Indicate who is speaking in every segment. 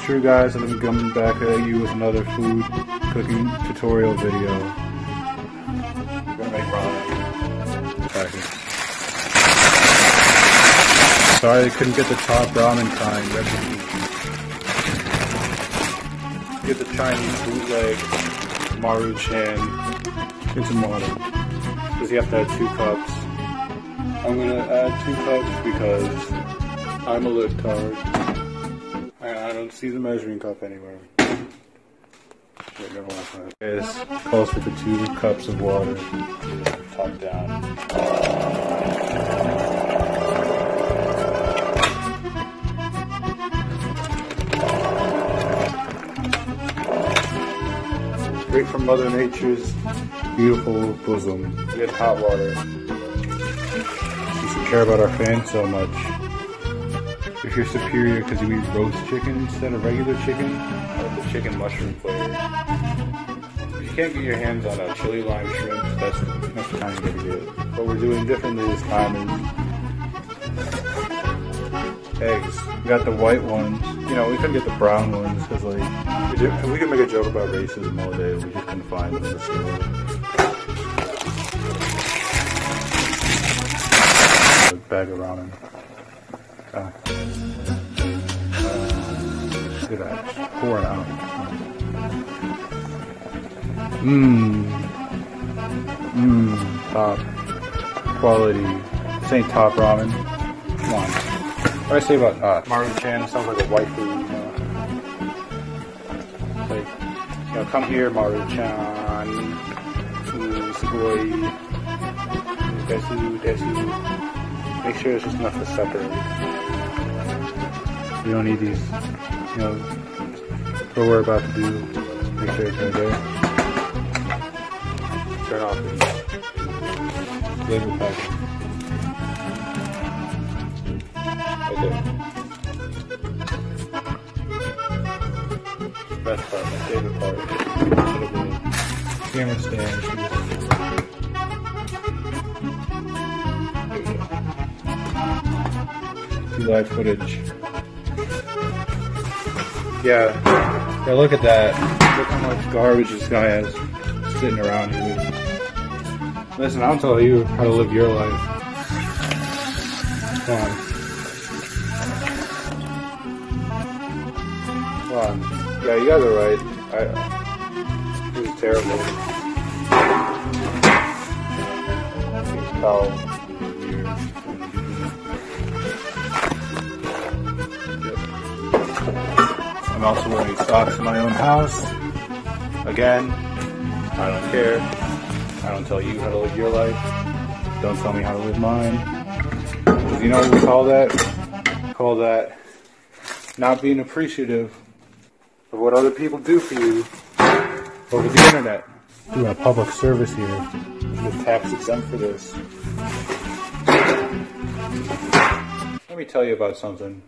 Speaker 1: True guys, I'm coming back at you with another food cooking tutorial video. I'm gonna make ramen. Sorry I couldn't get the top ramen kind recipe. Get the Chinese bootleg Maruchan. Get some water. Because you have to add 2 cups. I'm gonna add 2 cups because I'm a libtard. I don't see the measuring cup anywhere. Wait, never mind. This calls for the 2 cups of water. Top down. Straight from Mother Nature's beautiful bosom. We get hot water. She should care about our fans so much. If you're superior because you eat roast chicken instead of regular chicken, or the chicken mushroom flavor. If you can't get your hands on a chili lime shrimp, that's the time you gotta get. What we're doing differently this time is eggs. We got the white ones. You know, we couldn't get the brown ones because, like, we could make a joke about racism all day. We just couldn't find them in the store. A bag of ramen. Look at that. Just pour it out. Top quality. This ain't top ramen. Come on. What do I say about Maruchan? Sounds like a waifu, you know. It's like, you know, come here, Maruchan. Ooh, sugoi. Desu. Make sure it's just enough to separate. You don't need these, you know, what we're about to do. Make sure it's right there. Turn off the label packet. Right there. Best part, my favorite part. Should have been camera stand. Live footage. Yeah, look at that. Look how much garbage this guy has sitting around here. Listen, I'll tell you how to live your life. Come on. Yeah, you guys are right. This is terrible. These towels. I'm also wearing socks in my own house. Again, I don't care. I don't tell you how to live your life. Don't tell me how to live mine. Because you know what we call that? We call that not being appreciative of what other people do for you over the internet. Doing a public service here. I'm tax exempt for this. Let me tell you about something.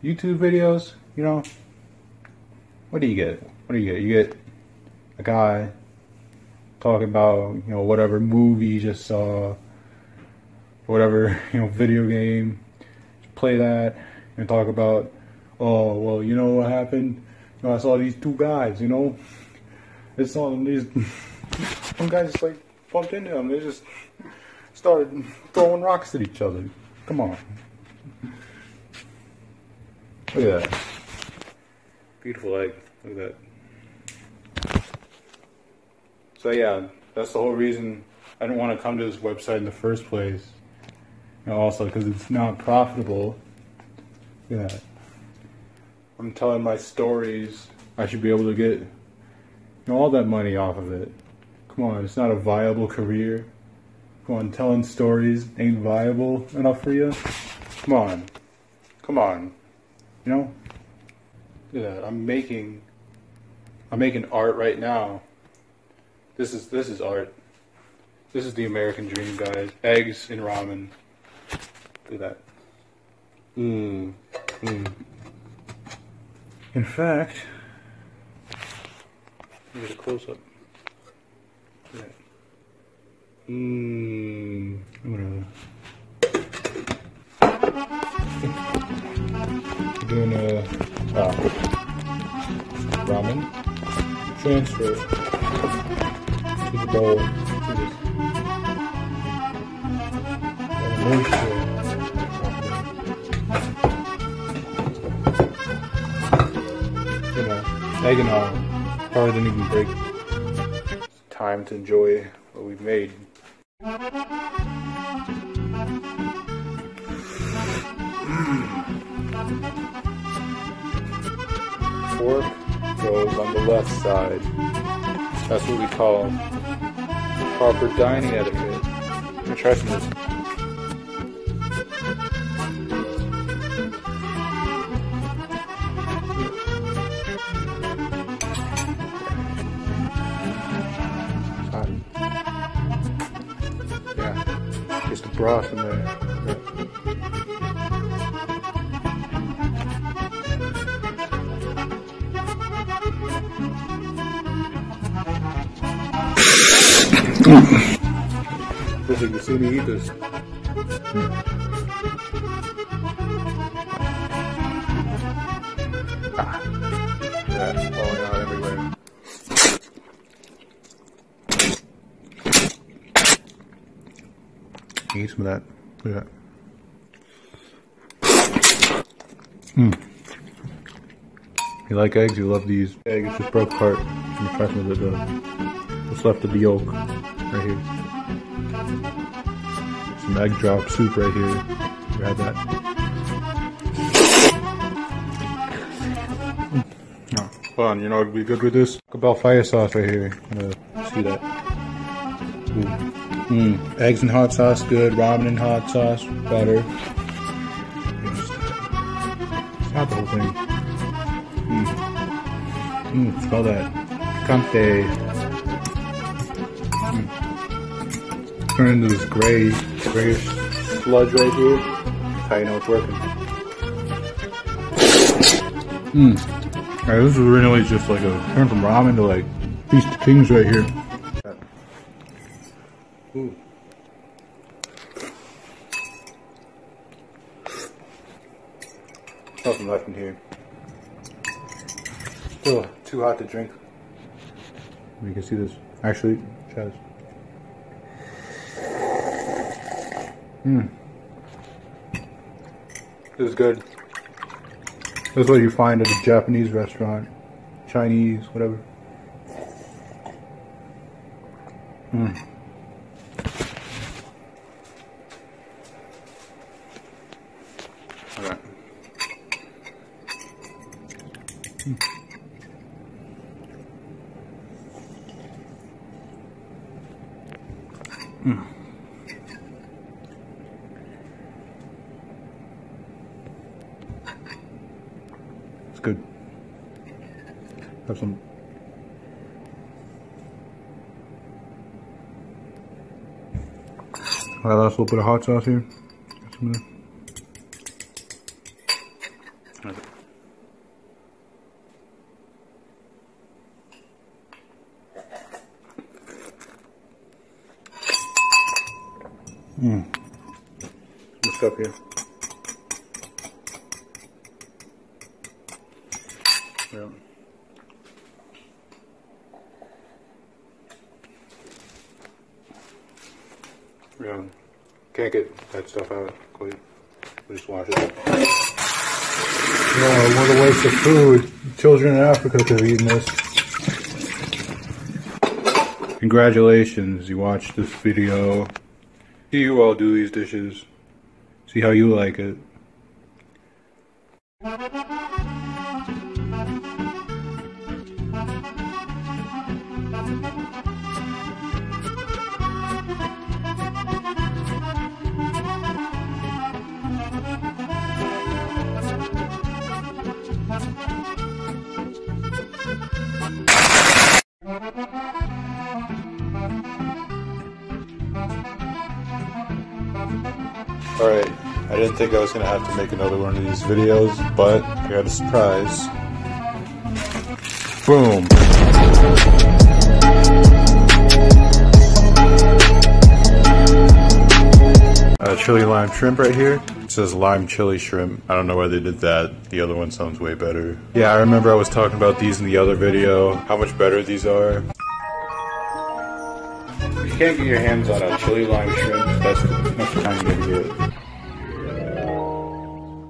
Speaker 1: YouTube videos, you know, what do you get? You get a guy talking about, you know, whatever movie you just saw, whatever, you know, video game. Play that and talk about, oh, well, you know what happened? You know, I saw these 2 guys, you know, it's on these, some guys just like bumped into them. They just started throwing rocks at each other. Come on. Look at that. Beautiful egg. Look at that. So yeah, that's the whole reason I didn't want to come to this website in the first place. And also because it's not profitable. Look at that. I'm telling my stories. I should be able to get, you know, all that money off of it. Come on, it's not a viable career. Come on, telling stories ain't viable enough for you. Come on. You know? Look at that. I'm making art right now. This is art. This is the American dream, guys. Eggs and ramen. Look at that. In fact, here's a close up. Look at that. Whatever. transfer to the bowl to this moisture. You know, egg and all. Probably didn't even break. It's time to enjoy what we've made. Fork goes on the left side. That's what we call proper dining etiquette. I'm gonna try some of this. Yeah, just the broth in there. Just so you can see me eat this. That's falling out everywhere. Eat some of that. Look at that. You like eggs? You love these. Eggs just broke apart. I'm gonna try some of the what's left of the yolk right here. Some egg drop soup right here. You had that. Oh, hold on, you know what would be good with this? Taco Bell fire sauce right here. I'm gonna see that. Eggs and hot sauce, good. Ramen and hot sauce, butter. It's not the whole thing. Smell that. Picante. Turn into this grayish sludge right here. That's how you know it's working. Alright, this is originally just like a turn from ramen to like Feast of Kings right here. Ooh. Nothing left in here. Still too hot to drink. You can see this. Actually, try this. This is good. This is what you find at a Japanese restaurant, Chinese, whatever. Alright. It's good. Have some. Alright, last little bit of hot sauce here. Got some of that. Some stuff here. Yeah. Yeah. Can't get that stuff out quick. We just wash it up. No, what a waste of food. Children in Africa could have eaten this. Congratulations, you watched this video. See you all do these dishes. See how you like it. Alright, I didn't think I was going to have to make another one of these videos, but I got a surprise. Boom! Chili lime shrimp right here. says lime chili shrimp. I don't know why they did that. The other one sounds way better. Yeah, I remember I was talking about these in the other video, how much better these are. If you can't get your hands on a chili lime shrimp, that's the time you gotta get.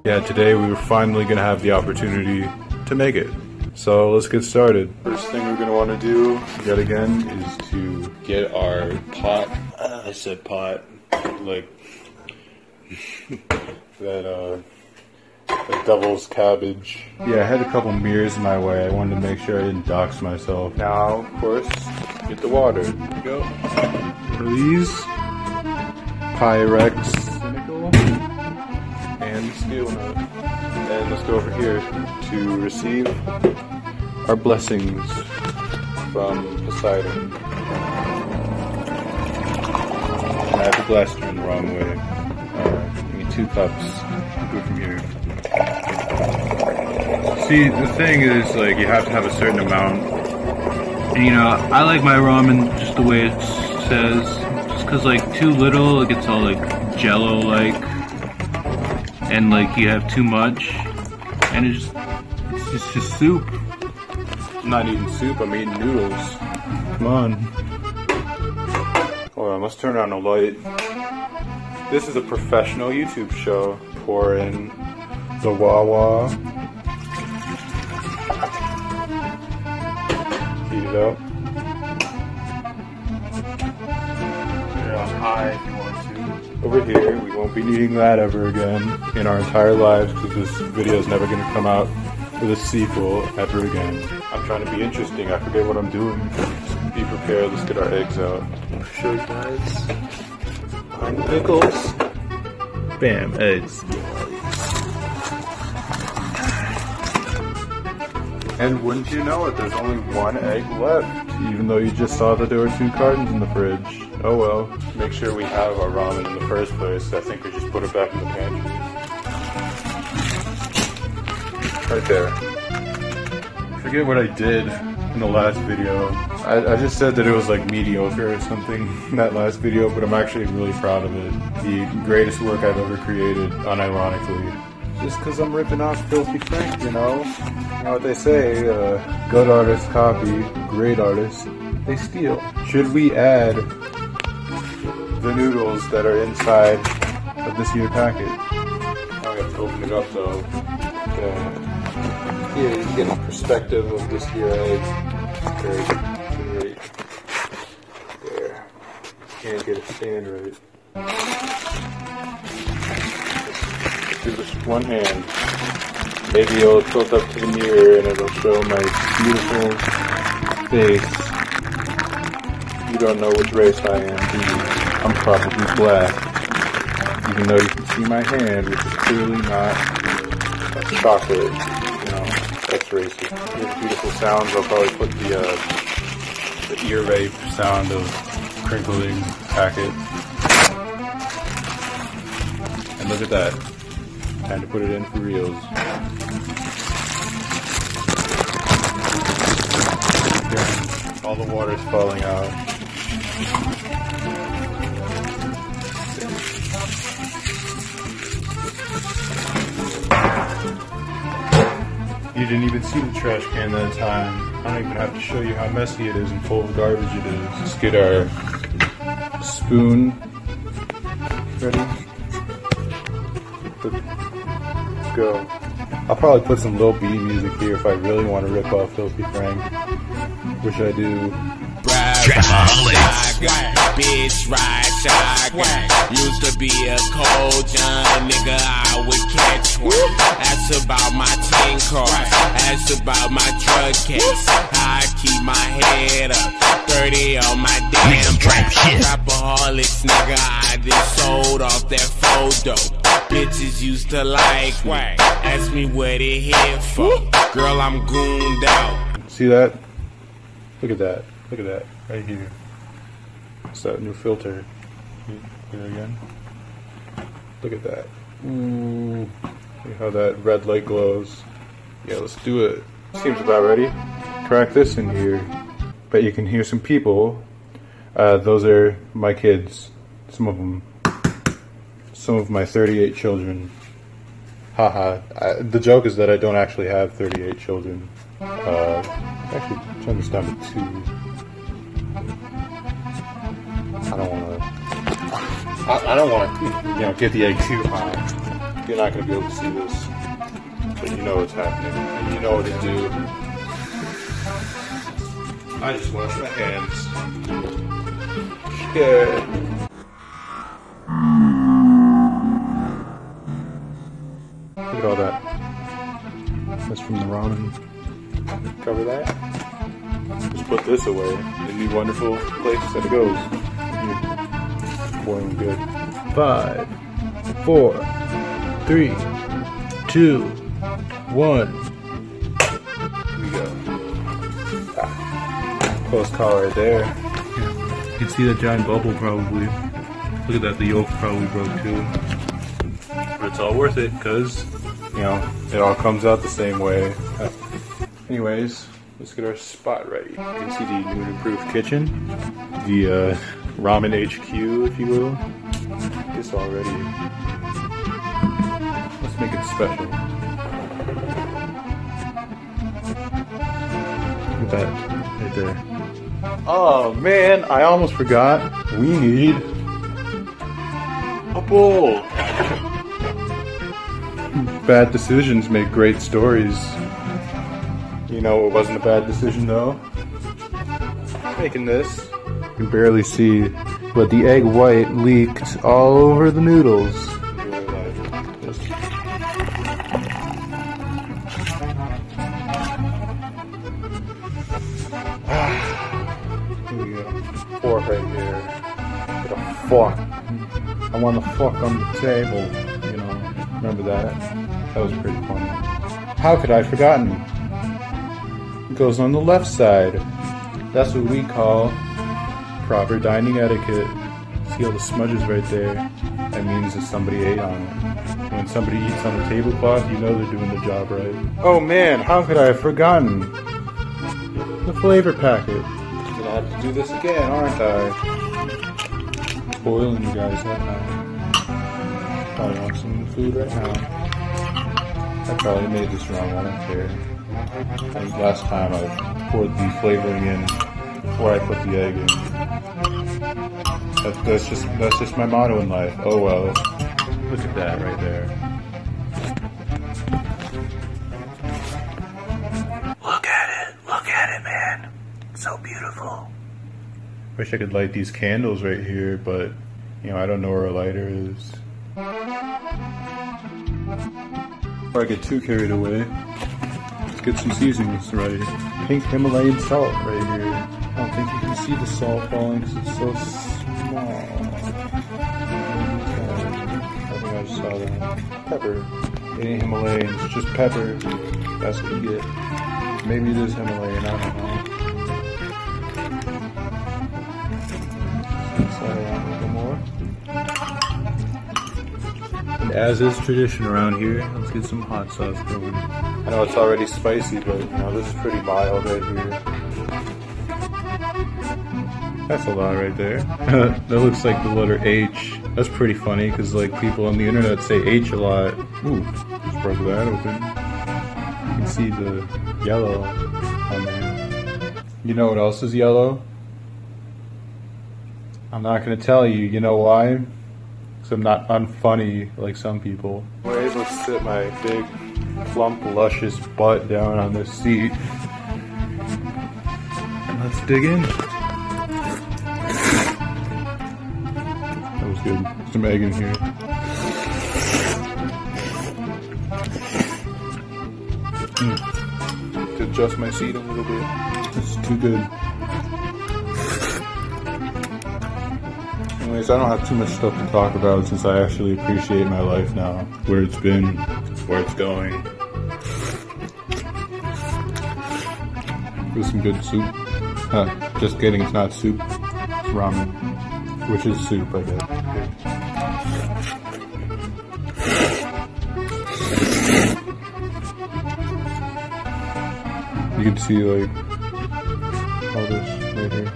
Speaker 1: Yeah, today we were finally gonna have the opportunity to make it. So let's get started. First thing we're gonna wanna do, yet again, is to get our pot. I said pot, like that devil's cabbage. Yeah, I had a couple mirrors in my way. I wanted to make sure I didn't dox myself. Now, of course, get the water. Here we go. One of these. Pyrex Nyquil. And steel nut. And let's go over here to receive our blessings from Poseidon. I have the glass turned the wrong way. Give me 2 cups. I'll go from here. See, the thing is, like, you have to have a certain amount.
Speaker 2: And, you know, I like my ramen just the way it says. Just because, like, too little, it gets all, like, jello-like. And, like, you have too much. And it's just soup.
Speaker 1: I'm not eating soup, I'm eating noodles. Come on. Hold on, let's turn on the light. This is a professional YouTube show. Pour in the Wawa. Heat it up. Turn it on high if you want to. Over here, we won't be needing that ever again in our entire lives because this video is never going to come out with a sequel ever again. I'm trying to be interesting. I forget what I'm doing. Be prepared. Let's get our eggs out. Show you guys. Behind the pickles. Bam, eggs. And wouldn't you know it, there's only 1 egg left. Even though you just saw that there were 2 cartons in the fridge. Oh well. Make sure we have our ramen in the first place. I think we just put it back in the pantry. Right there. I forget what I did in the last video. I just said that it was like mediocre or something in that last video, but I'm actually really proud of it. The greatest work I've ever created, unironically. Just because I'm ripping off Filthy Frank, you know? You know what they say, good artists copy, great artists, they steal. Should we add the noodles that are inside of this here packet? I have to open it up though. Here you can get a perspective of this here egg. Right there. Can't get it stand right. Do this with one hand. Maybe it'll tilt up to the mirror and it'll show my beautiful face. You don't know which race I am, do you? I'm probably black. Even though you can see my hand, which is clearly not a chocolate. You know, that's racist. Here's beautiful sounds. I'll probably put the ear rape sound of crinkling packet. And look at that. Time to put it in for reals. All the water's falling out. You didn't even see the trash can that time. I don't even have to show you how messy it is and full of garbage it is. Let's get our spoon ready. Let's go. I'll probably put some Lil B music here if I really want to rip off Filthy Frank, which I do.
Speaker 3: Bitch, ride shotgun. Used to be a cold young nigga, I would catch one. Ask about my 10 cars, ask about my drug case. I keep my head up, 30 on my damn back. Rapaholics, nigga, I just sold off that photo. Bitches used to like me, ask me what it hit for. Girl, I'm gooned out.
Speaker 1: See that? Look at that. Look at that. Right here. It's that new filter. Here again. Look at that. Ooh. See how that red light glows. Yeah, let's do it. Seems about ready. Crack this in here. Bet you can hear some people. Those are my kids. Some of them. some of my 38 children. Haha. The joke is that I don't actually have 38 children. Actually, turn this down to 2. I don't want to, you know, get the egg too high. You're not going to be able to see this, but you know what's happening, and you know what to do. I just wash my hands. Shit. Look at all that. That's from the ramen. Cover that. Just put this away in the wonderful place that it goes. Boiling good.
Speaker 2: 5, 4, 3, 2, 1.
Speaker 1: Here we go. Close call right there.
Speaker 2: You can see that giant bubble probably. Look at that, the yolk probably broke too. But it's all worth it because,
Speaker 1: You know, it all comes out the same way. Anyways, let's get our spot ready. You can see the new and improved kitchen. The Ramen HQ, if you will. It's all ready. Let's make it special.
Speaker 2: look at that right there.
Speaker 1: Oh man, I almost forgot. We need a bowl. Bad decisions make great stories. You know it wasn't a bad decision though? Making this. You can barely see, but the egg white leaked all over the noodles. Here we go. Fork right here. Get a fork. I want the fork on the table. You know, remember that? That was pretty funny. How could I have forgotten? It goes on the left side. That's what we call proper dining etiquette. See all the smudges right there? That means that somebody ate on it. When somebody eats on the tablecloth, you know they're doing the job right. Oh man, how could I have forgotten? The flavor packet. Gonna have to do this again, aren't I? Spoiling you guys that night. Probably want some food right now. I probably made this wrong, I don't care. I think last time I poured the flavoring in before I put the egg in. That's just my motto in life. Oh well. Look at that right there. Look at it, man. So beautiful. Wish I could light these candles right here, but you know I don't know where a lighter is. Before I get too carried away, let's get some seasonings right. Pink Himalayan salt right here. I don't think you can see the salt falling because it's so small. I think I just saw that. Pepper. It ain't Himalayan, it's just pepper. That's what you get. Maybe it is Himalayan, I don't know. Slide around a little more. And as is tradition around here, let's get some hot sauce going. I know it's already spicy, but you know, this is pretty mild right here. That's a lot right there. That looks like the letter H. That's pretty funny because like people on the internet say H a lot. Ooh, just broke that open. You can see the yellow on there. You know what else is yellow? I'm not going to tell you. You know why? Because I'm not unfunny like some people. We're able to sit my big, plump, luscious butt down on this seat. And let's dig in. That was good. Some egg in here. To adjust my seat a little bit. This is too good. Anyways, I don't have too much stuff to talk about since I actually appreciate my life now. Where it's been, where it's going. With some good soup. Just kidding, it's not soup. It's ramen. Which is soup, I guess. You can see like all this right here.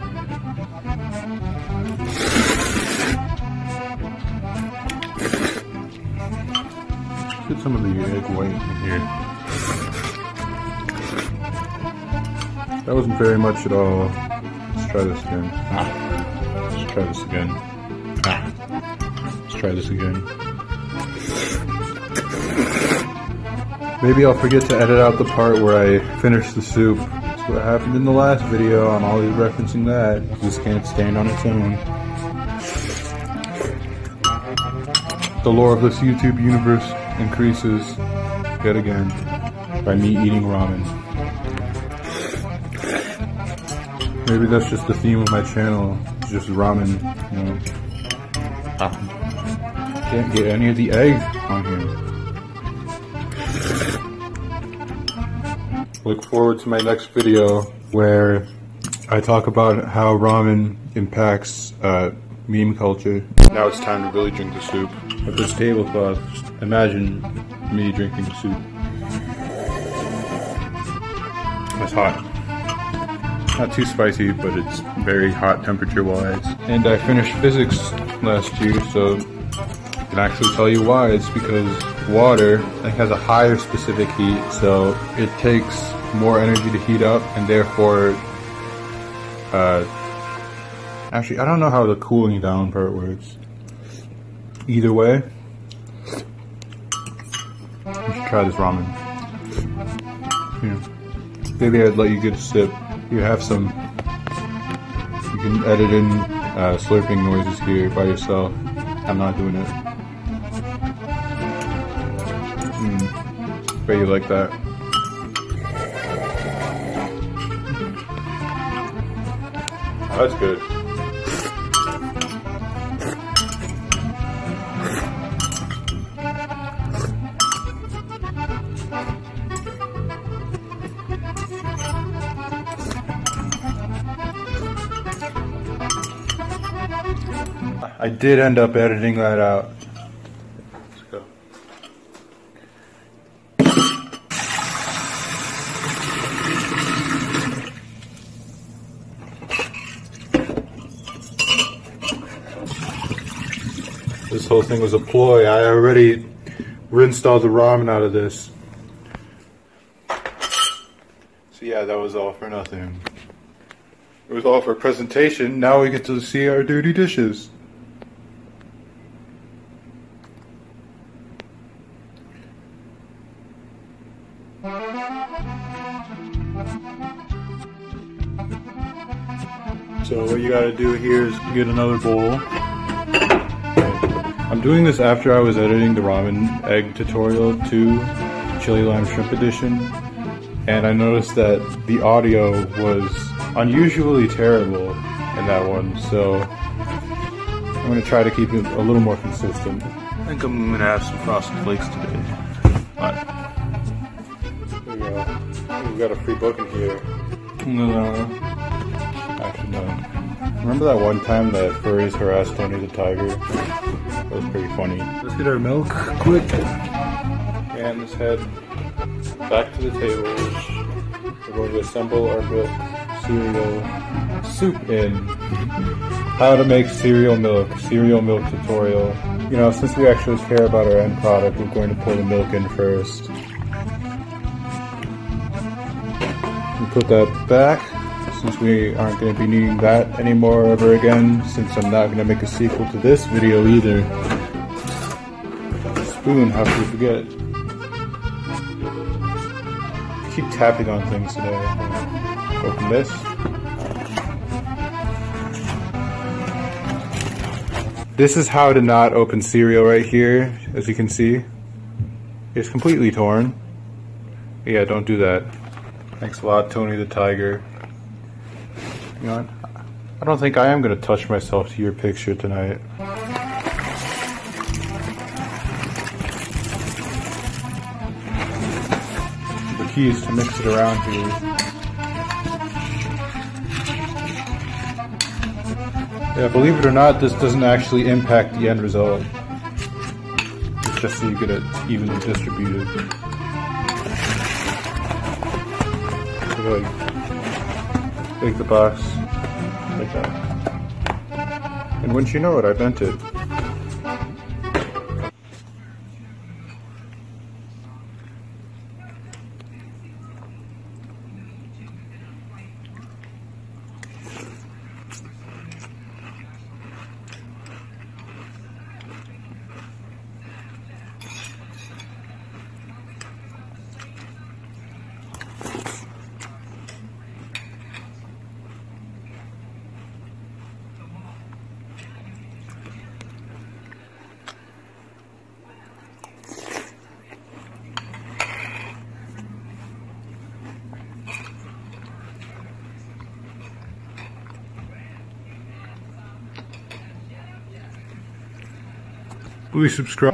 Speaker 1: some of the egg white in here. That wasn't very much at all. Let's try this again. Let's try this again. Let's try this again. Maybe I'll forget to edit out the part where I finish the soup. That's what happened in the last video. I'm always referencing that. It just can't stand on its own. The lore of this YouTube universe increases yet again by me eating ramen. Maybe that's just the theme of my channel. It's just ramen, you know. Can't get any of the egg on here. Look forward to my next video where I talk about how ramen impacts meme culture. Now it's time to really drink the soup. With this tablecloth, just imagine me drinking the soup. It's hot. Not too spicy, but it's very hot temperature-wise. And I finished physics last year, so I can actually tell you why. It's because water has a higher specific heat, so it takes more energy to heat up, and therefore, actually, I don't know how the cooling down part works. Either way, you should try this ramen. Here. Maybe I'd let you get a sip. You have some. You can edit in slurping noises here by yourself. I'm not doing it. Bet you like that. Oh, that's good. I did end up editing that out. Let's go. This whole thing was a ploy. I already rinsed all the ramen out of this. So yeah, that was all for nothing. It was all for presentation. Now we get to see our dirty dishes. So what you gotta do here is get another bowl. I'm doing this after I was editing the ramen egg tutorial to Chili Lime Shrimp Edition, and I noticed that the audio was unusually terrible in that one, so I'm gonna try to keep it a little more consistent. I think I'm gonna have some Frosted Flakes today. But there we go. We've got a free book in here. No. Actually, no. Remember that one time that furries harassed Tony the Tiger? That was pretty funny. Let's get our milk quick. And let's head back to the tables. We're going to assemble our milk cereal soup in. How to make cereal milk tutorial. You know, since we actually care about our end product, we're going to pour the milk in first. And put that back, since we aren't going to be needing that anymore ever again, since I'm not going to make a sequel to this video either. Spoon, how could we forget? I keep tapping on things today. Open this. This is how to not open cereal right here, as you can see. It's completely torn. Yeah, don't do that. Thanks a lot, Tony the Tiger. You know what? I don't think I am going to touch myself to your picture tonight. The key is to mix it around here. Yeah, believe it or not, this doesn't actually impact the end result. It's just so you get it evenly distributed. So take the box like that. And wouldn't you know it, I bent it. Please subscribe.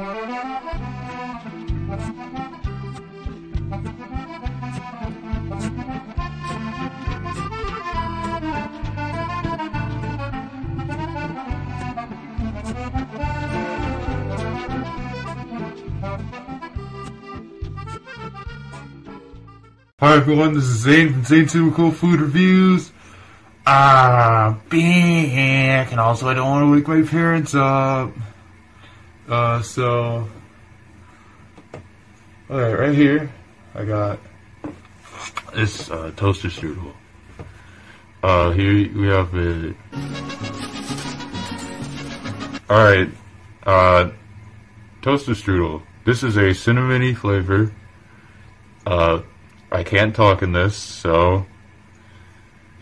Speaker 1: Hi everyone, this is Zane from Zane Super Cool Food Reviews. Back, and also I don't want to wake my parents up. Alright, right here, I got this, toaster strudel. Here we have it. Alright, toaster strudel. This is a cinnamony flavor. I can't talk in this, so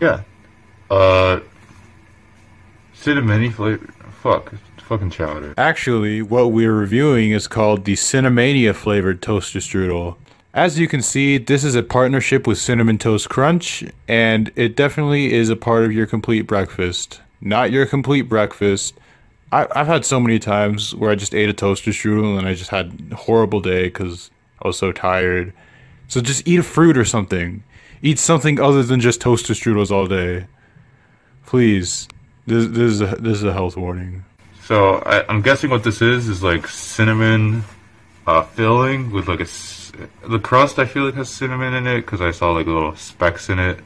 Speaker 1: yeah. Cinnamony flavor. Fuck, it's fucking chowder. Actually, what we're reviewing is called the Cinnamania flavored toaster strudel. As you can see, this is a partnership with Cinnamon Toast Crunch, and it definitely is a part of your complete breakfast. Not your complete breakfast. I've had so many times where I just ate a toaster strudel and I just had a horrible day because I was so tired. So just eat a fruit or something. Eat something other than just toaster strudels all day. Please. This is a health warning. So I'm guessing what this is like cinnamon filling with like the crust I feel like has cinnamon in it because I saw like little specks in it,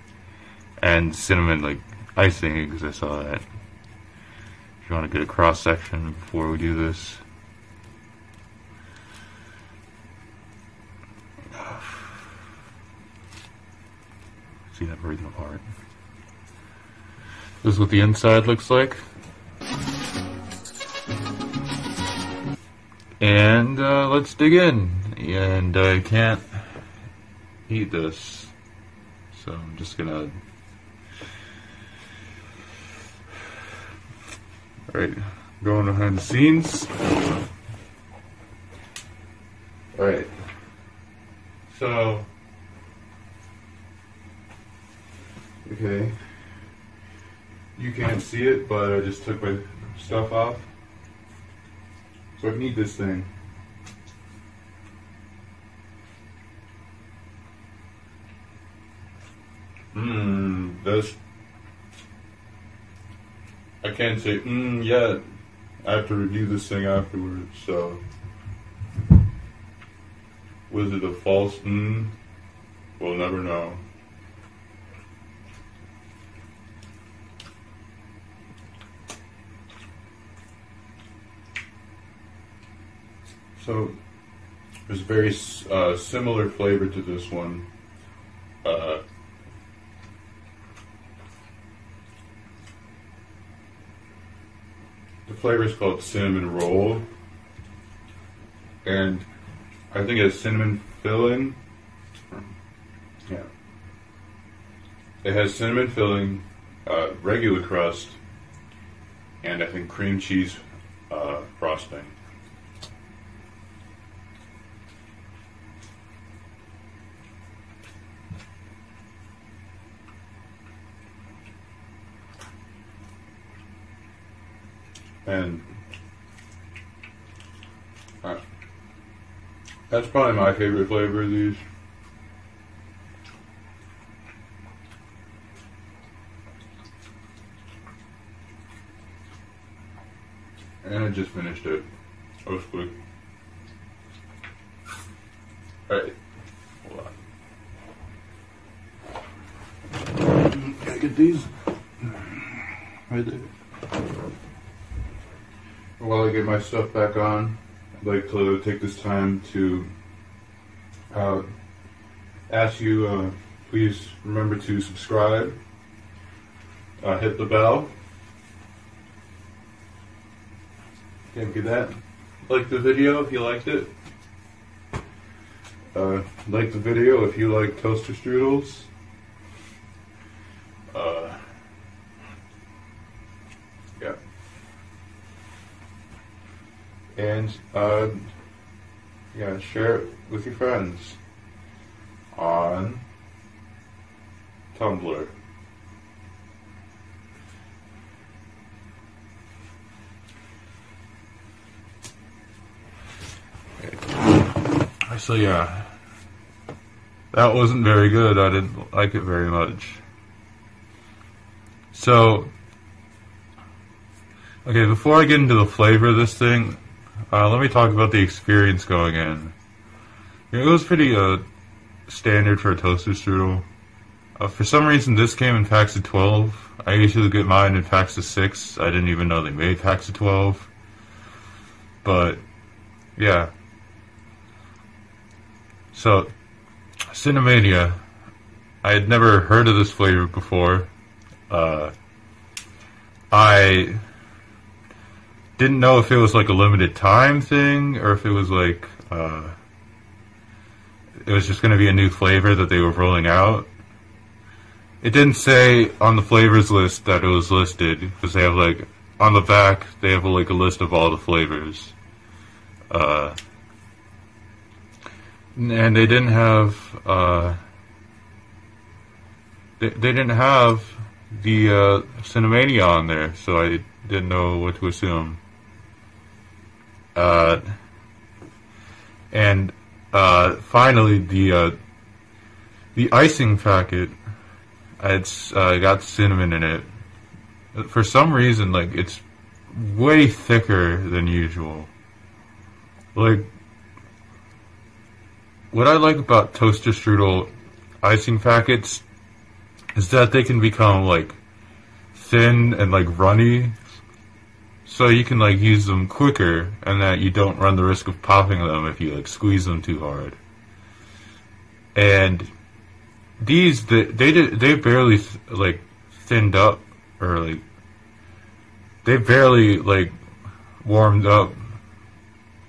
Speaker 1: and cinnamon like icing because I saw that. If you want to get a cross section before we do this. See that breathing apart. This is what the inside looks like. And let's dig in. And I can't eat this, so I'm just gonna. Alright, going behind the scenes. Alright. So. Okay, you can't see it, but I just took my stuff off, so I can eat this thing. That's, I can't say yet. I have to review this thing afterwards, so. Was it a false We'll never know. So, there's a very similar flavor to this one. The flavor is called cinnamon roll, and I think it has cinnamon filling. Yeah, it has cinnamon filling, regular crust, and I think cream cheese frosting. And that's probably my favorite flavor of these. And I just finished it. That was quick. Alright. Hold on. Gotta get these right there. While I get my stuff back on, I'd like to take this time to ask you, please remember to subscribe, hit the bell. Can't get that. Like the video if you liked it. Like the video if you like toaster strudels. Yeah. And yeah, share it with your friends on Tumblr. So yeah, that wasn't very good. I didn't like it very much. So, okay, before I get into the flavor of this thing, let me talk about the experience going in. It was pretty standard for a toaster strudel. For some reason, this came in packs of 12. I usually get mine in packs of 6. I didn't even know they made packs of 12. But, yeah. So, Cinnamania. I had never heard of this flavor before. I didn't know if it was like a limited time thing, or if it was like, it was just going to be a new flavor that they were rolling out. It didn't say on the flavors list that it was listed, because they have like, on the back, they have like a list of all the flavors. And they didn't have, they didn't have the Cinnamania on there, so I didn't know what to assume. And finally, the icing packet, it's got cinnamon in it. For some reason, like, it's way thicker than usual. Like, what I like about toaster strudel icing packets is that they can become like thin and like runny, so you can like use them quicker, and that you don't run the risk of popping them if you like squeeze them too hard. And these, they barely like thinned up, or like they barely like warmed up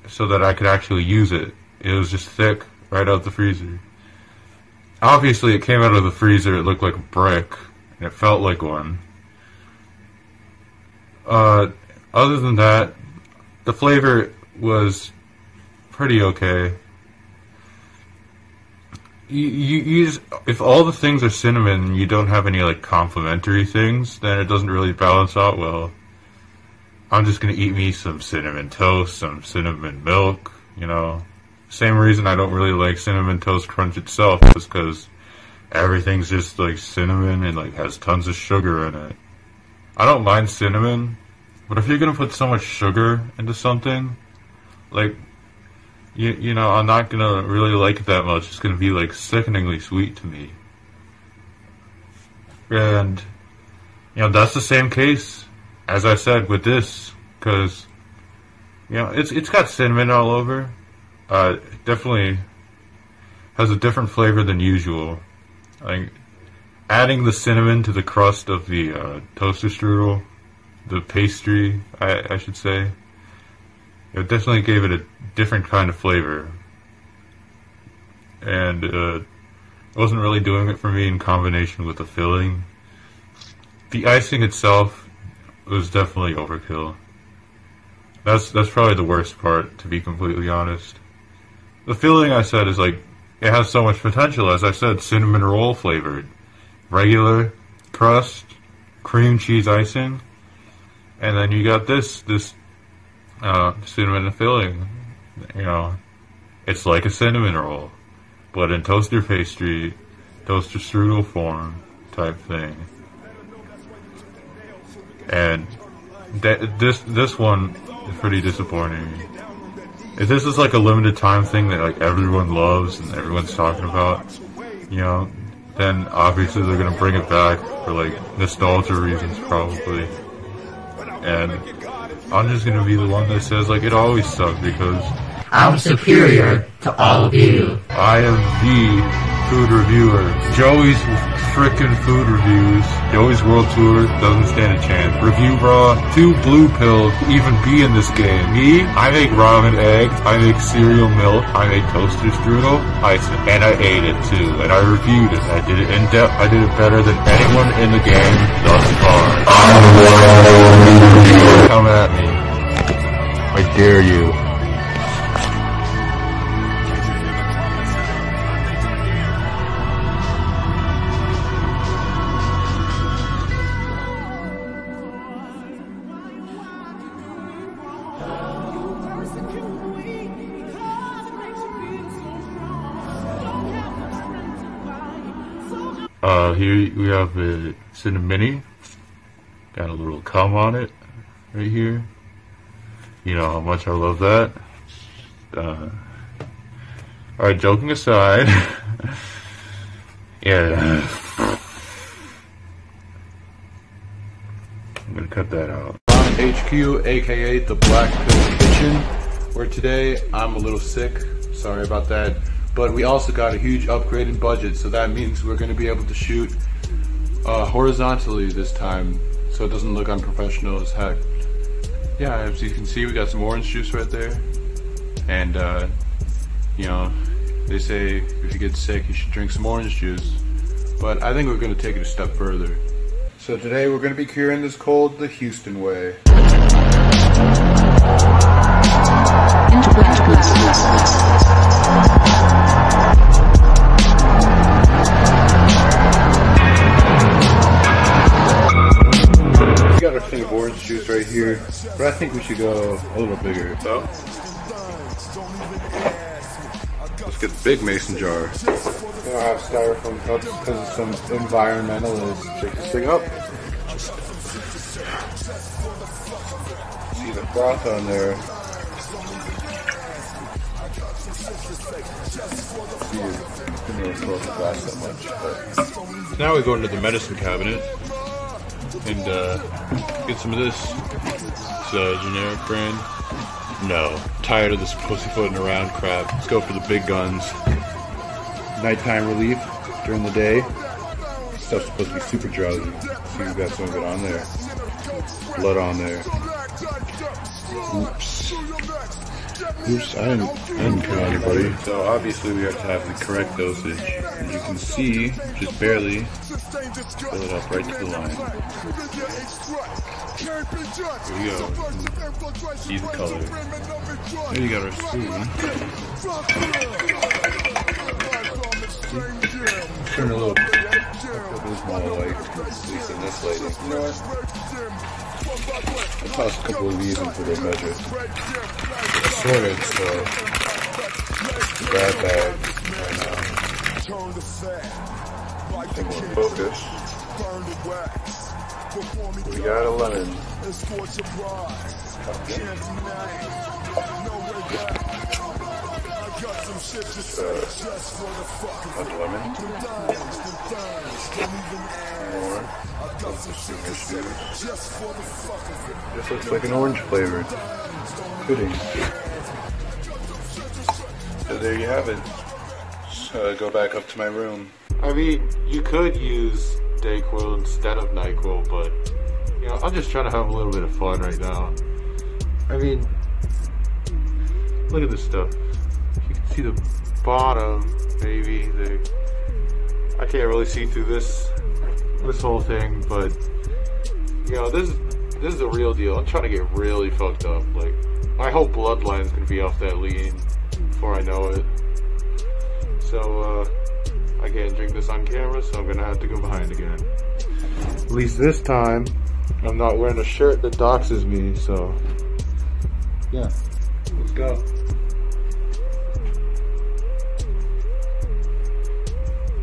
Speaker 1: so that I could actually use it. It was just thick right out the freezer. Obviously, it came out of the freezer, it looked like a brick, and it felt like one. Other than that, the flavor was pretty okay. You just, if all the things are cinnamon and you don't have any like complementary things, then it doesn't really balance out well. I'm just gonna eat me some cinnamon toast, some cinnamon milk, you know. Same reason I don't really like Cinnamon Toast Crunch itself, is because everything's just like cinnamon and like has tons of sugar in it. I don't mind cinnamon, but if you're gonna put so much sugar into something, like, you know, I'm not gonna really like it that much. It's gonna be like sickeningly sweet to me. And, you know, that's the same case, as I said, with this, because, you know, it's got cinnamon all over. It definitely has a different flavor than usual. Like, adding the cinnamon to the crust of the toaster strudel, the pastry, I should say, it definitely gave it a different kind of flavor. And it wasn't really doing it for me in combination with the filling. The icing itself was definitely overkill. That's probably the worst part, to be completely honest. The filling, I said, is like, it has so much potential. As I said, cinnamon roll flavored. Regular crust, cream cheese icing, and then you got this cinnamon filling. You know, it's like a cinnamon roll, but in toaster pastry, toaster strudel form type thing. And this one is pretty disappointing. If this is like a limited time thing that like everyone loves and everyone's talking about, you know, then obviously they're gonna bring it back for like nostalgia reasons probably. And I'm just gonna be the one that says like it always sucked, because
Speaker 4: I'm superior to all of you.
Speaker 1: I am the food reviewer. Joey's frickin' food reviews, Joey's World Tour doesn't stand a chance. Review Raw, 2 blue pills to even be in this game. Me, I make ramen eggs, I make cereal milk, I make toaster strudel, icing, and I ate it too, and I reviewed it. I did it in depth, I did it better than anyone in the game thus far. Come at me. I dare you. Here we have it's in a mini. Got a little cum on it right here. You know how much I love that. Alright, joking aside. Yeah. I'm gonna cut that out. Ramen HQ, aka the Black Pill Kitchen, where today I'm a little sick. Sorry about that. But we also got a huge upgrade in budget, so that means we're gonna be able to shoot horizontally this time, so it doesn't look unprofessional as heck. Yeah, as you can see, we got some orange juice right there. And, you know, they say if you get sick, you should drink some orange juice. But I think we're going to take it a step further. So today we're going to be curing this cold the Houston way. We got our thing of orange juice right here, but I think we should go a little bigger. So, let's get the big mason jar. I don't have styrofoam cups because of some environmentalists. Check this thing up. See the froth on there. Now we go into the medicine cabinet and get some of this. It's a generic brand. No, tired of this pussyfooting around crap. Let's go for the big guns. Nighttime relief during the day. This stuff's supposed to be super drowsy. See, we've got some of it on there. Blood on there. Oops. Oops, I didn't kill anybody. So obviously we have to have the correct dosage. As you can see, just barely fill it up right to the line. Here we go. See the color. There you got our spoon. Turn a little more like, at least in this lady. You know what? I'll toss a couple of these into the measure. It's sorted, so grab bag right now. I think we'll focus. We got a lemon. Bunch of lemon. More. This looks like an orange flavored pudding. So there you have it. So go back up to my room. I mean, you could use Dayquil instead of Nyquil, but you know, I'm just trying to have a little bit of fun right now. I mean, look at this stuff. You can see the bottom, maybe. I can't really see through this whole thing, but you know, this is the real deal. I'm trying to get really fucked up. Like, my whole bloodline's gonna be off that lean before I know it. So I can't drink this on camera, so I'm gonna have to go behind again. At least this time, I'm not wearing a shirt that doxes me, so yeah, let's go.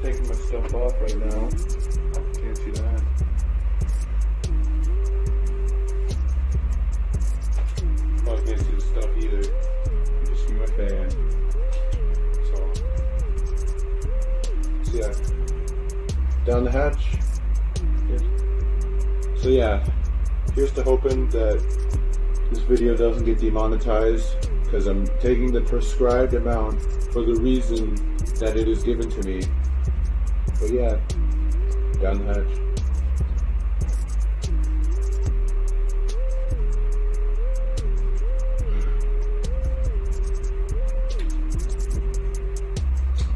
Speaker 1: Taking my stuff off right now. Can't see that. Oh, I can't see the stuff either. You just see my fan. So yeah, down the hatch. Yeah. So yeah, here's to hoping that this video doesn't get demonetized, because I'm taking the prescribed amount for the reason that it is given to me. But yeah, down the hatch.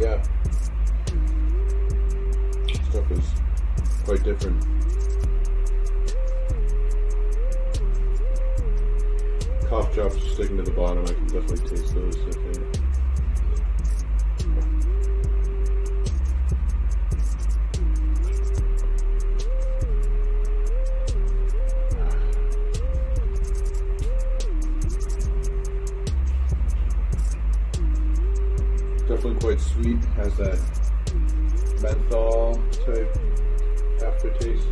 Speaker 1: Yeah, stuff is quite different. Cough drops are sticking to the bottom. I can definitely taste those. Okay. Definitely quite sweet. Has that menthol type aftertaste.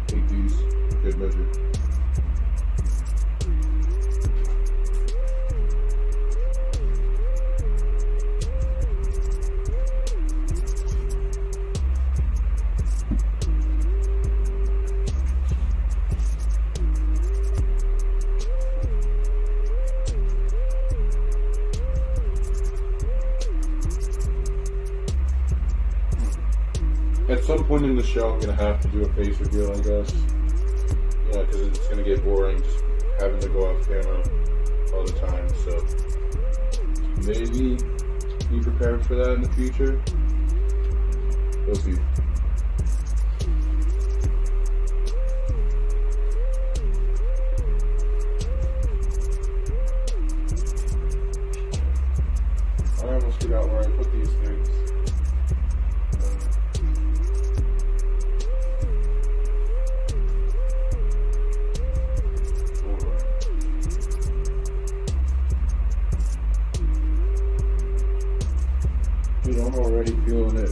Speaker 1: Take these, good measure. At some point in the show, I'm gonna have to do a face reveal, I guess. Yeah, because it's gonna get boring just having to go off camera all the time. So maybe be prepared for that in the future. We'll see. I almost forgot where I put these things. Dude, I'm already feeling it.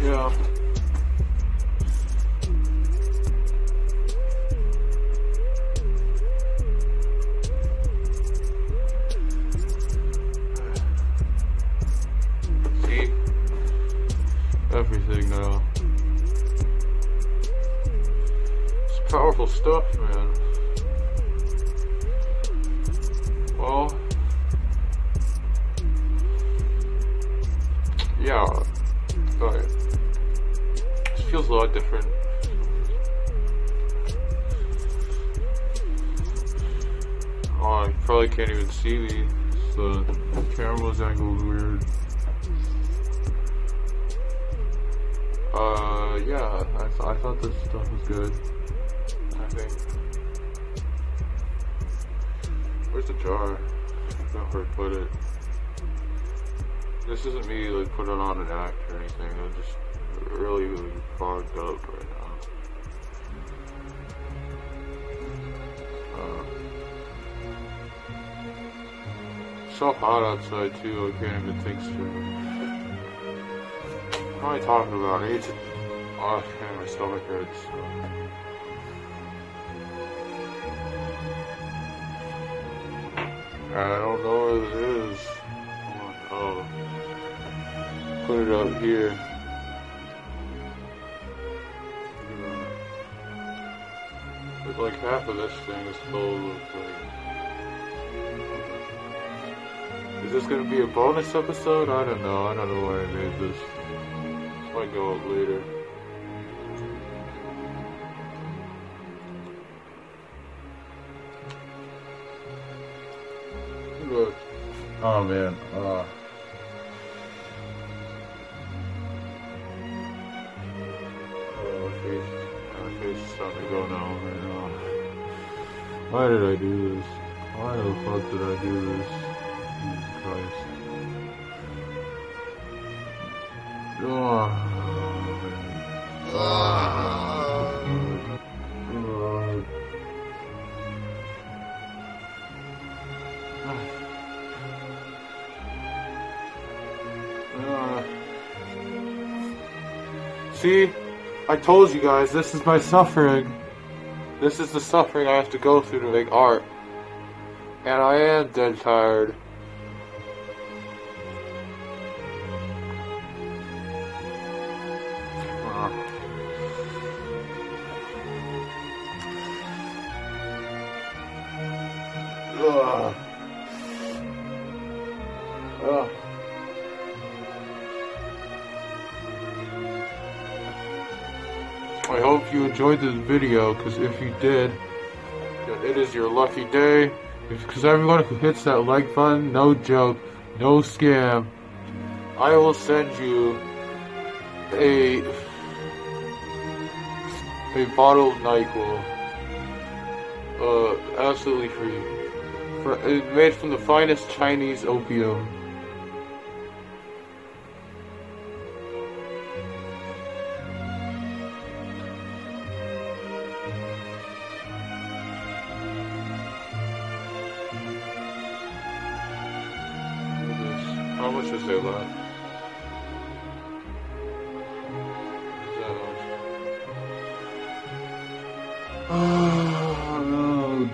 Speaker 1: Yeah. See? Everything now. Powerful stuff, man. Well, yeah, it feels a lot different. Oh, I probably can't even see me. The camera's angled weird. Yeah, I thought this stuff was good. I think. Where's the jar? I don't know where I put it. This isn't me like putting on an act or anything. I'm just really fogged up right now. It's so hot outside too. I can't even think straight. What am I talking about? I need to. Oh, man, my stomach hurts. I don't know where it is. Oh, put it up here. But like half of this thing is full of like. Is this gonna be a bonus episode? I don't know. I don't know why I made this. This might go up later. Look. Oh man. My face is starting to go now. Right now. Why did I do this? Why the fuck did I do this? Jesus Christ. See, I told you guys, this is my suffering. This is the suffering I have to go through to make art. And I am dead tired. I hope you enjoyed this video, because if you did, then it is your lucky day. Because everyone who hits that like button, no joke, no scam, I will send you a a bottle of Nyquil. Absolutely free. It's made from the finest Chinese opium. How much is there left? Oh no.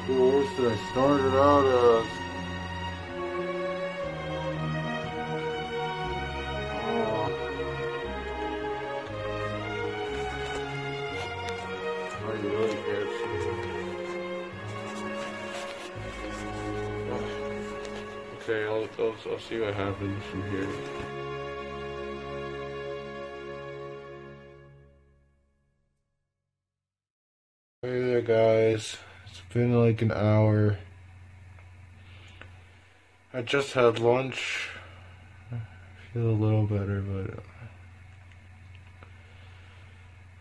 Speaker 1: The worst that I started out as. Oh, you really can't see. Okay, I'll see what happens from here. Hey there, guys. It's been like an hour. I just had lunch. I feel a little better, but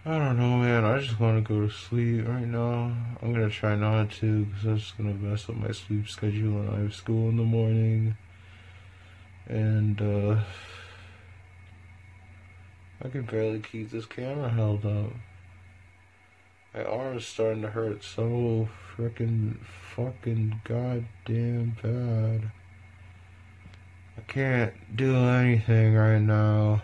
Speaker 1: I don't know, man. I just want to go to sleep right now. I'm gonna try not to, because that's just gonna mess up my sleep schedule, and I have school in the morning. And I can barely keep this camera held up. My arm's starting to hurt so fucking goddamn bad. I can't do anything right now.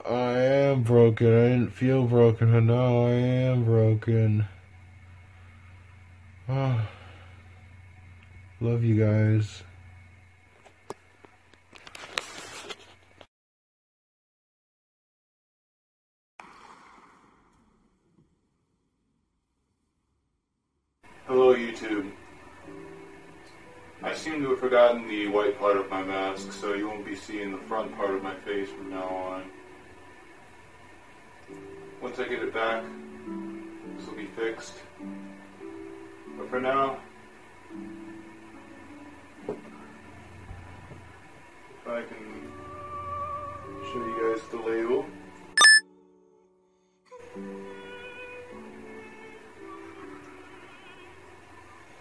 Speaker 1: I am broken. I didn't feel broken, but now I am broken. Oh. Love you guys. Hello, YouTube. I seem to have forgotten the white part of my mask, so you won't be seeing the front part of my face from now on. Once I get it back, this will be fixed. But for now, if I can show you guys the label.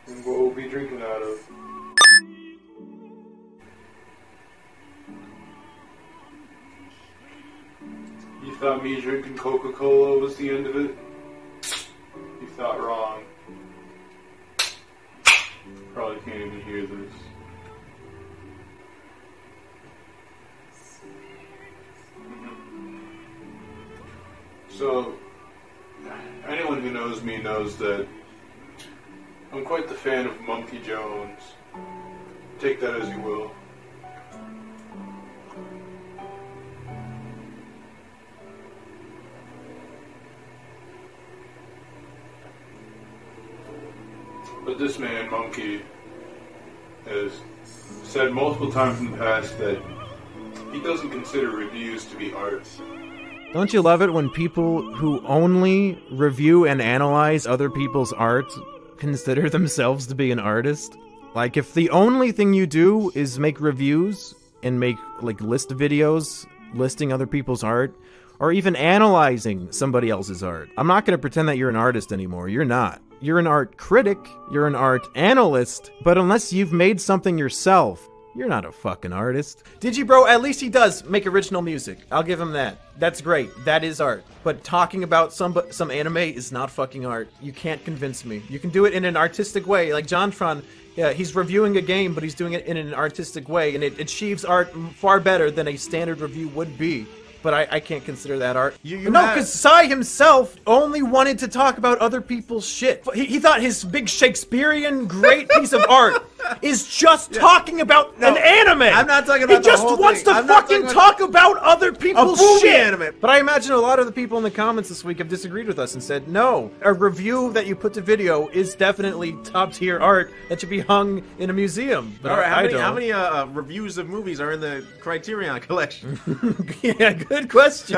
Speaker 1: And what we'll be drinking out of. You thought me drinking Coca-Cola was the end of it? You thought wrong. Probably can't even hear this. So, anyone who knows me knows that I'm quite the fan of Monkey Jones. Take that as you will. But this man, Monkey, has said multiple times in the past that he doesn't consider reviews to be art.
Speaker 5: Don't you love it when people who only review and analyze other people's art consider themselves to be an artist? Like, if the only thing you do is make reviews and make, like, list videos listing other people's art, or even analyzing somebody else's art, I'm not going to pretend that you're an artist anymore. You're not. You're an art critic, you're an art analyst, but unless you've made something yourself, you're not a fucking artist. Did you, bro? At least he does make original music. I'll give him that. That's great. That is art. But talking about some anime is not fucking art. You can't convince me. You can do it in an artistic way. Like JonTron, yeah, he's reviewing a game, but he's doing it in an artistic way, and it achieves art far better than a standard review would be. But I can't consider that art. No, because Sai himself only wanted to talk about other people's shit. He thought his big Shakespearean great piece of art is just talking about an anime.
Speaker 6: I'm not talking about the whole
Speaker 5: thing. He just wants to fucking talk about other people's shit. Anime. But I imagine a lot of the people in the comments this week have disagreed with us and said, no, a review that you put to video is definitely top tier art that should be hung in a museum. But
Speaker 6: all right, how many reviews of movies are in the Criterion collection?
Speaker 5: Yeah, good question.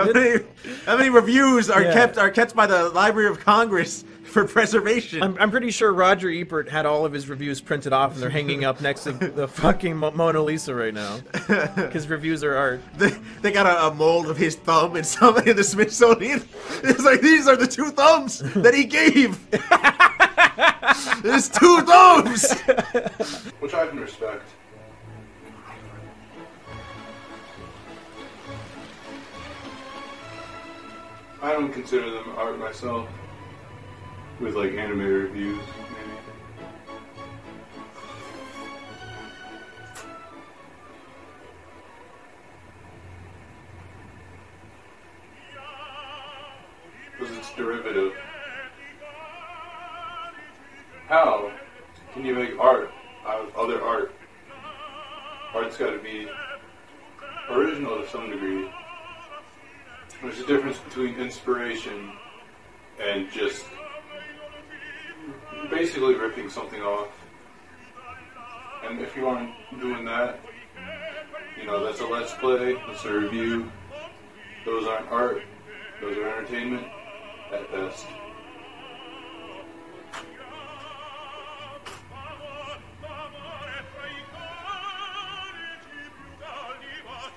Speaker 6: How many reviews are kept by the Library of Congress for preservation.
Speaker 5: I'm pretty sure Roger Ebert had all of his reviews printed off and they're hanging up next to the fucking Mona Lisa right now. Because reviews are art.
Speaker 6: They got a mold of his thumb and something in the Smithsonian. It's like, these are the 2 thumbs that he gave. There's 2 thumbs.
Speaker 1: Which I can respect. I don't consider them art myself. With like anime reviews, maybe. Because it's derivative. How can you make art out of other art? Art's got to be original to some degree. There's a difference between inspiration and just basically ripping something off. And if you aren't doing that, you know, that's a let's play, that's a review. Those aren't art, those are entertainment at best.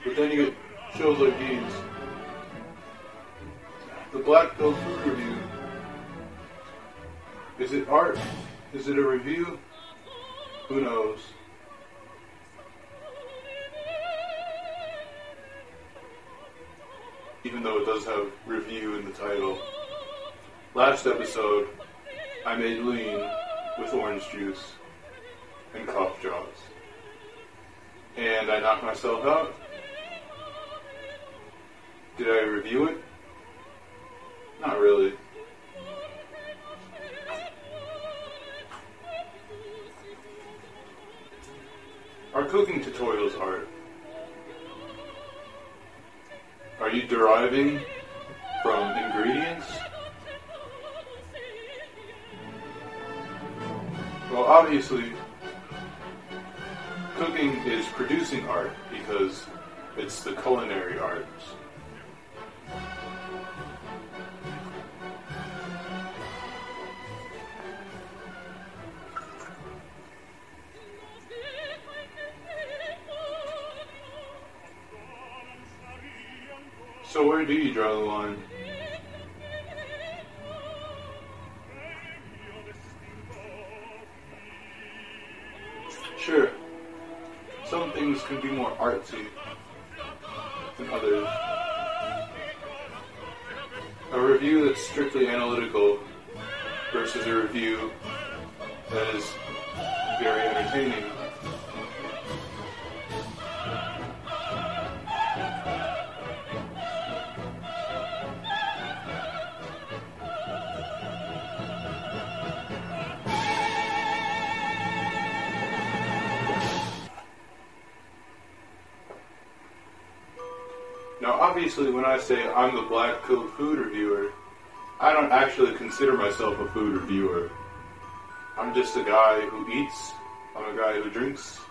Speaker 1: But then you get shows like these. The Black Pill Food Review. Is it art? Is it a review? Who knows? Even though it does have review in the title. Last episode, I made lean with orange juice and cough drops. And I knocked myself out. Did I review it? Not really. Are cooking tutorials art? Are you deriving from ingredients? Well, obviously, cooking is producing art because it's the culinary arts. So where do you draw the line? Sure, some things can be more artsy than others. A review that's strictly analytical versus a review that is very entertaining. Now, obviously, when I say I'm the Black Pill Food Reviewer, I don't actually consider myself a food reviewer. I'm just a guy who eats, I'm a guy who drinks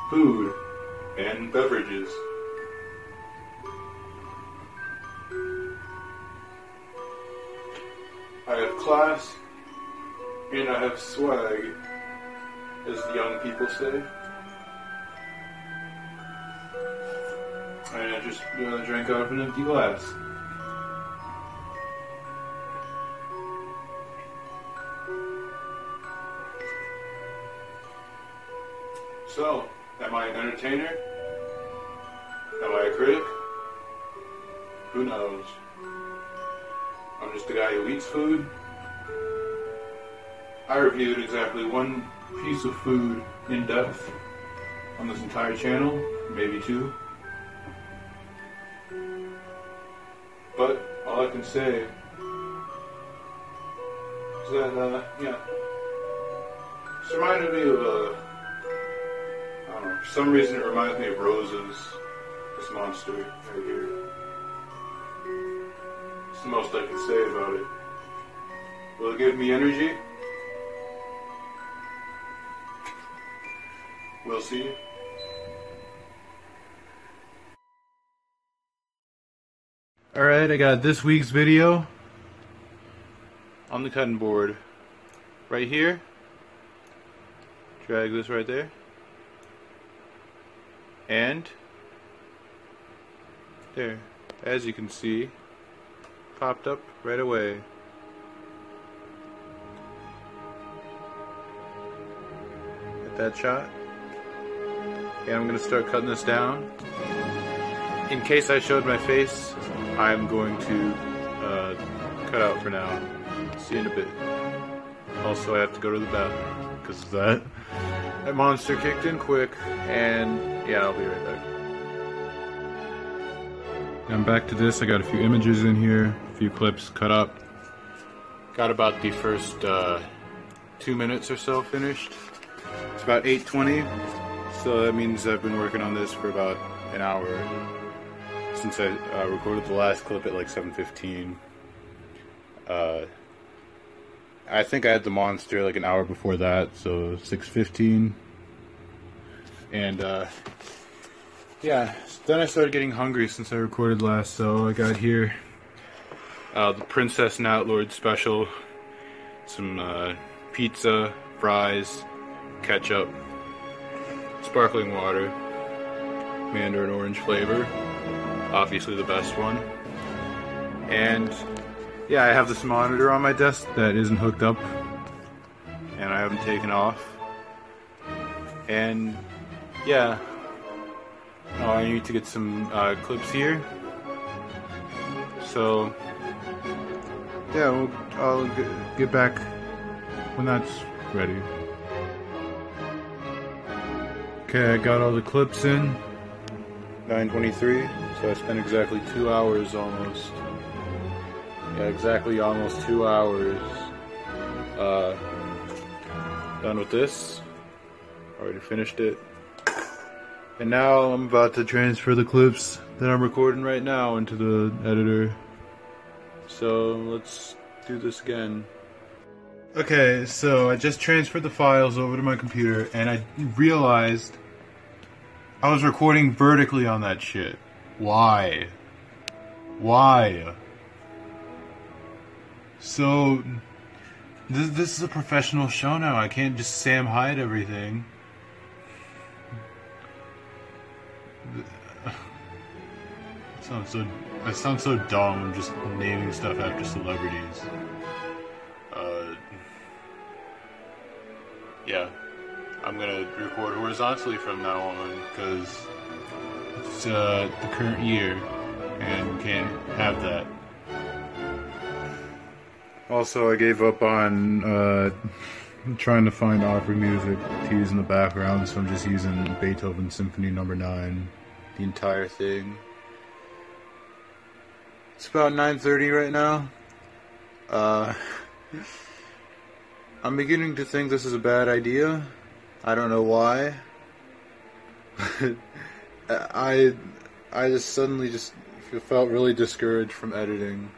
Speaker 1: food and beverages. I have class and I have swag, as the young people say. And I just drank out of an empty glass. So, am I an entertainer? Am I a critic? Who knows? I'm just a guy who eats food. I reviewed exactly one piece of food in depth on this entire channel, maybe 2. But all I can say is that, it's reminded me of, I don't know, for some reason it reminds me of Rose's, this monster right here. It's the most I can say about it. Will it give me energy? We'll see.
Speaker 2: Alright, I got this week's video.
Speaker 1: on the cutting board right here. Drag this right there. And there, as you can see, popped up right away. Get that shot. And I'm going to start cutting this down. In case I showed my face, I'm going to cut out for now. See you in a bit. Also, I have to go to the bathroom because of that. That monster kicked in quick, and yeah, I'll be right back. I'm back to this. I got a few images in here, a few clips cut up. Got about the first 2 minutes or so finished. It's about 8:20, so that means I've been working on this for about an hour since I recorded the last clip at like 7:15. I think I had the monster like an hour before that, so 6:15. And yeah, then I started getting hungry since I recorded last, so I got here the Princess and Outlord special, some pizza, fries, ketchup, sparkling water, mandarin orange flavor, obviously the best one, and yeah, I have this monitor on my desk that isn't hooked up, and I haven't taken off, and yeah, oh, I need to get some clips here, so yeah, I'll get back when that's ready. Okay, I got all the clips in, 9:23, so I spent exactly 2 hours almost. Yeah, exactly almost 2 hours done with this. Already finished it. And now I'm about to transfer the clips that I'm recording right now into the editor. So let's do this again. Okay, so I just transferred the files over to my computer and I realized I was recording vertically on that shit. Why? Why? So, this is a professional show now. I can't just Sam hide everything. I sound so dumb just naming stuff after celebrities. Yeah. I'm gonna record horizontally from now on, because it's the current year, and we can't have that. Also, I gave up on trying to find opera music to use in the background, so I'm just using Beethoven Symphony No. 9, the entire thing. It's about 9:30 right now. I'm beginning to think this is a bad idea. I don't know why. I just suddenly just felt really discouraged from editing.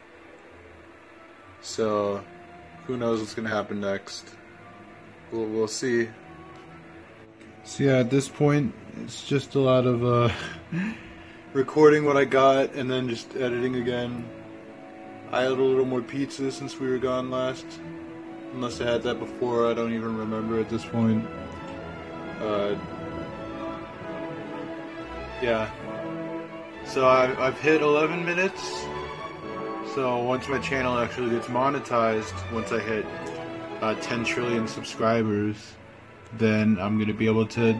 Speaker 1: So, who knows what's gonna happen next? We'll see. So yeah, at this point, it's just a lot of recording what I got and then just editing again. I had a little more pizza since we were gone last. Unless I had that before, I don't even remember at this point. Yeah. So I've hit 11 minutes. So once my channel actually gets monetized, once I hit 10 trillion subscribers, then I'm going to be able to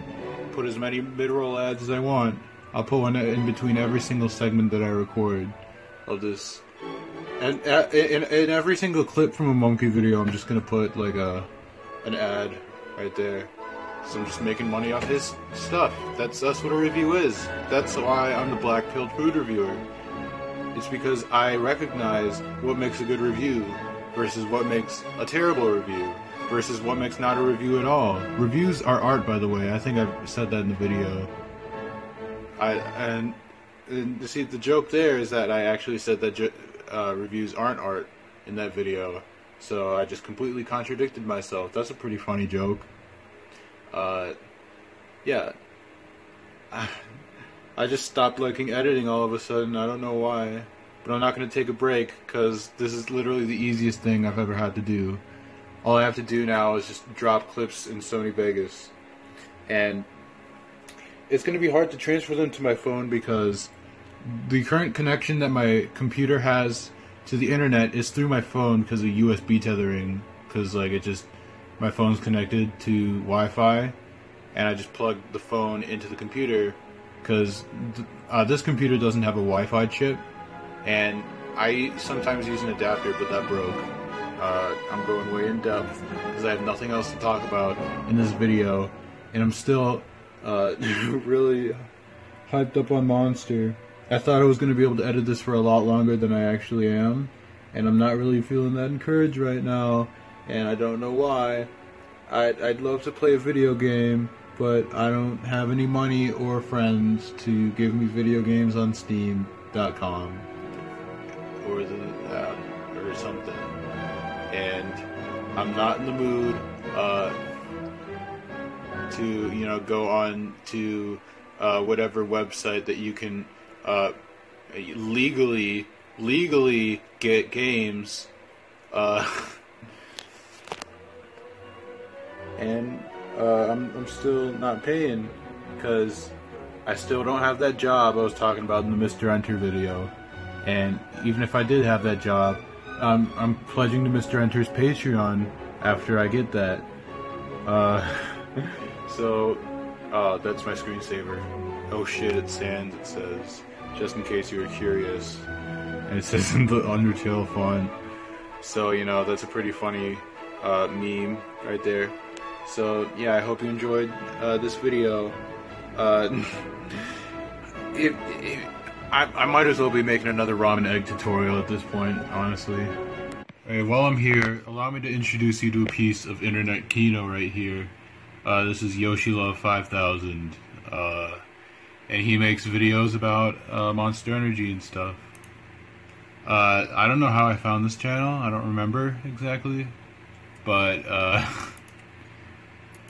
Speaker 1: put as many mid-roll ads as I want. I'll put one in between every single segment that I record of this. And in every single clip from a monkey video, I'm just going to put like an ad right there. So I'm just making money off his stuff. That's what a review is. That's why I'm the black-pilled food reviewer. It's because I recognize what makes a good review versus what makes a terrible review versus what makes not a review at all. Reviews are art, by the way. I think I've said that in the video. And see, the joke there is that I actually said that reviews aren't art in that video. So I just completely contradicted myself. That's a pretty funny joke. Yeah. I just stopped liking editing all of a sudden. I don't know why. but I'm not going to take a break because this is literally the easiest thing I've ever had to do. All I have to do now is just drop clips in Sony Vegas. And it's going to be hard to transfer them to my phone because the current connection that my computer has to the internet is through my phone because of USB tethering. Because like my phone's connected to Wi-Fi, and I just plug the phone into the computer because this computer doesn't have a Wi-Fi chip, and I sometimes use an adapter, but that broke. I'm going way in depth because I have nothing else to talk about in this video, and I'm still really hyped up on Monster. I thought I was going to be able to edit this for a lot longer than I actually am, and I'm not really feeling that encouraged right now, and I don't know why. I'd love to play a video game, but I don't have any money or friends to give me video games on Steam.com or the app or something. And I'm not in the mood to, you know, go on to whatever website that you can legally get games. And I'm still not paying because I still don't have that job I was talking about in the Mr. Enter video. And even if I did have that job, I'm pledging to Mr. Enter's Patreon after I get that. So that's my screensaver. Oh shit, it stands, it says, just in case you were curious. And it says in the Undertale font. So, you know, that's a pretty funny meme right there. So, yeah, I hope you enjoyed this video. I might as well be making another ramen egg tutorial at this point, honestly. Alright, while I'm here, allow me to introduce you to a piece of internet kino right here. This is YoshiLove5000. And he makes videos about Monster Energy and stuff. I don't know how I found this channel, I don't remember exactly. But,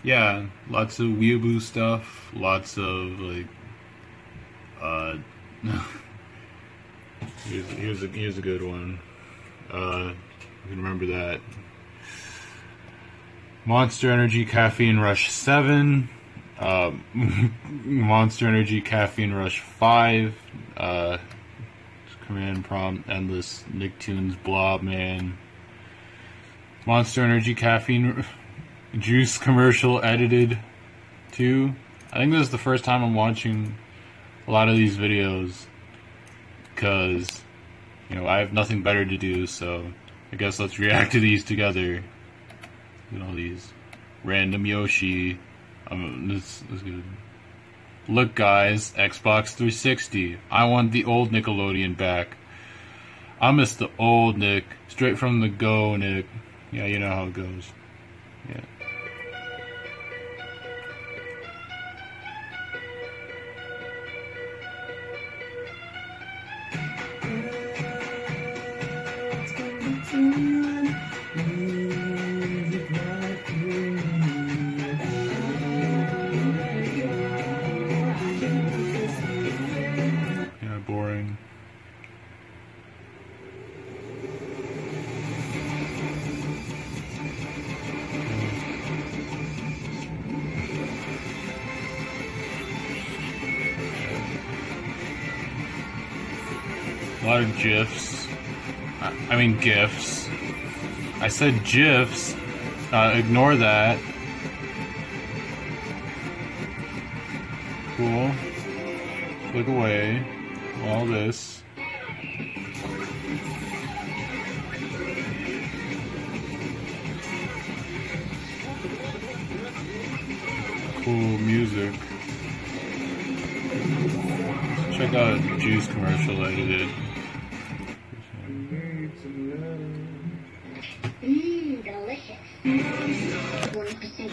Speaker 1: yeah, lots of weeaboo stuff, lots of, like, here's a good one. You can remember that. Monster Energy Caffeine Rush 7, Monster Energy Caffeine Rush 5, Command Prompt Endless Nicktoons Blob Man, Monster Energy Caffeine Juice Commercial Edited 2. I think this is the first time I'm watching a lot of these videos because, you know, I have nothing better to do, so I guess let's react to these together. Look at all these random Yoshi. This is good. Look, guys, Xbox 360. I want the old Nickelodeon back. I miss the old Nick. Straight from the go, Nick. Yeah, you know how it goes. Yeah. Yeah, boring. A lot of GIFs. I mean GIFs. I said GIFs. Ignore that. Cool. Click away. All this. Cool music. Check out a juice commercial I did.
Speaker 7: Delicious. 1%.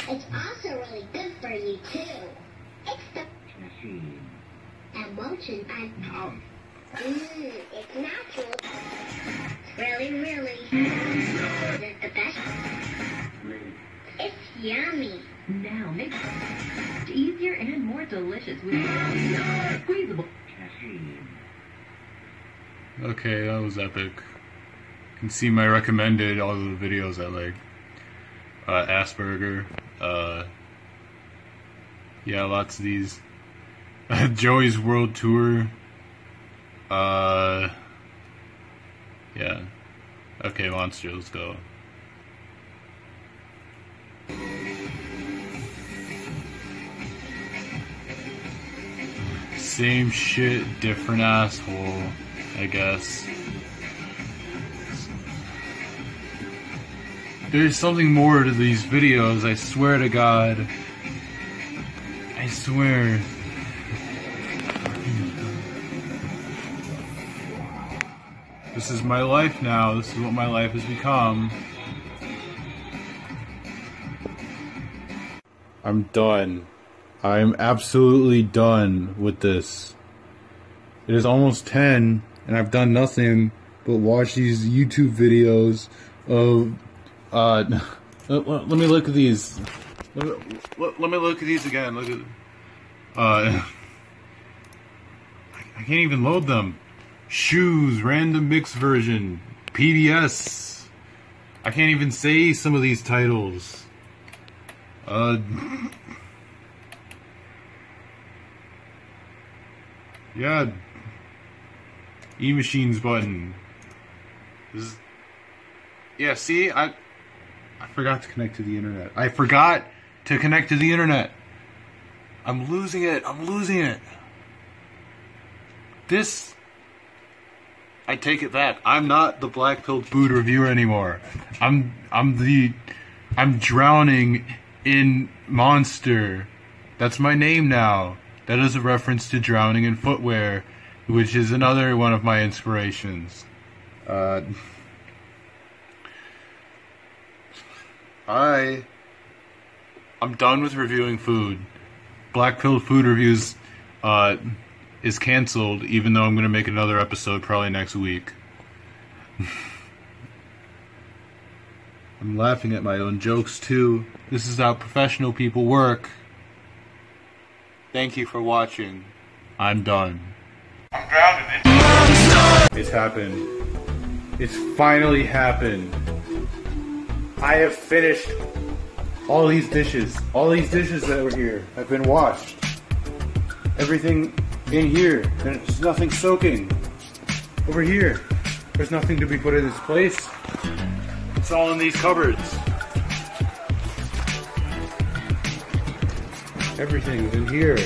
Speaker 7: It's also really good for you too. It's the emotion and it's natural. Really, is it the best? It's yummy.
Speaker 8: Now mix it easier and more delicious with squeezable.
Speaker 1: Okay, that was epic. You can see my recommended, all of the videos I like. Asperger. Yeah, lots of these. Joey's World Tour. Yeah. Okay, Monster, let's go. Same shit, different asshole, I guess. There's something more to these videos, I swear to God. I swear. This is my life now. This is what my life has become. I'm done. I'm absolutely done with this. It is almost 10, and I've done nothing but watch these YouTube videos of... let me look at these. Let me look at these again. Look at... I can't even load them. Shoes, random mix version, PBS. I can't even say some of these titles. Yeah. E-machines button. This is, yeah, see, I forgot to connect to the internet. I forgot to connect to the internet. I'm losing it. I'm losing it. This, I take it back. I'm not the Black Pilled Food reviewer anymore. I'm drowning in Monster. That's my name now. That is a reference to drowning in footwear, which is another one of my inspirations. I'm done with reviewing food. Black Pilled Food Reviews is canceled, even though I'm going to make another episode probably next week. I'm laughing at my own jokes too. This is how professional people work. Thank you for watching. I'm done. I'm grounded. It's happened. It's finally happened. I have finished all these dishes. All these dishes that were here have been washed. Everything in here. There's nothing soaking. Over here. There's nothing to be put in its place. It's all in these cupboards. Everything's in here.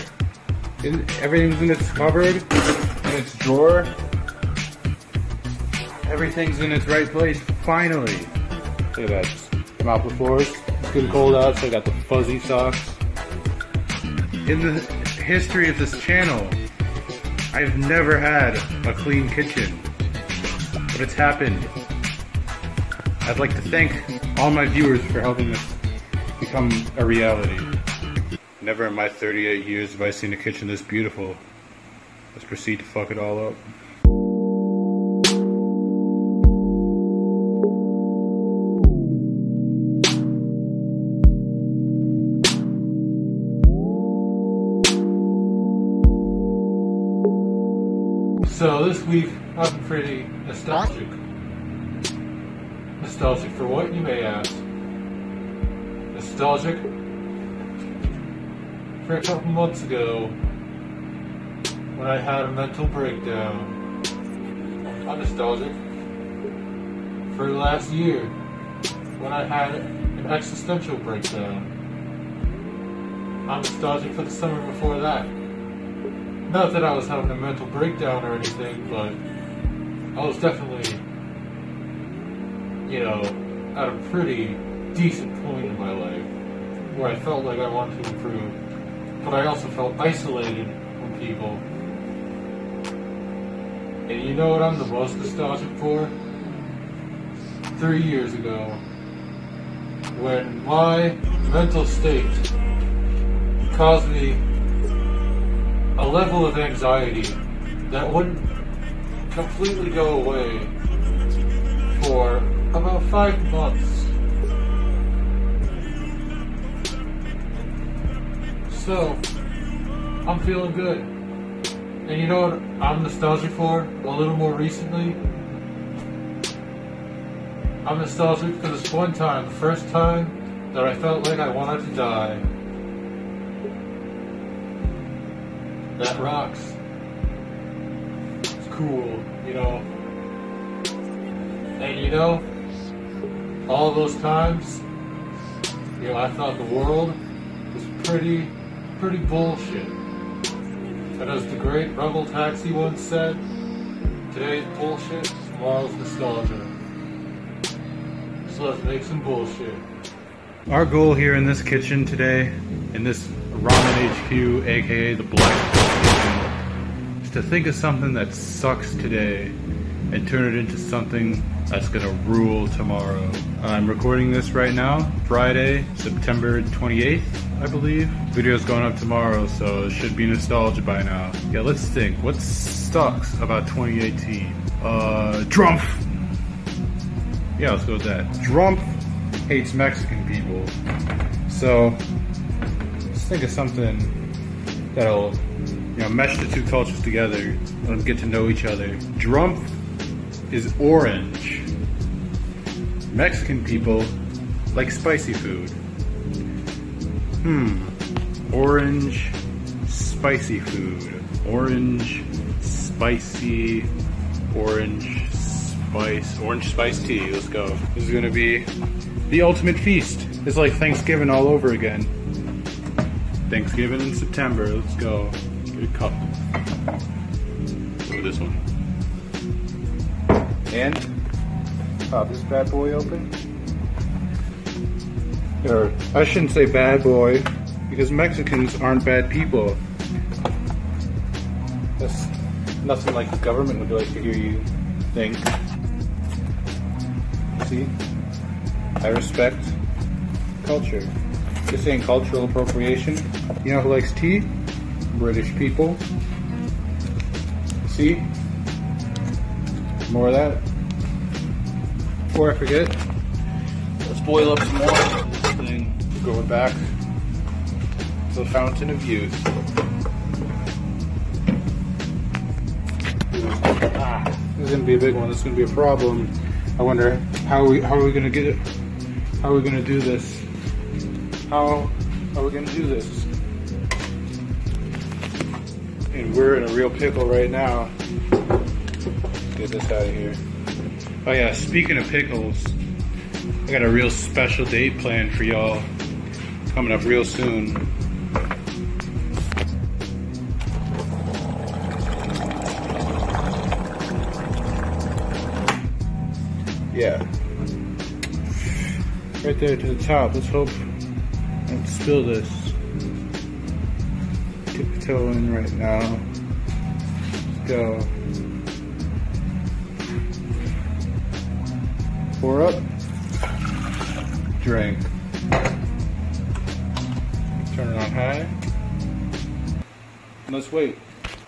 Speaker 1: Everything's in its cupboard, in its drawer. Everything's in its right place, finally. Look at that. I'm out the floors. It's getting cold out, so I got the fuzzy socks. In the history of this channel, I've never had a clean kitchen. But it's happened. I'd like to thank all my viewers for helping this become a reality. Never in my 38 years have I seen a kitchen this beautiful. Let's proceed to fuck it all up. So this week, I'm pretty nostalgic. Nostalgic for what, you may ask? Nostalgic? For a couple months ago, when I had a mental breakdown. I'm nostalgic. For last year, when I had an existential breakdown. I'm nostalgic for the summer before that. Not that I was having a mental breakdown or anything, but I was definitely, you know, at a pretty decent point in my life where I felt like I wanted to improve, but I also felt isolated from people. And you know what I'm the most nostalgic for? 3 years ago, when my mental state caused me a level of anxiety that wouldn't completely go away for about 5 months. So, I'm feeling good.
Speaker 2: And you know what I'm nostalgic for? A little more recently? I'm nostalgic for this one time, the first time that I felt like I wanted to die. That rocks. It's cool, you know. And you know, all those times, you know, I thought the world was pretty bullshit. And as the great Rebel Taxi once said, today's bullshit, tomorrow's nostalgia. So let's make some bullshit. Our goal here in this kitchen today, in this Ramen HQ, aka the Black Kitchen, is to think of something that sucks today and turn it into something that's gonna rule tomorrow. I'm recording this right now, Friday, September 28th, I believe. Video's going up tomorrow, so it should be nostalgia by now. Yeah, let's think. What sucks about 2018? Drumpf! Yeah, let's go with that. Drumpf hates Mexican people. So, let's think of something that'll, you know, mesh the two cultures together, let them get to know each other. Drumpf is orange. Mexican people like spicy food. Orange, spicy food. Orange, spicy, orange spice tea. Let's go. This is gonna be the ultimate feast. It's like Thanksgiving all over again. Thanksgiving in September. Let's go. Get a cup. Go with this one. And pop this bad boy open. Or I shouldn't say bad boy, because Mexicans aren't bad people. That's nothing like the government would like to hear you think. See? I respect culture. This ain't cultural appropriation. You know who likes tea? British people. See? More of that. Before I forget, let's boil up some more. This thing going back to the fountain of youth. This is gonna be a big one. This is gonna be a problem. I wonder how are we gonna get it? How are we gonna do this? How are we gonna do this? And we're in a real pickle right now. Let's get this out of here. Oh yeah, speaking of pickles, I got a real special date planned for y'all. Coming up real soon. Yeah. Right there to the top. Let's hope I don't spill this. Tiptoeing right now. Let's go. Pour up. Drink. Turn it on high. And let's wait.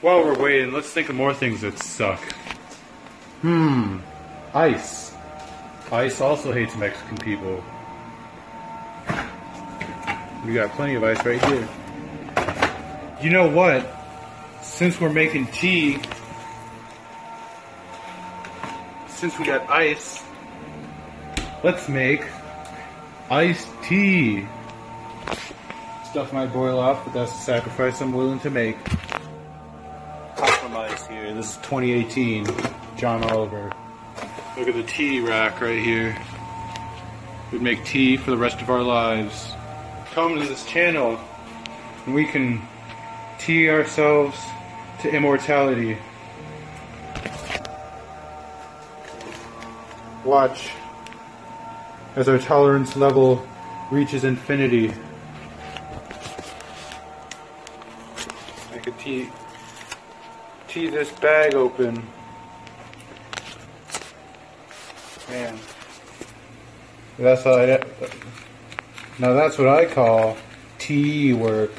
Speaker 2: While we're waiting, let's think of more things that suck. Ice. Ice also hates Mexican people. We got plenty of ice right here. You know what? Since we're making tea, since we got ice, let's make iced tea. Stuff might boil off, but that's a sacrifice I'm willing to make. Compromise here. This is 2018. John Oliver. Look at the tea rack right here. We'd make tea for the rest of our lives. Come to this channel and we can tea ourselves to immortality. Watch as our tolerance level reaches infinity. I could tea this bag open. Man, that's how now that's what I call tea work.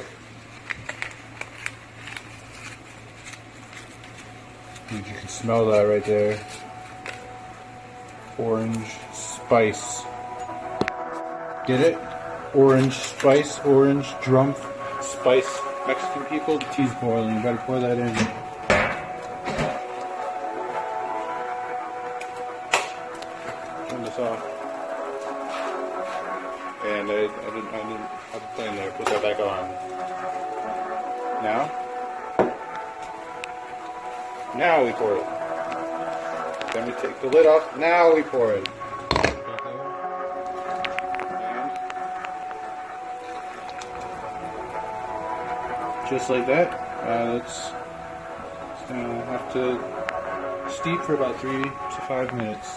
Speaker 2: You can smell that right there. Orange spice. Get it? Orange spice, orange drumpf spice. Mexican people, the tea's boiling. You better pour that in.
Speaker 1: this off. And I didn't have the plane there. Put that back on. Now we pour it. Then we take the lid off. Now we pour it. And just like that. It's gonna have to steep for about 3 to 5 minutes.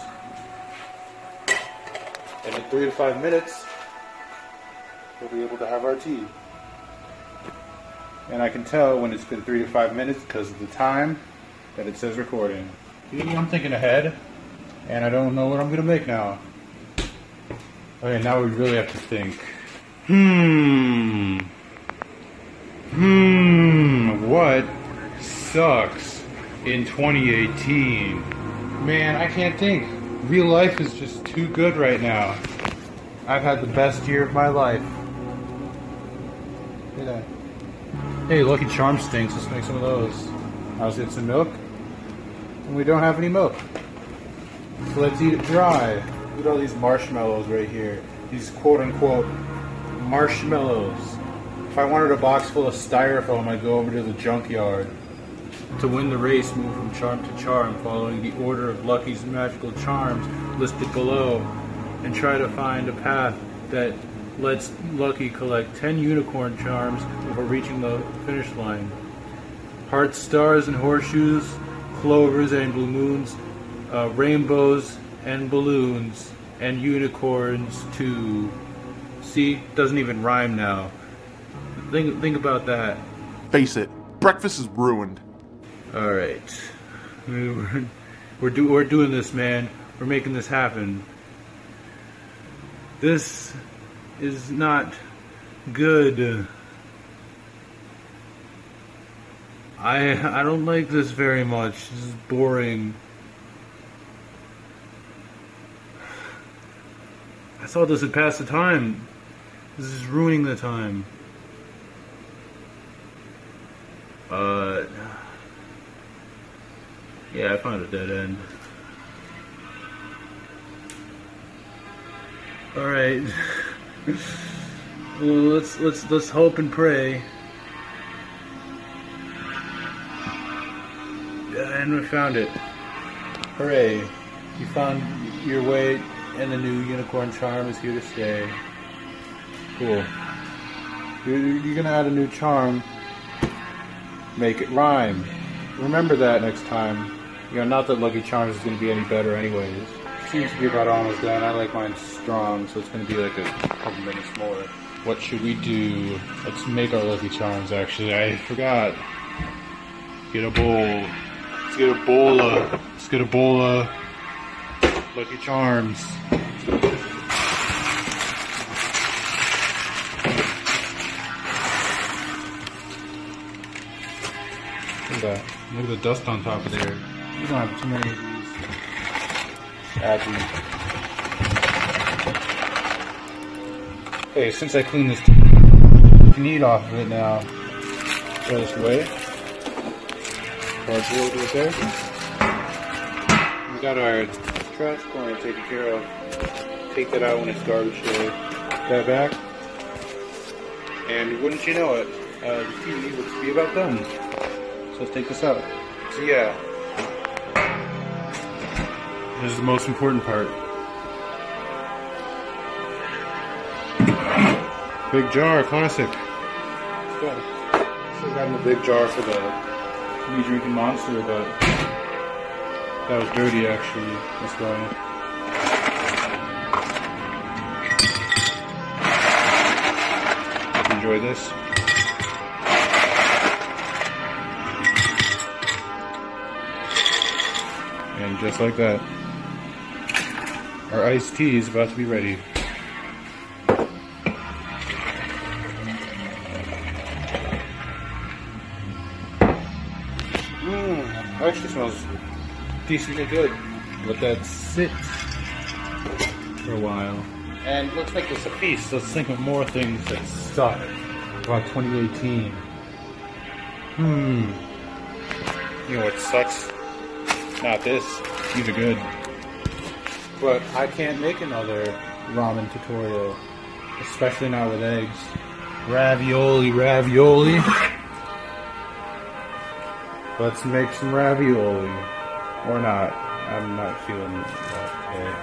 Speaker 1: And in 3 to 5 minutes, we'll be able to have our tea. And I can tell when it's been 3 to 5 minutes because of the time that it says recording. See, I'm thinking ahead, and I don't know what I'm gonna make now. Okay, now we really have to think. What sucks in 2018? Man, I can't think. Real life is just too good right now. I've had the best year of my life. Look at that. Hey, Lucky Charms stinks. Let's make some of those. I'll get some milk. And we don't have any milk. So let's eat it dry. Look at all these marshmallows right here. These quote-unquote marshmallows. If I wanted a box full of styrofoam, I'd go over to the junkyard. To win the race, move from charm to charm, following the order of Lucky's magical charms listed below, and try to find a path that lets Lucky collect 10 unicorn charms before reaching the finish line. Hearts, stars, and horseshoes, clovers and blue moons, rainbows and balloons, and unicorns too. See, doesn't even rhyme now. Think about that.
Speaker 8: Face it, breakfast is ruined.
Speaker 1: All right, we're doing this, man. We're making this happen. This is not good. I don't like this very much. This is boring. I thought this would pass the time. This is ruining the time. Yeah, I found a dead end. All right. Well, let's hope and pray. And we found it. Hooray! You found your way, and the new unicorn charm is here to stay. Cool. You're gonna add a new charm. Make it rhyme. Remember that next time. You know, not that Lucky Charms is going to be any better anyways. Seems to be about almost done. I like mine strong, so it's going to be like a couple minutes more. What should we do? Let's make our Lucky Charms, actually. I forgot. Get a bowl. Let's get a bowl of Lucky Charms. Look at that. Look at the dust on top of there. You don't have too many of these. Add these. Hey, since I cleaned this, you can eat off of it now. Throw this away. Cardboard right there. We got our trash corner taken care of. Take that out when it's garbage day. Put that back. And wouldn't you know it, the TV looks to be about done. So let's take this out. So yeah. This is the most important part. Big jar, classic. Let's go. Still got in the big jar for the me drinking monster, but that was dirty actually. Let's go. Enjoy this. And just like that, our iced tea is about to be ready. Actually smells decently good. Let that sit for a while. And let's make this a feast. Let's think of more things that suck about 2018. You know what sucks? Not this. These are good. But I can't make another ramen tutorial, especially not with eggs.
Speaker 2: Ravioli, ravioli.
Speaker 1: Let's make some ravioli. Or not. I'm not feeling that today.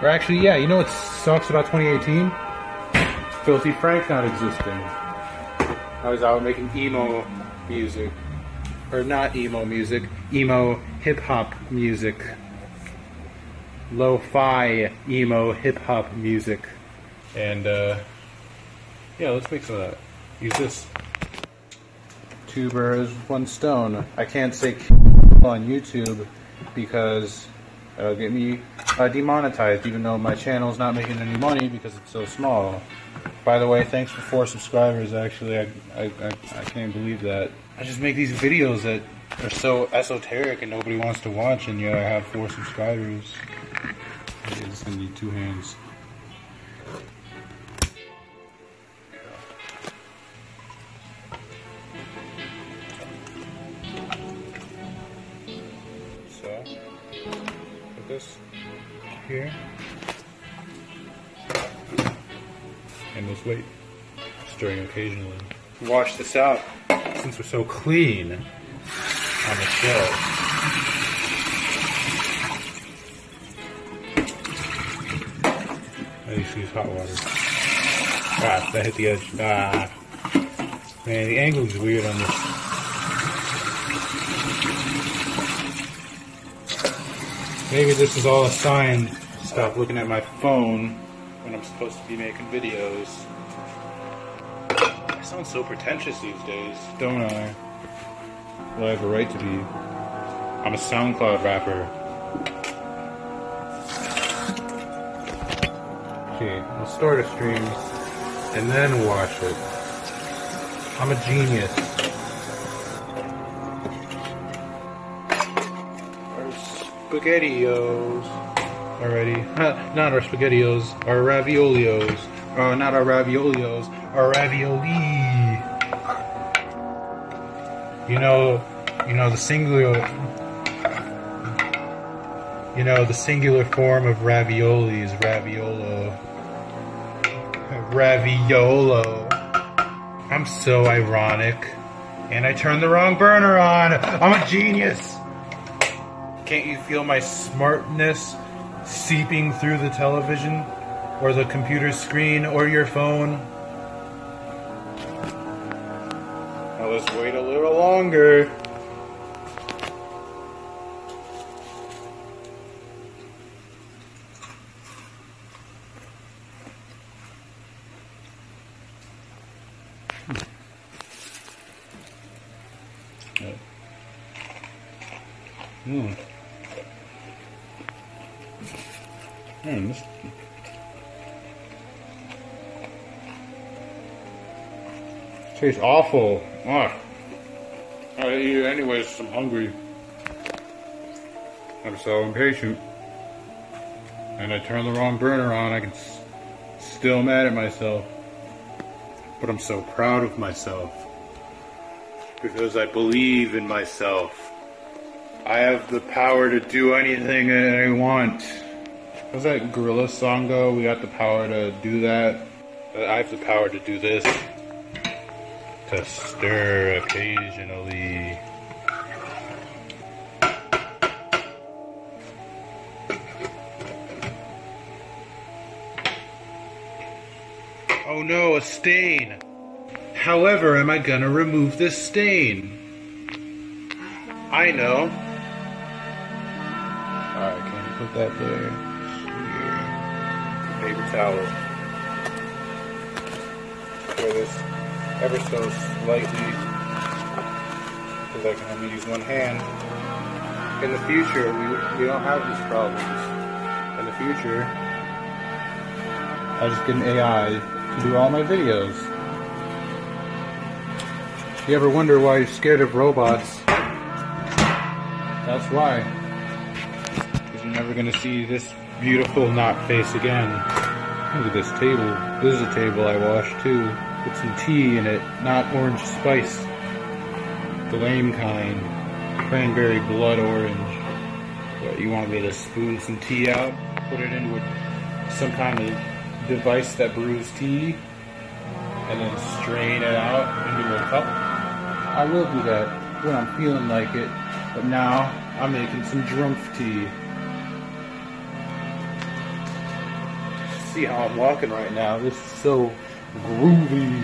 Speaker 1: Or actually, yeah, you know what sucks about 2018? Filthy Frank not existing. I was out making emo music. Or not emo music, emo hip-hop music. Lo-fi emo hip-hop music. And, yeah, let's make some of that. Use this. 2 birds, 1 stone. I can't say on YouTube because it'll get me demonetized, even though my channel's not making any money because it's so small. By the way, thanks for 4 subscribers, actually. I can't believe that. I just make these videos that are so esoteric and nobody wants to watch, and yet I have 4 subscribers. Okay, this is gonna need 2 hands. So, put this here. And just wait, stirring occasionally. Wash this out since we're so clean on the shelf. I used to use hot water. Ah, that hit the edge. Ah, man, the angle is weird on this. Maybe this is all a sign to stop looking at my phone when I'm supposed to be making videos. I sound so pretentious these days, don't I? Well, I have a right to be. I'm a SoundCloud rapper. Okay, we'll start a stream and then watch it. I'm a genius. Our SpaghettiOs already. Not our SpaghettiOs, our Raviolios. Not our Raviolios, our ravioli. You know the singular. You know the singular form of ravioli is raviolo. Raviolo. I'm so ironic, and I turned the wrong burner on. I'm a genius. Can't you feel my smartness seeping through the television, or the computer screen, or your phone? Now let's wait a little longer. This tastes awful. I eat it anyways, I'm hungry. I'm so impatient. And I turned the wrong burner on. I can still mad at myself. But I'm so proud of myself. Because I believe in myself. I have the power to do anything that I want. How's that gorilla song go? We got the power to do that. I have the power to do this. To stir occasionally. Oh no, a stain. However, am I gonna remove this stain? I know. Alright, can you put that there? Paper towel. Pour this ever so slightly, because I can only use one hand. In the future, we don't have these problems. In the future, I just get an AI to do all my videos. If you ever wonder why you're scared of robots, that's why. Because you're never going to see this beautiful knot face again. Look at this table. This is a table I washed too. Put some tea in it, not orange spice. The lame kind. Cranberry blood orange. But you want to be able to spoon some tea out, put it into some kind of device that brews tea, and then strain it out into a cup. I will do that when I'm feeling like it, but now I'm making some drunk tea. See how I'm walking right now? This is so groovy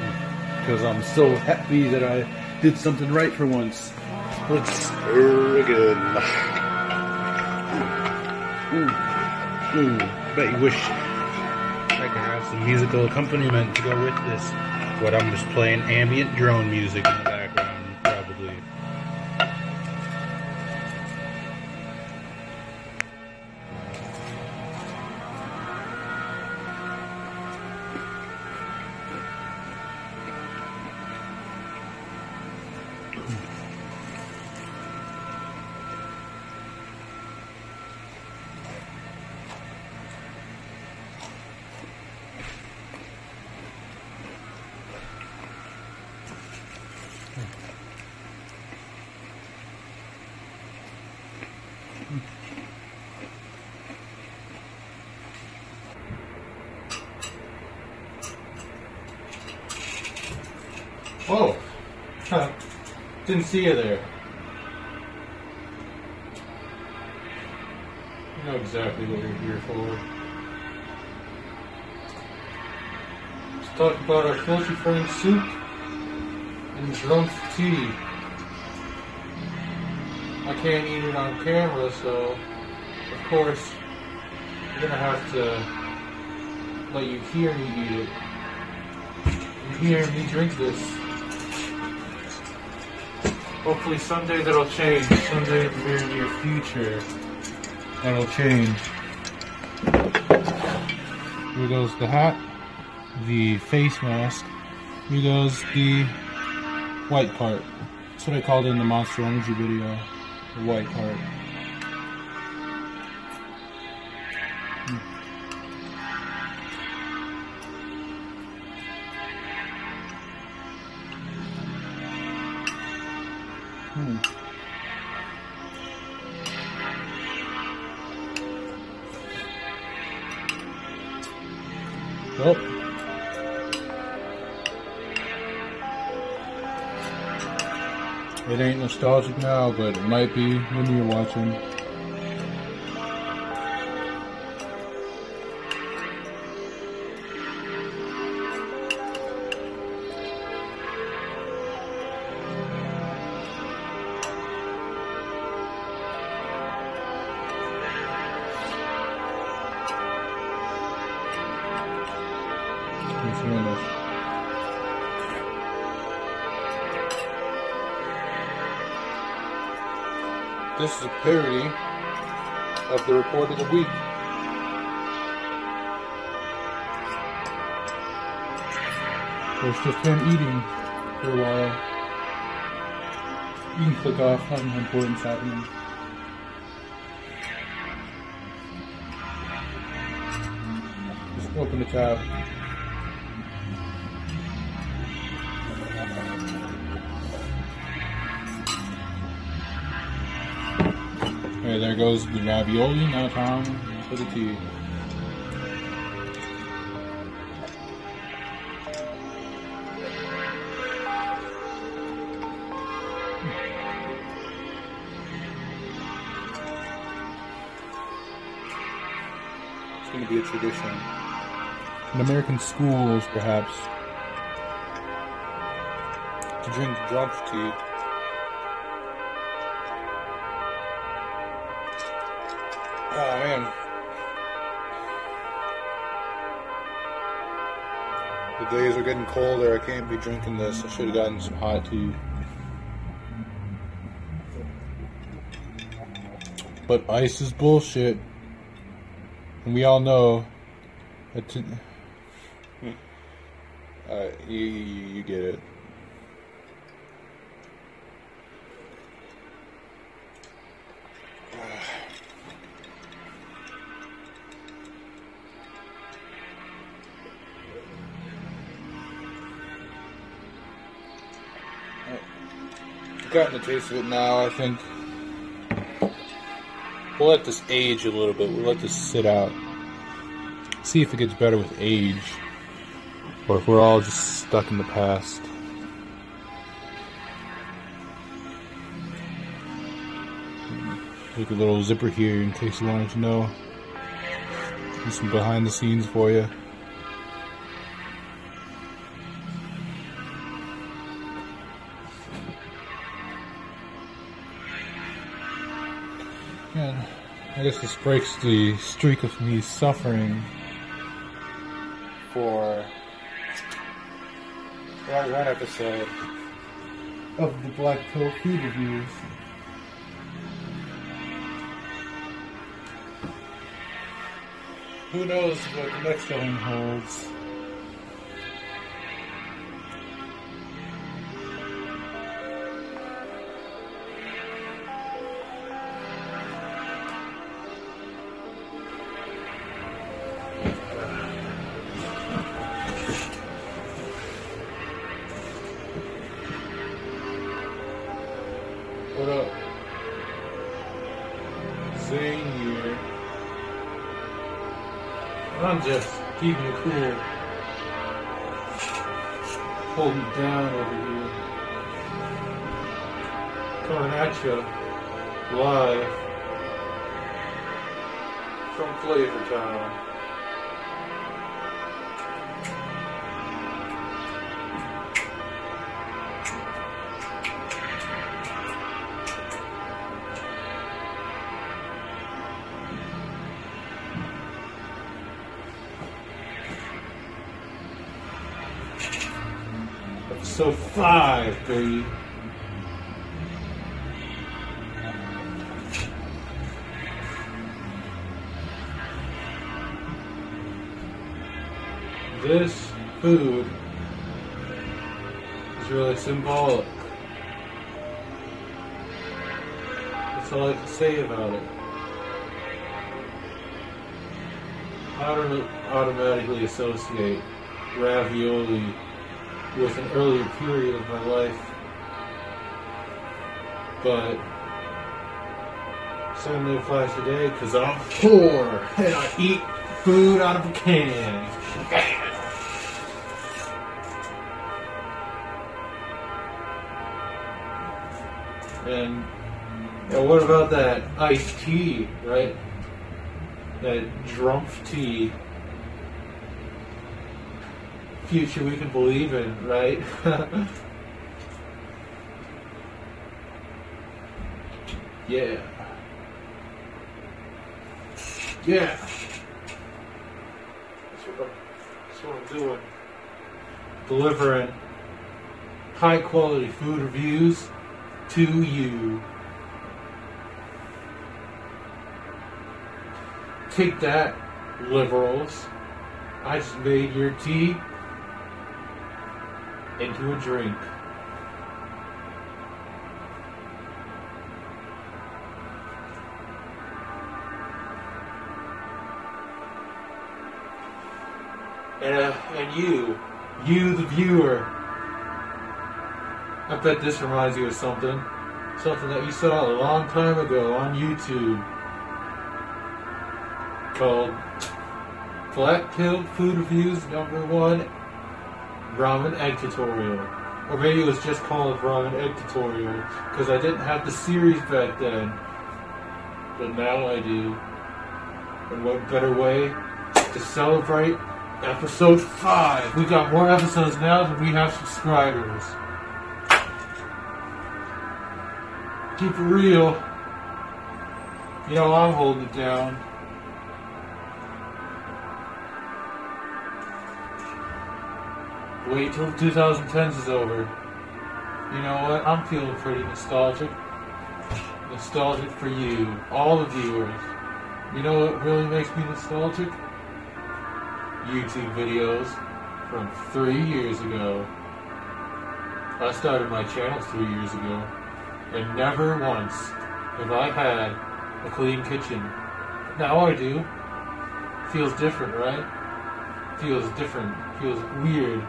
Speaker 1: because I'm so happy that I did something right for once. Let's stir again. Bet you wish I could have some musical accompaniment to go with this. But I'm just playing ambient drone music in the background, probably. Oh, didn't see you there. You know exactly what you're here for. Let's talk about our filthy friend soup and drunk tea. I can't eat it on camera, so of course you're gonna have to let you hear me eat it. And hear me drink this. Hopefully someday that'll change. Someday in the very near future, that'll change. Here goes the hat, the face mask. Here goes the white part. That's what I called it in the Monster Energy video. The white part. Well, it ain't nostalgic now, but it might be when you're watching. This is a parody of the report of the week. It's just him eating for a while. You can click off, nothing important's happening. Just open the tab. Okay, there goes the ravioli, now time for the tea. It's going to be a tradition. In American schools, perhaps, to drink drunk tea. Oh man. The days are getting colder. I can't be drinking this. I should have gotten some hot tea. But ice is bullshit. And we all know that you get it. I've gotten the taste of it now, I think.
Speaker 2: We'll let this age a little bit. We'll let this sit out. See if it gets better with age. Or if we're all just stuck in the past. Make a little zipper here in case you wanted to know. Do some behind the scenes for you. Yeah, I guess this breaks the streak of me suffering for one episode of the Black Pill Food Reviews. Who knows what the next one holds? What up? Zane here. I'm just keeping it cool. Holding it down over here. Coming at you live from Flavor Town. Episode 5, baby. This food is really symbolic. That's all I can say about it. I don't automatically associate ravioli with an earlier period of my life, but certainly applies today because I'm poor and I eat food out of a can. And what about that iced tea, right? That drumpf tea. Future we can believe in, right? Yeah. Yeah. That's what I'm doing. Delivering high quality food reviews to you. Take that, liberals. I just made your tea into a drink. And you the viewer, I bet this reminds you of something that you saw a long time ago on YouTube called Black Pill Food Reviews #1 Ramen Egg Tutorial. Or maybe it was just called Ramen Egg Tutorial because I didn't have the series back then. But now I do. And what better way to celebrate episode 5? We got more episodes now than we have subscribers. Keep it real. You know I'm holding it down. Wait till 2010s is over. You know what? I'm feeling pretty nostalgic. Nostalgic for you, all the viewers. You know what really makes me nostalgic? YouTube videos from 3 years ago. I started my channel 3 years ago, and never once have I had a clean kitchen. Now I do. Feels different, right? Feels different. Feels weird.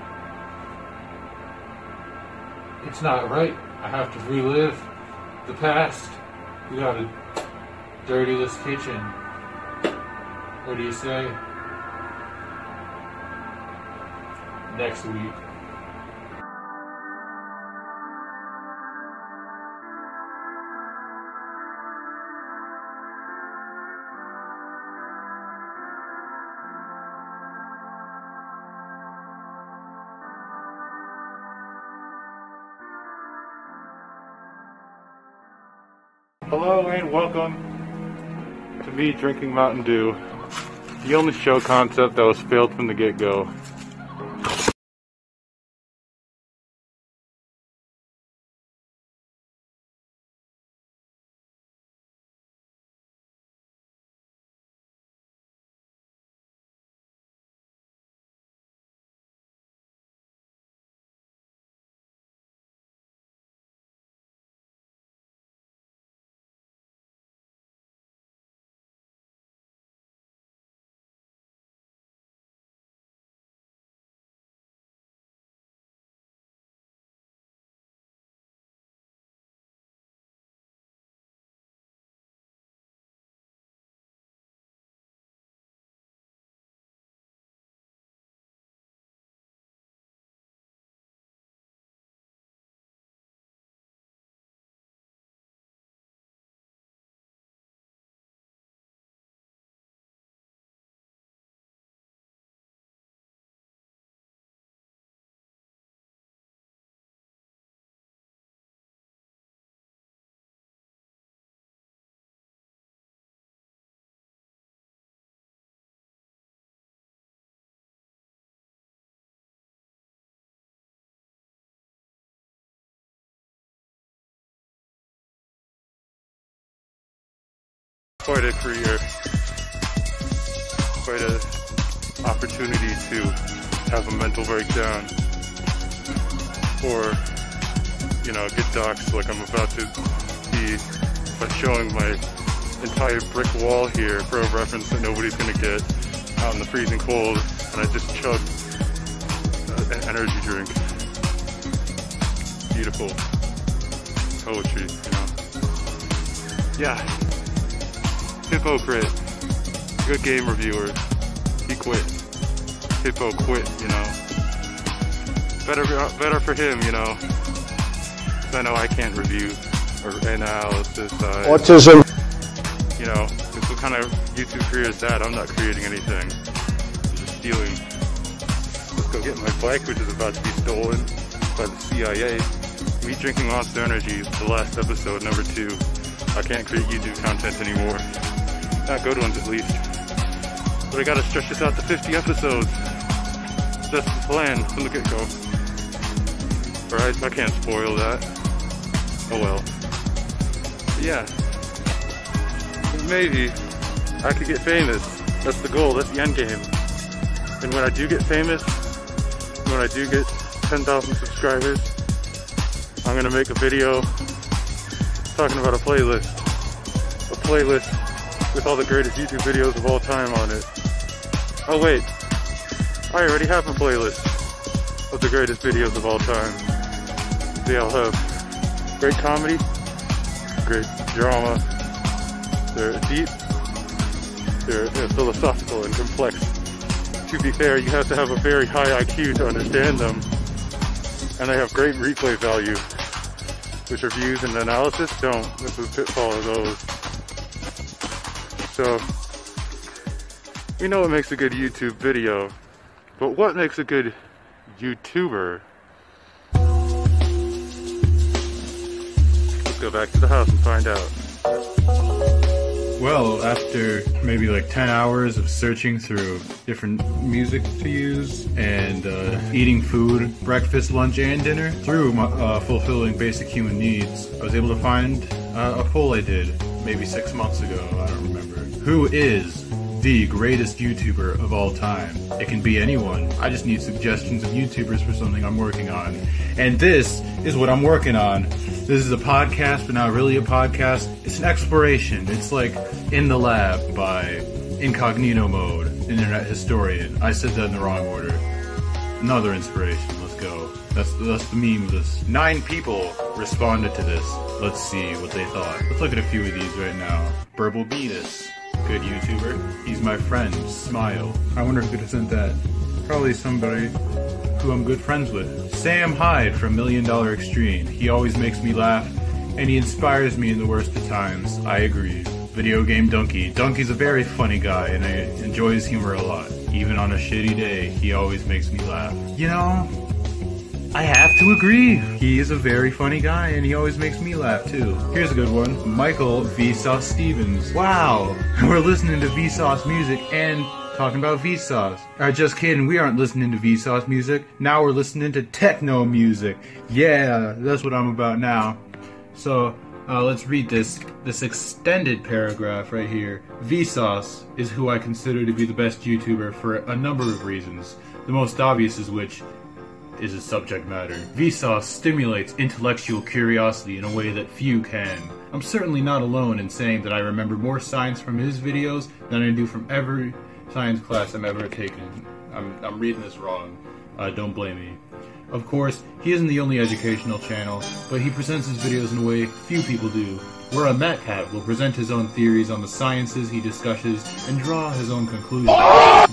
Speaker 2: It's not right. I have to relive the past. We gotta dirtyless kitchen. What do you say? Next week.
Speaker 1: Hello and welcome to me drinking Mountain Dew, the only show concept that was failed from the get-go. Quite a career, quite an opportunity to have a mental breakdown, or, you know, get doxxed like I'm about to be by showing my entire brick wall here for a reference that nobody's going to get out in the freezing cold, and I just chugged an energy drink. Beautiful poetry, you know. Yeah. Hypocrite, good game reviewer, he quit. Hippo quit, you know. Better for him, you know. 'Cause I know I can't review or analysis.
Speaker 9: Autism.
Speaker 1: You know, what kind of YouTube career is that? I'm not creating anything. I'm just stealing. Let's go get my bike, which is about to be stolen by the CIA. Me drinking Monster Energy, the last episode, number 2. I can't create YouTube content anymore. Not good ones, at least. But I gotta stretch this out to 50 episodes. That's the plan from the get-go. Alright, I can't spoil that. Oh well. But yeah. Maybe I could get famous. That's the goal, that's the end game. And when I do get famous, when I do get 10,000 subscribers, I'm gonna make a video talking about a playlist. A playlist with all the greatest YouTube videos of all time on it. Oh wait, I already have a playlist of the greatest videos of all time. They all have great comedy, great drama, they're deep, they're philosophical and complex. To be fair, you have to have a very high IQ to understand them, and they have great replay value, which reviews and analysis don't. This is a pitfall of those. So, we know what makes a good YouTube video, but what makes a good YouTuber? Let's go back to the house and find out. Well, after maybe like 10 hours of searching through different music to use and eating food, breakfast, lunch, and dinner through fulfilling basic human needs, I was able to find a poll I did maybe 6 months ago, I don't remember. Who is the greatest YouTuber of all time? It can be anyone. I just need suggestions of YouTubers for something I'm working on. And this is what I'm working on. This is a podcast, but not really a podcast. It's an exploration. It's like In the Lab by Incognito Mode, Internet Historian. I said that in the wrong order. Another inspiration. Let's go. That's the meme of this. 9 people responded to this. Let's see what they thought. Let's look at a few of these right now. Burble Venus, good YouTuber. He's my friend, Smile. I wonder who could have sent that. Probably somebody who I'm good friends with. Sam Hyde from $1 Million Extreme. He always makes me laugh, and he inspires me in the worst of times. I agree. Video Game Donkey. Donkey's a very funny guy, and I enjoy his humor a lot. Even on a shitty day, he always makes me laugh. You know, I have to agree. He is a very funny guy, and he always makes me laugh, too. Here's a good one. Michael Vsauce Stevens. Wow, we're listening to Vsauce music and talking about Vsauce. Just kidding, we aren't listening to Vsauce music. Now we're listening to techno music. Yeah, that's what I'm about now. So, let's read this extended paragraph right here. Vsauce is who I consider to be the best YouTuber for a number of reasons. The most obvious is which is his subject matter. Vsauce stimulates intellectual curiosity in a way that few can. I'm certainly not alone in saying that I remember more science from his videos than I do from every science class I've ever taken. I'm reading this wrong. Don't blame me. Of course, he isn't the only educational channel, but he presents his videos in a way few people do, where a Matt Cat will present his own theories on the sciences he discusses and draw his own conclusions.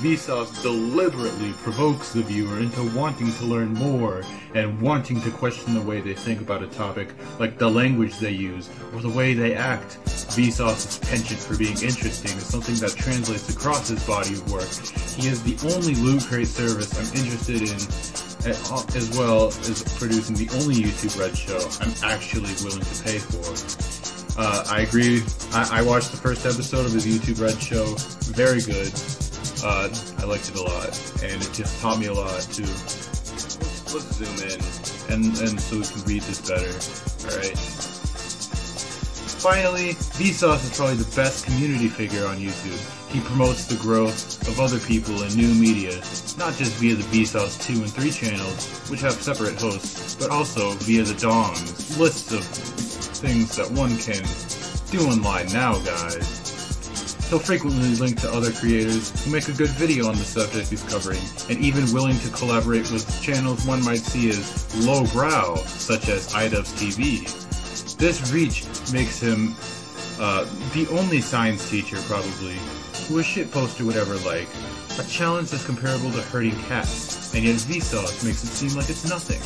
Speaker 1: Vsauce deliberately provokes the viewer into wanting to learn more and wanting to question the way they think about a topic, like the language they use or the way they act. Vsauce's penchant for being interesting is something that translates across his body of work. He is the only Loot Crate service I'm interested in, as well as producing the only YouTube Red show I'm actually willing to pay for. I agree. I watched the first episode of his YouTube Red show. Very good. I liked it a lot, and it just taught me a lot too. Let's zoom in, and so we can read this better. All right. Finally, Vsauce is probably the best community figure on YouTube. He promotes the growth of other people in new media, not just via the Vsauce 2 and 3 channels, which have separate hosts, but also via the dongs, lists of things that one can do online now, guys. He'll frequently link to other creators who make a good video on the subject he's covering, and even willing to collaborate with channels one might see as lowbrow, such as iDubbbz TV. This reach makes him the only science teacher, probably, who a shitpost or whatever like. A challenge that's comparable to herding cats, and yet Vsauce makes it seem like it's nothing.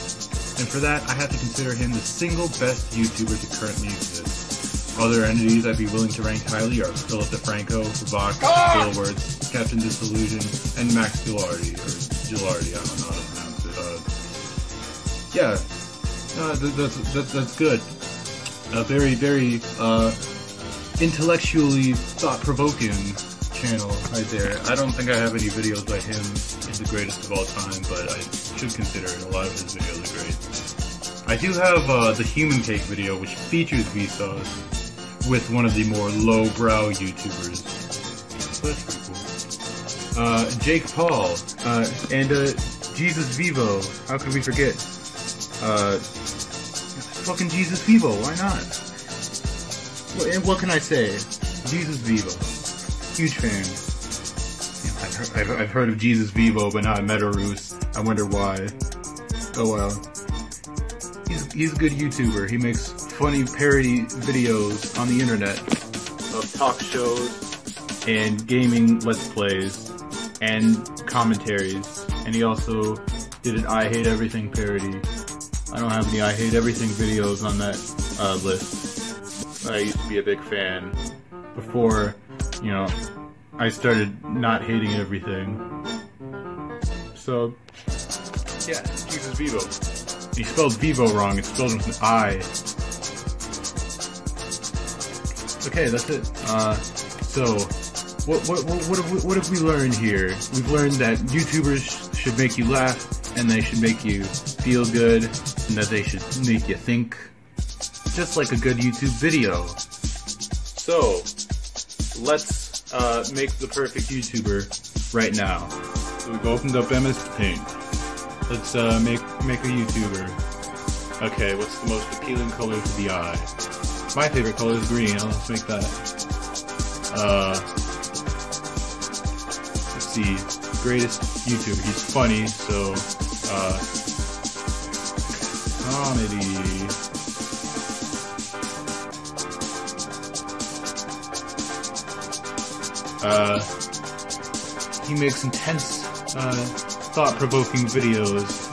Speaker 1: And for that, I have to consider him the single best YouTuber to currently exist. Other entities I'd be willing to rank highly are Philip DeFranco, Vok, Billwords, Captain Disillusion, and Max Gilardi, or Gilardi, I don't know how to pronounce it. That's good. A very, very intellectually thought-provoking channel right there. I don't think I have any videos by him as the greatest of all time, but I should consider it. A lot of his videos are great. I do have the Human Cake video, which features Vsauce with one of the more lowbrow YouTubers. So that's pretty cool. Jake Paul, and Jesus Vivo. How could we forget? Fucking Jesus Vivo, why not? What can I say? Jesus Vivo. Huge fan. You know, I've heard of Jesus Vivo, but not Metaroos. I wonder why. Oh well. He's a good YouTuber. He makes funny parody videos on the internet of talk shows and gaming let's plays and commentaries. And he also did an I Hate Everything parody. I don't have any I Hate Everything videos on that list. I used to be a big fan before, you know, I started not hating everything. So, yeah, Jesus Vivo. He spelled Vivo wrong, it's spelled with an I. Okay, that's it. So, what have we learned here? We've learned that YouTubers should make you laugh, and they should make you feel good, and that they should make you think, just like a good YouTube video. So, let's make the perfect YouTuber right now. So we've opened up MS Paint. Let's make a YouTuber. Okay, what's the most appealing color to the eye? My favorite color is green. Let's make that. Let's see. Greatest YouTuber. He's funny, so comedy.
Speaker 2: He makes intense, thought-provoking videos.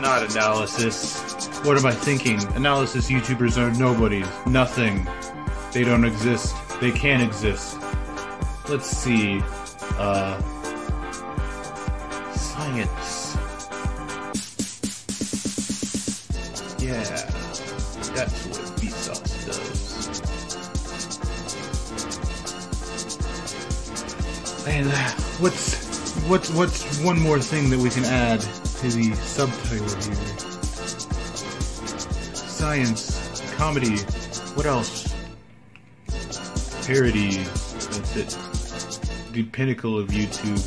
Speaker 2: Not analysis. What am I thinking? Analysis YouTubers are nobodies. Nothing. They don't exist. They can't exist. Let's see. Science. Yeah, that's what Vsauce does. And what's one more thing that we can add to the subtitle here? Science, comedy. What else? Parody. That's it. The pinnacle of YouTube.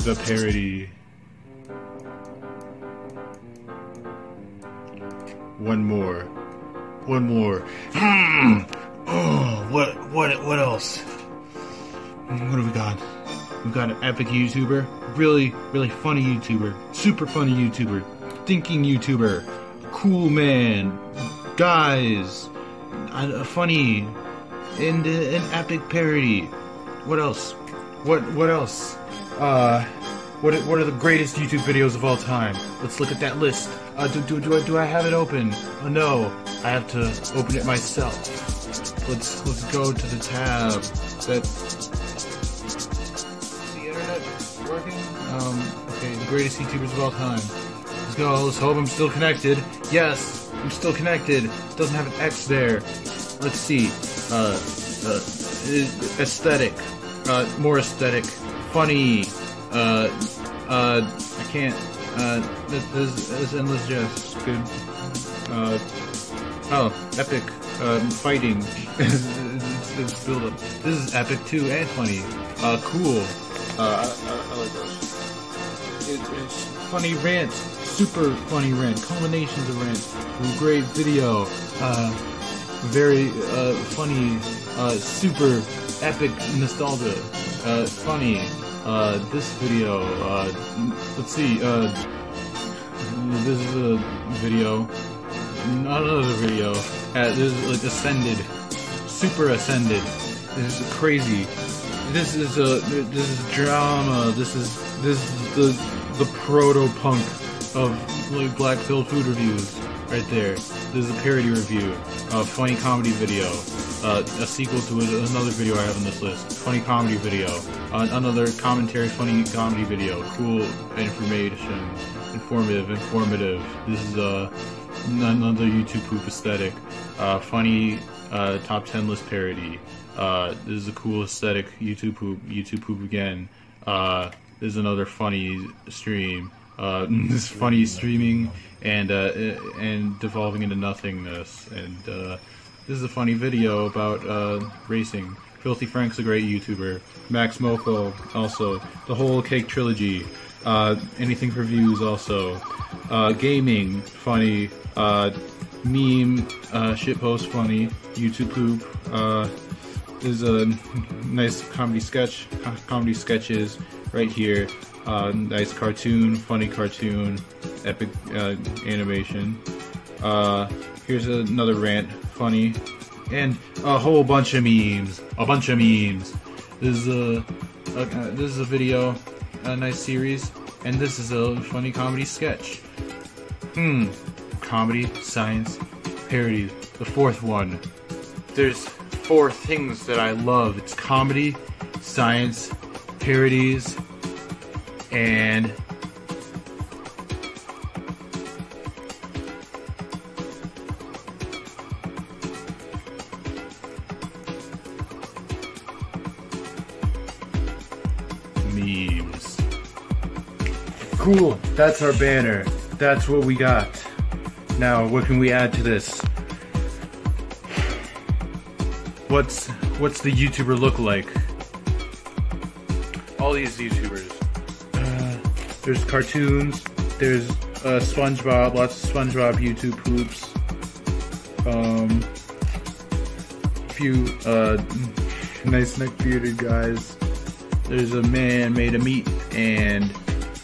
Speaker 2: The parody. One more. Oh, what else? What have we got? We've got an epic YouTuber, really funny YouTuber, super funny YouTuber, thinking YouTuber, cool man, guys, funny, and an epic parody. What else? What else? What are the greatest YouTube videos of all time? Let's look at that list. Do I have it open? Oh no, I have to open it myself. Let's go to the tab. Is the internet working? Okay, the greatest YouTubers of all time. Let's go. Let's hope I'm still connected. Yes, I'm still connected. It doesn't have an X there. Let's see. Aesthetic. More aesthetic. Funny. I can't. This endless jest. Good. Epic. Fighting. It's build up. This is epic too and funny. Cool. I like those. It's funny rant. Super funny rant. Combinations of rant. Great video. Very funny. Super epic nostalgia. Funny. This video, let's see, this is a video, another video, this is like ascended, super ascended, this is crazy, this is drama, this is the proto-punk of like black pill food reviews, right there. This is a parody review, a funny comedy video, a sequel to another video I have on this list, funny comedy video, another commentary funny comedy video, cool information, informative. This is another YouTube poop aesthetic, funny top 10 list parody. This is a cool aesthetic YouTube poop again. This is another funny stream. This is funny streaming and devolving into nothingness. And this is a funny video about racing. Filthy Frank's a great YouTuber. Max Mocha also. The whole Cake trilogy. Anything for views also. Gaming funny. Meme shitpost funny. YouTube poop. There's a nice comedy sketches right here. Nice cartoon, funny cartoon, epic animation. Here's another rant, funny, and a whole bunch of memes. This is a video, a nice series, and this is a funny comedy sketch. Comedy, science, parodies. The fourth one. There's 4 things that I love. It's comedy, science, parodies, and memes. Cool, that's our banner. That's what we got. Now, what can we add to this? What's the YouTuber look like? All these YouTubers. There's cartoons. There's SpongeBob. Lots of SpongeBob YouTube poops. Few nice neck bearded guys. There's a man made of meat and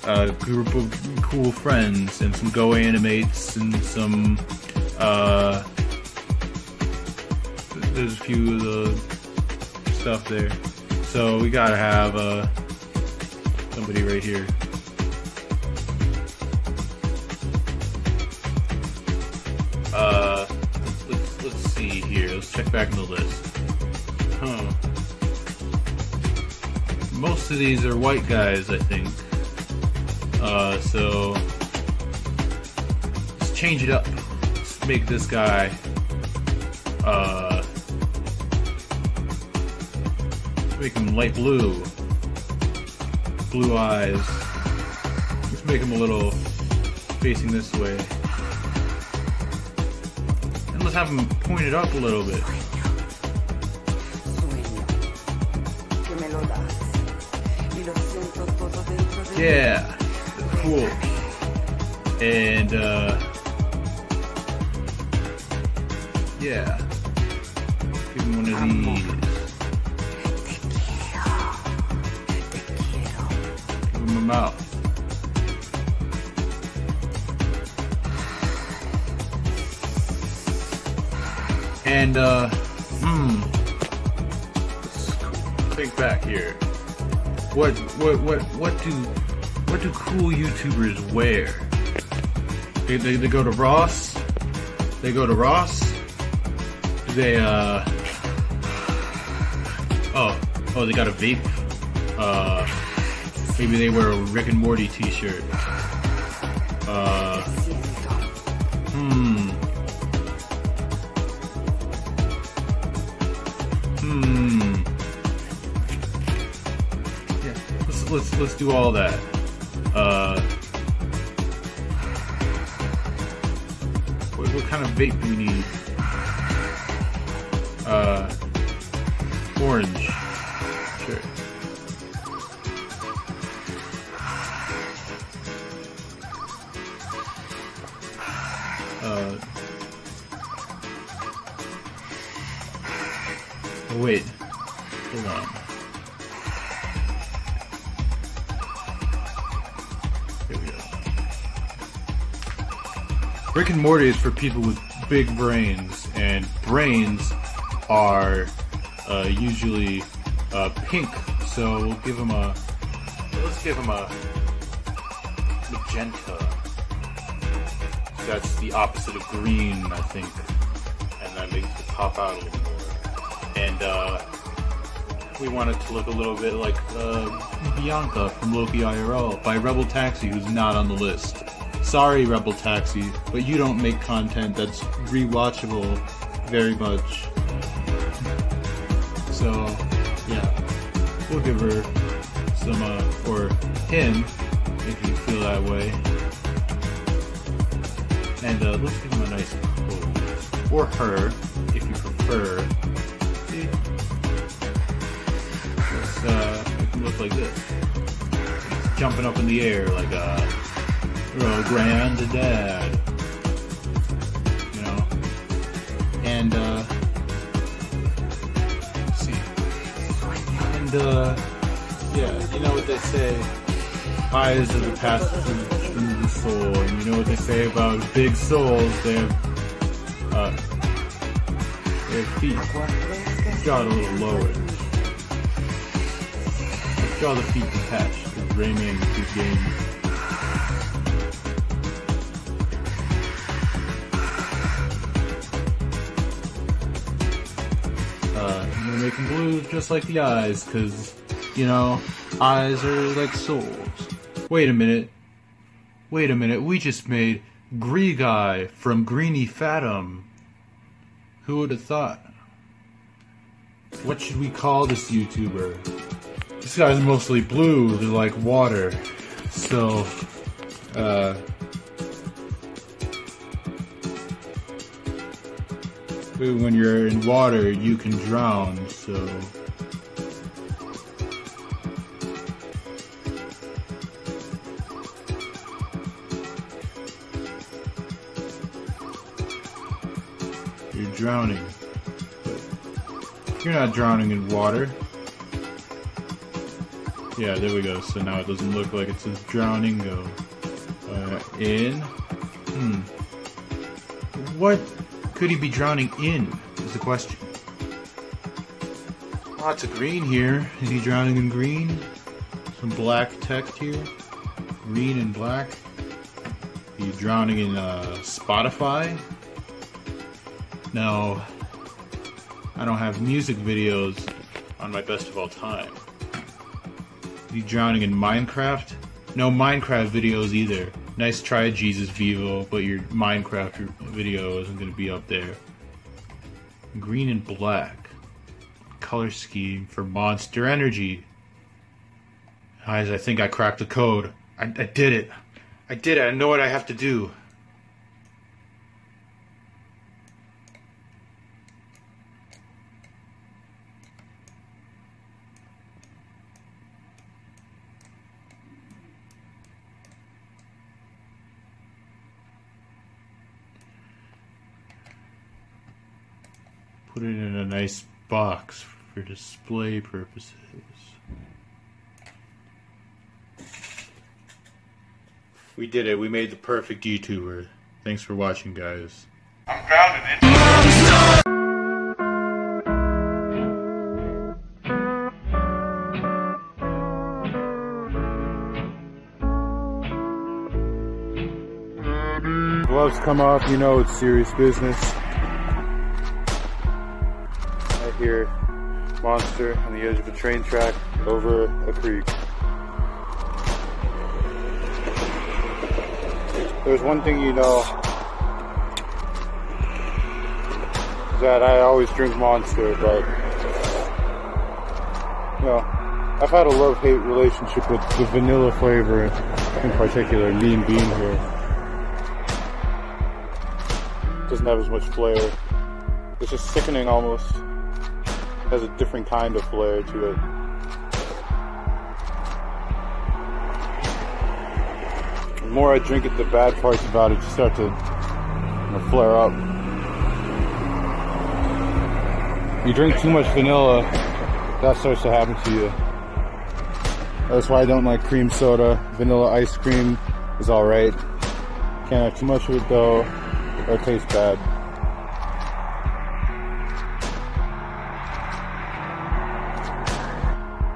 Speaker 2: a group of cool friends and some Go Animates and some there's a few of the stuff there. So we gotta have somebody right here. Let's see here. Let's check back in the list. Most of these are white guys, I think. So let's change it up. Let's make this guy make him light blue. Blue eyes. Let's make him a little facing this way. And let's have him pointed up a little bit. Yeah, cool. And yeah, give him one of these. Give him a mouth. And let's think back here. What do cool YouTubers wear? They go to Ross? They go to Ross? Do they oh, they got a vape? Maybe they wear a Rick and Morty t-shirt. Yeah, let's do all that. What kind of vape do we need? Orange. Sure. Oh wait. Hold on. Here we go. Rick and Morty is for people with big brains, and brains are usually pink. So we'll give them a. Let's give them a magenta. That's the opposite of green, I think, and that makes it pop out a little more. And we want it to look a little bit like Bianca from Loki IRL by Rebel Taxi, who's not on the list. Sorry, Rebel Taxi, but you don't make content that's rewatchable very much. So, yeah, we'll give her some, or him, if you feel that way. And let's give him a nice pose. Or her, if you prefer. See? Let's make him look like this. He's jumping up in the air like a granddad. You know? And, let's see. And, yeah, you know what they say. Eyes are the passage into the soul, and you know what they say about big souls, they have feet. Let's draw it a little lower. Let's draw the feet detached, because Rayman is a good game. And we're making blue just like the eyes, because, you know, eyes are like souls. Wait a minute, we just made Gree Guy from Greenie Fathom. Who would have thought? What should we call this YouTuber? This guy's mostly blue, they're like water. So, when you're in water, you can drown, so... drowning. But you're not drowning in water. Yeah, there we go. So now it doesn't look like it says drowning. Go in. What could he be drowning in? Is the question.
Speaker 1: Lots of green here. Is he drowning in green? Some black text here. Green and black. Are you drowning in Spotify? No. I don't have music videos on my best of all time. Are you drowning in Minecraft? No Minecraft videos either. Nice try, Jesus Vivo, but your Minecraft video isn't going to be up there. Green and black. Color scheme for Monster Energy. Guys, I think I cracked the code. I did it. I did it. I know what I have to do. Put it in a nice box for display purposes. We did it. We made the perfect YouTuber. Thanks for watching, guys. I'm grounded. Gloves come off, you know it's serious business. Right here, monster on the edge of a train track over a creek. There's one thing you know, that I always drink Monster, but, you know, I've had a love-hate relationship with the vanilla flavor, in particular, Mean Bean here. Doesn't have as much flair. It's just sickening almost. Has a different kind of flair to it. The more I drink it, the bad parts about it just start to flare up. You drink too much vanilla, that starts to happen to you. That's why I don't like cream soda. Vanilla ice cream is alright. Can't have too much of it though, or it tastes bad.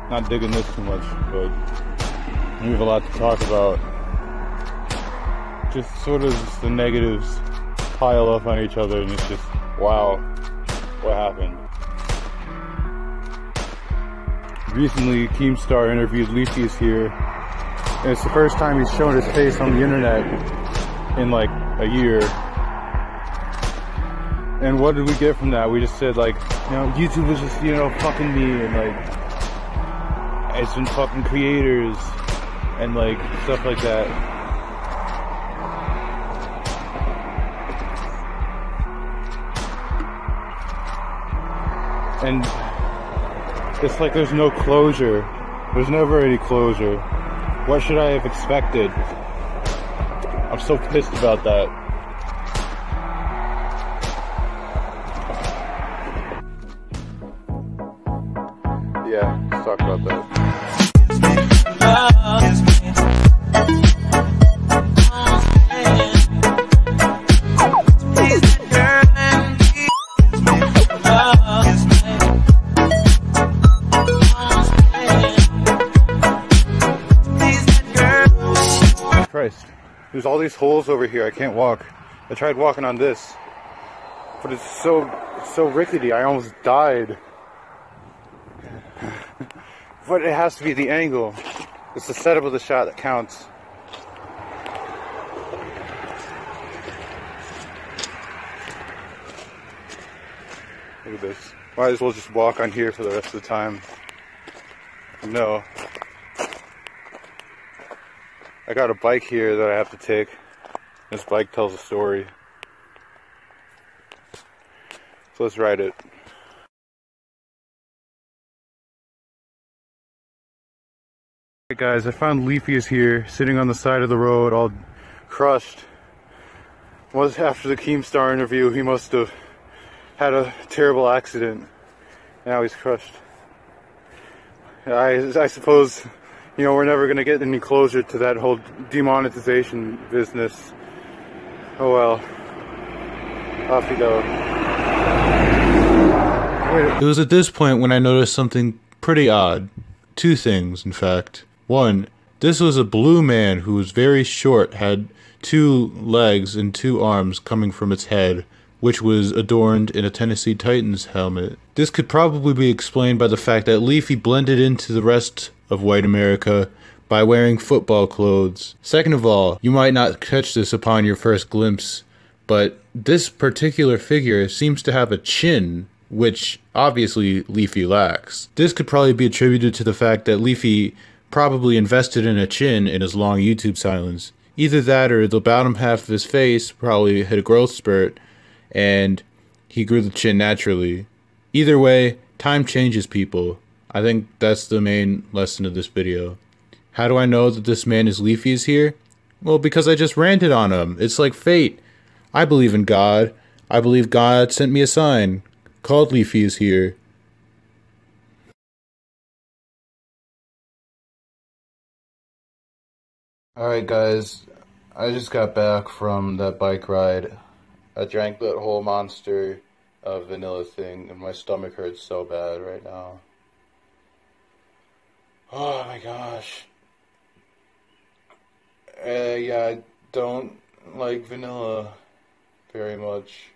Speaker 1: Not digging this too much, but we have a lot to talk about. Just sort of just the negatives pile up on each other and it's just, wow, what happened? Recently, Keemstar interviewed Leafy's here, and it's the first time he's shown his face on the internet in like a year. And what did we get from that? We just said like, you know, YouTube was just, you know, fucking me, and like, it's been fucking creators, and like, stuff like that. And it's like there's no closure. There's never any closure. What should I have expected? I'm so pissed about that. Yeah, let's talk about that. Christ. There's all these holes over here. I can't walk. I tried walking on this, but it's so rickety. I almost died. But it has to be the angle. It's the setup of the shot that counts. Look at this. Might as well just walk on here for the rest of the time. No. I got a bike here that I have to take. This bike tells a story. So let's ride it. Hey guys, I found Leafy's here, sitting on the side of the road, all crushed. Was after the Keemstar interview, he must have had a terrible accident. Now he's crushed. I suppose, you know, we're never going to get any closure to that whole demonetization business. Oh well. Off you go. It was at this point when I noticed something pretty odd. Two things, in fact. One, this was a blue man who was very short, had 2 legs and 2 arms coming from its head, which was adorned in a Tennessee Titans helmet. This could probably be explained by the fact that Leafy blended into the rest of white America by wearing football clothes. Second of all, you might not catch this upon your first glimpse, but this particular figure seems to have a chin, which obviously Leafy lacks. This could probably be attributed to the fact that Leafy probably invested in a chin in his long YouTube silence. Either that or the bottom half of his face probably hit a growth spurt and he grew the chin naturally. Either way, time changes people. I think that's the main lesson of this video. How do I know that this man is Leafy is here? Well, because I just ranted on him. It's like fate. I believe in God. I believe God sent me a sign called Leafy is here. Alright guys, I just got back from that bike ride. I drank that whole monster of vanilla thing and my stomach hurts so bad right now. Oh my gosh. Yeah, I don't like vanilla very much.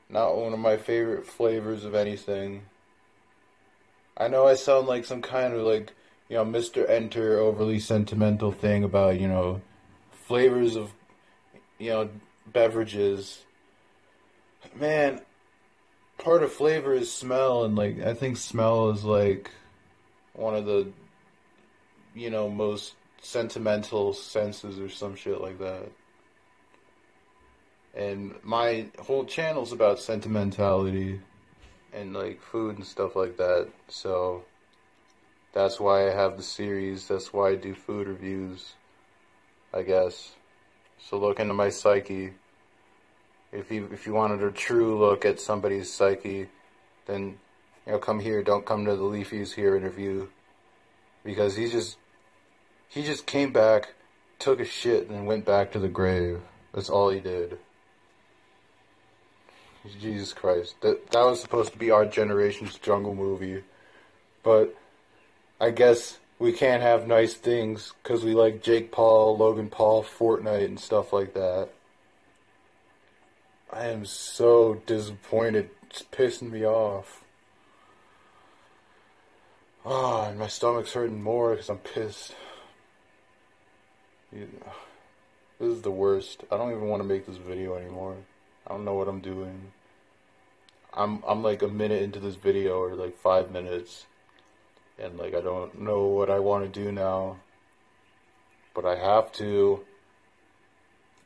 Speaker 1: Not one of my favorite flavors of anything. I know I sound like some kind of like, you know, Mr. Enter overly sentimental thing about, you know, flavors of, you know, beverages. Man, part of flavor is smell, and like, I think smell is like one of the, you know, most sentimental senses or some shit like that. And my whole channel's about sentimentality and like food and stuff like that, so that's why I have the series, that's why I do food reviews, I guess. So look into my psyche. If you wanted a true look at somebody's psyche, then, you know, come here, don't come to the Leafy's Here interview. Because he just came back, took a shit, and then went back to the grave. That's all he did. Jesus Christ. That was supposed to be our generation's jungle movie. But I guess we can't have nice things because we like Jake Paul, Logan Paul, Fortnite, and stuff like that. I am so disappointed. It's pissing me off. Oh, and my stomach's hurting more because I'm pissed. This is the worst. I don't even want to make this video anymore. I don't know what I'm doing. I'm like a minute into this video, or like 5 minutes, and like I don't know what I want to do now, but I have to.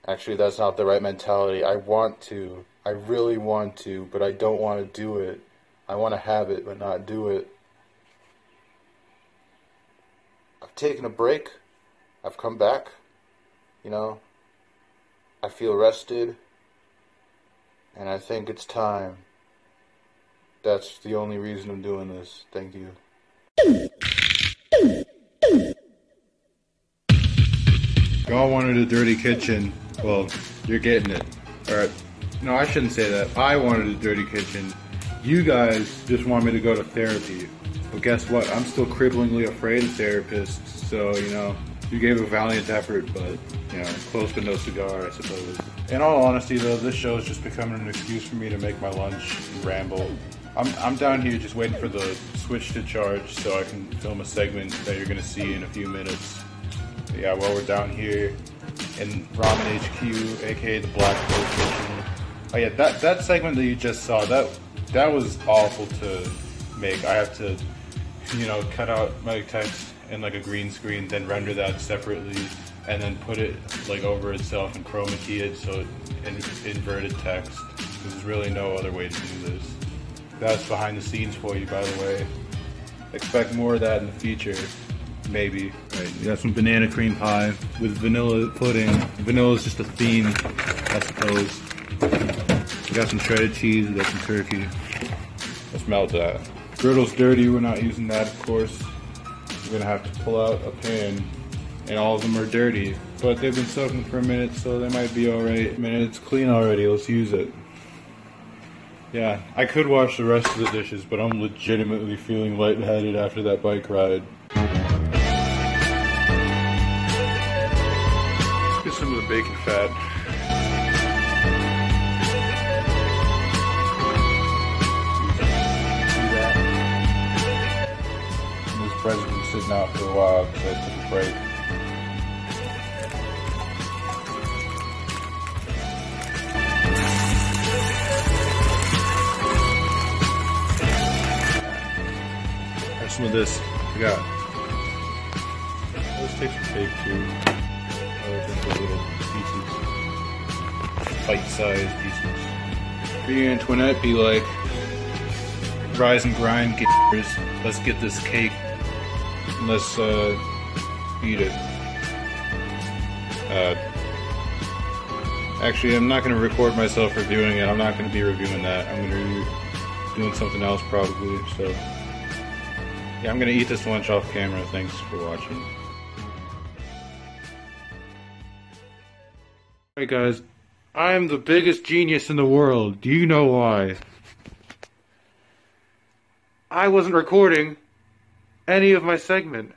Speaker 1: Actually, that's not the right mentality. I want to. I really want to, but I don't want to do it. I want to have it, but not do it. I've taken a break. I've come back. You know, I feel rested. And I think it's time. That's the only reason I'm doing this. Thank you. Y'all wanted a dirty kitchen. Well, you're getting it. Alright. No, I shouldn't say that. I wanted a dirty kitchen. You guys just want me to go to therapy. But guess what? I'm still cripplingly afraid of therapists. So, you know, you gave a valiant effort, but, you know, close but no cigar, I suppose. In all honesty, though, this show is just becoming an excuse for me to make my lunch and ramble. I'm down here just waiting for the switch to charge so I can film a segment that you're going to see in a few minutes. But yeah, while we're down here in Ramen HQ, aka the Black Hole Kitchen. Oh yeah, that segment that you just saw, that was awful to make. I have to, you know, cut out my text in like a green screen, then render that separately, and then put it like over itself and chroma key it so it inverted text. There's really no other way to do this. That's behind the scenes for you, by the way. Expect more of that in the future. Maybe. Right, you got some banana cream pie with vanilla pudding. Vanilla is just a theme, I suppose. We got some shredded cheese, we got some turkey. Let's melt that. Griddle's dirty, we're not using that, of course. We're gonna have to pull out a pan, and all of them are dirty. But they've been soaking for a minute, so they might be alright. Man, it's clean already, let's use it. Yeah, I could wash the rest of the dishes, but I'm legitimately feeling lightheaded after that bike ride. Get some of the bacon fat. This bread's been sitting out for a while because I took a break. Some of this, I got. Let's take some cake too. Into little pieces, bite-sized pieces. Be Antoinette, be like, rise and grind, gamers. Let's get this cake and let's eat it. Actually, I'm not going to record myself reviewing it. I'm not going to be reviewing that. I'm going to be doing something else probably. So. Yeah, I'm gonna eat this lunch off camera. Thanks for watching. Alright guys, I'm the biggest genius in the world. Do you know why? I wasn't recording any of my segment.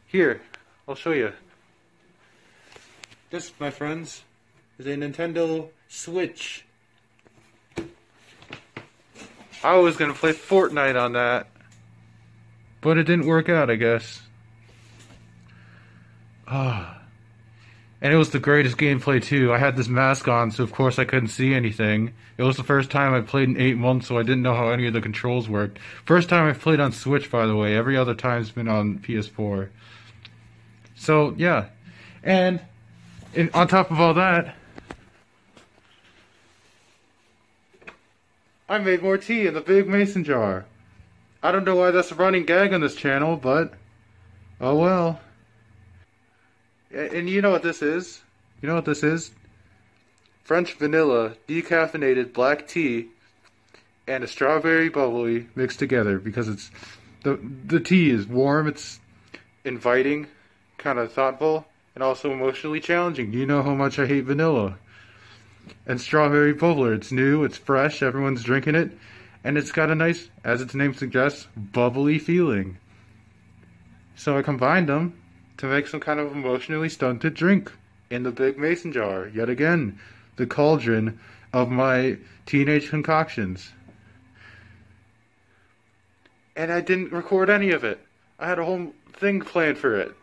Speaker 1: Here, I'll show you. This, my friends, is a Nintendo Switch. I was gonna play Fortnite on that. But it didn't work out, I guess. Ah. And it was the greatest gameplay, too. I had this mask on, so of course I couldn't see anything. It was the first time I played in 8 months, so I didn't know how any of the controls worked. First time I've played on Switch, by the way. Every other time's been on PS4. So, yeah. And on top of all that, I made more tea in the big mason jar. I don't know why that's a running gag on this channel, but oh well. And you know what this is? You know what this is? French vanilla decaffeinated black tea and a strawberry bubbly mixed together because it's the tea is warm, it's inviting, kind of thoughtful, and also emotionally challenging. You know how much I hate vanilla. And strawberry bubbler, it's new, it's fresh, everyone's drinking it. And it's got a nice, as its name suggests, bubbly feeling. So I combined them to make some kind of emotionally stunted drink in the big mason jar. Yet again, the cauldron of my teenage concoctions. And I didn't record any of it. I had a whole thing planned for it.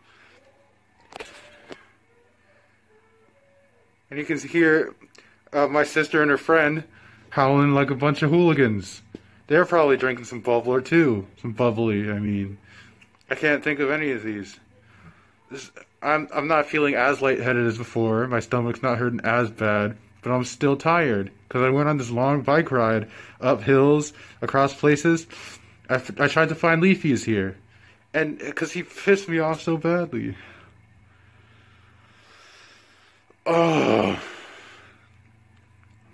Speaker 1: And you can hear my sister and her friend howling like a bunch of hooligans. They're probably drinking some bubbler too. Some bubbly, I mean. I can't think of any of these. I'm not feeling as lightheaded as before. My stomach's not hurting as bad. But I'm still tired. Because I went on this long bike ride. Up hills, across places. I tried to find Leafy's here. And because he pissed me off so badly. Oh.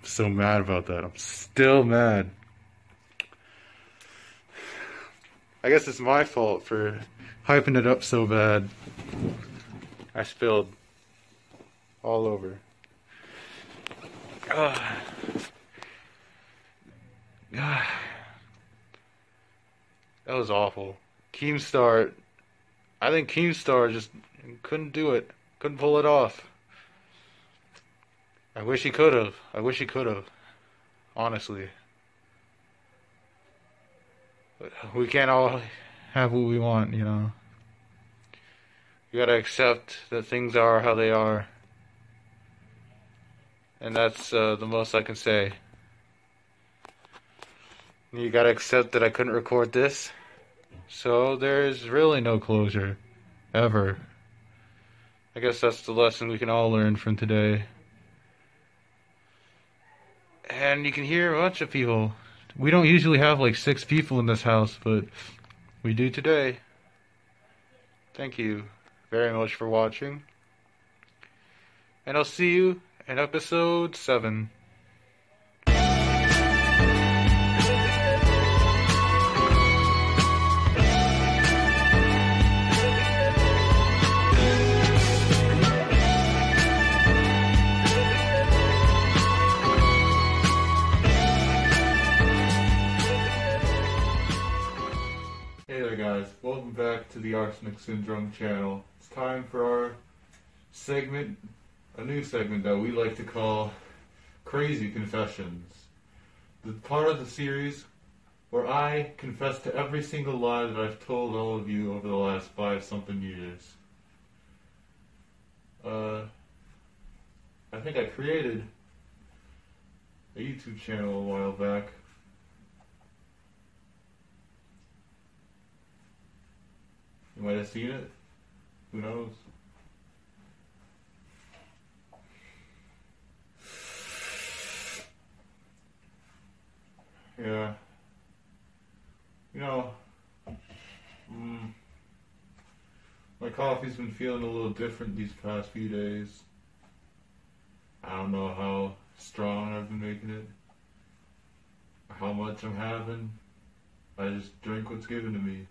Speaker 1: I'm so mad about that. I'm still mad. I guess it's my fault for hyping it up so bad. I spilled all over. That was awful. Keemstar, I think Keemstar just couldn't do it. Couldn't pull it off. I wish he could have. I wish he could have. Honestly. But we can't all have what we want, you know. You gotta accept that things are how they are. And that's the most I can say. You gotta accept that I couldn't record this. So there's really no closure. Ever. I guess that's the lesson we can all learn from today. And you can hear a bunch of people. We don't usually have like 6 people in this house, but we do today. Thank you very much for watching. And I'll see you in episode 7. Hey there guys, welcome back to the Arsenic Syndrome channel. It's time for our segment, a new segment that we like to call Crazy Confessions. The part of the series where I confess to every single lie that I've told all of you over the last 5-something years. I think I created a YouTube channel a while back. You might have seen it. Who knows? Yeah. You know, my coffee's been feeling a little different these past few days. I don't know how strong I've been making it, or how much I'm having. I just drink what's given to me.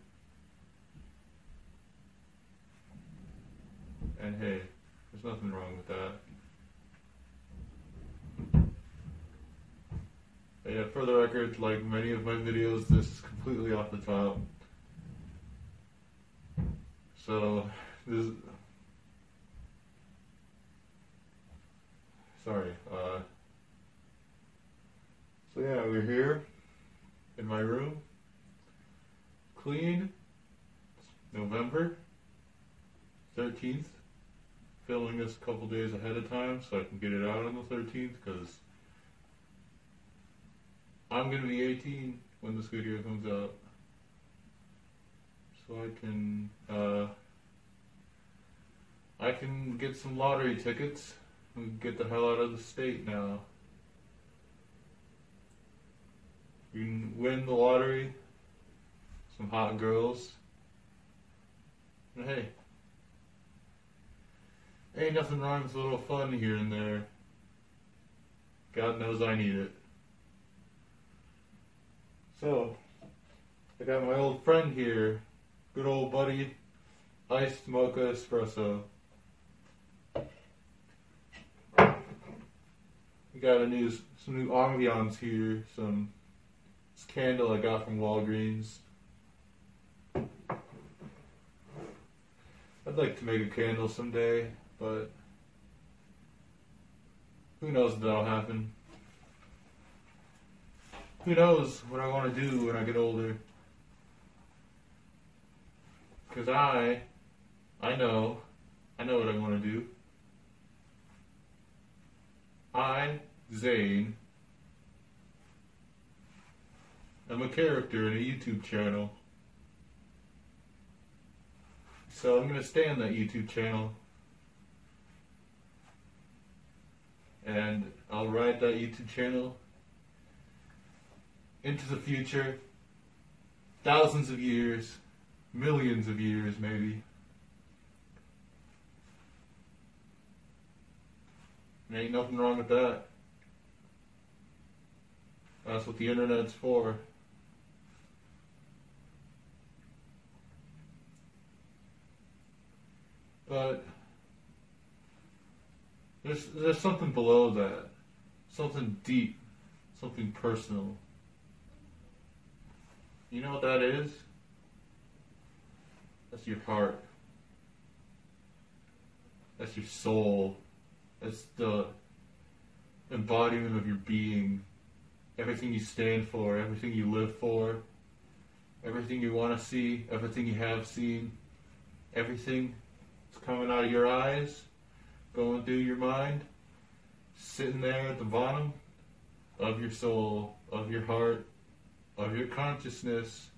Speaker 1: And hey, there's nothing wrong with that. Yeah, for the record, like many of my videos, this is completely off the top. So, this is... Sorry, so yeah, we're here, in my room, clean, it's November 13th, filming this a couple days ahead of time so I can get it out on the 13th, because I'm going to be 18 when this video comes out, so I can get some lottery tickets and get the hell out of the state now. You can win the lottery, some hot girls, and hey, ain't nothing wrong with a little fun here and there. God knows I need it. So, I got my old friend here, good old buddy, Iced Mocha Espresso. We got some new ambiance here, this candle I got from Walgreens. I'd like to make a candle someday, but who knows if that'll happen. Who knows what I want to do when I get older. Because I know what I want to do. I, Zane, am a character in a YouTube channel. So I'm going to stay on that YouTube channel. And I'll ride that YouTube channel into the future, thousands of years, millions of years maybe. And ain't nothing wrong with that. That's what the internet's for. But there's something below that. Something deep. Something personal. You know what that is? That's your heart. That's your soul. That's the embodiment of your being. Everything you stand for, everything you live for, everything you want to see, everything you have seen, everything that's coming out of your eyes, going through your mind, sitting there at the bottom of your soul, of your heart, of your consciousness,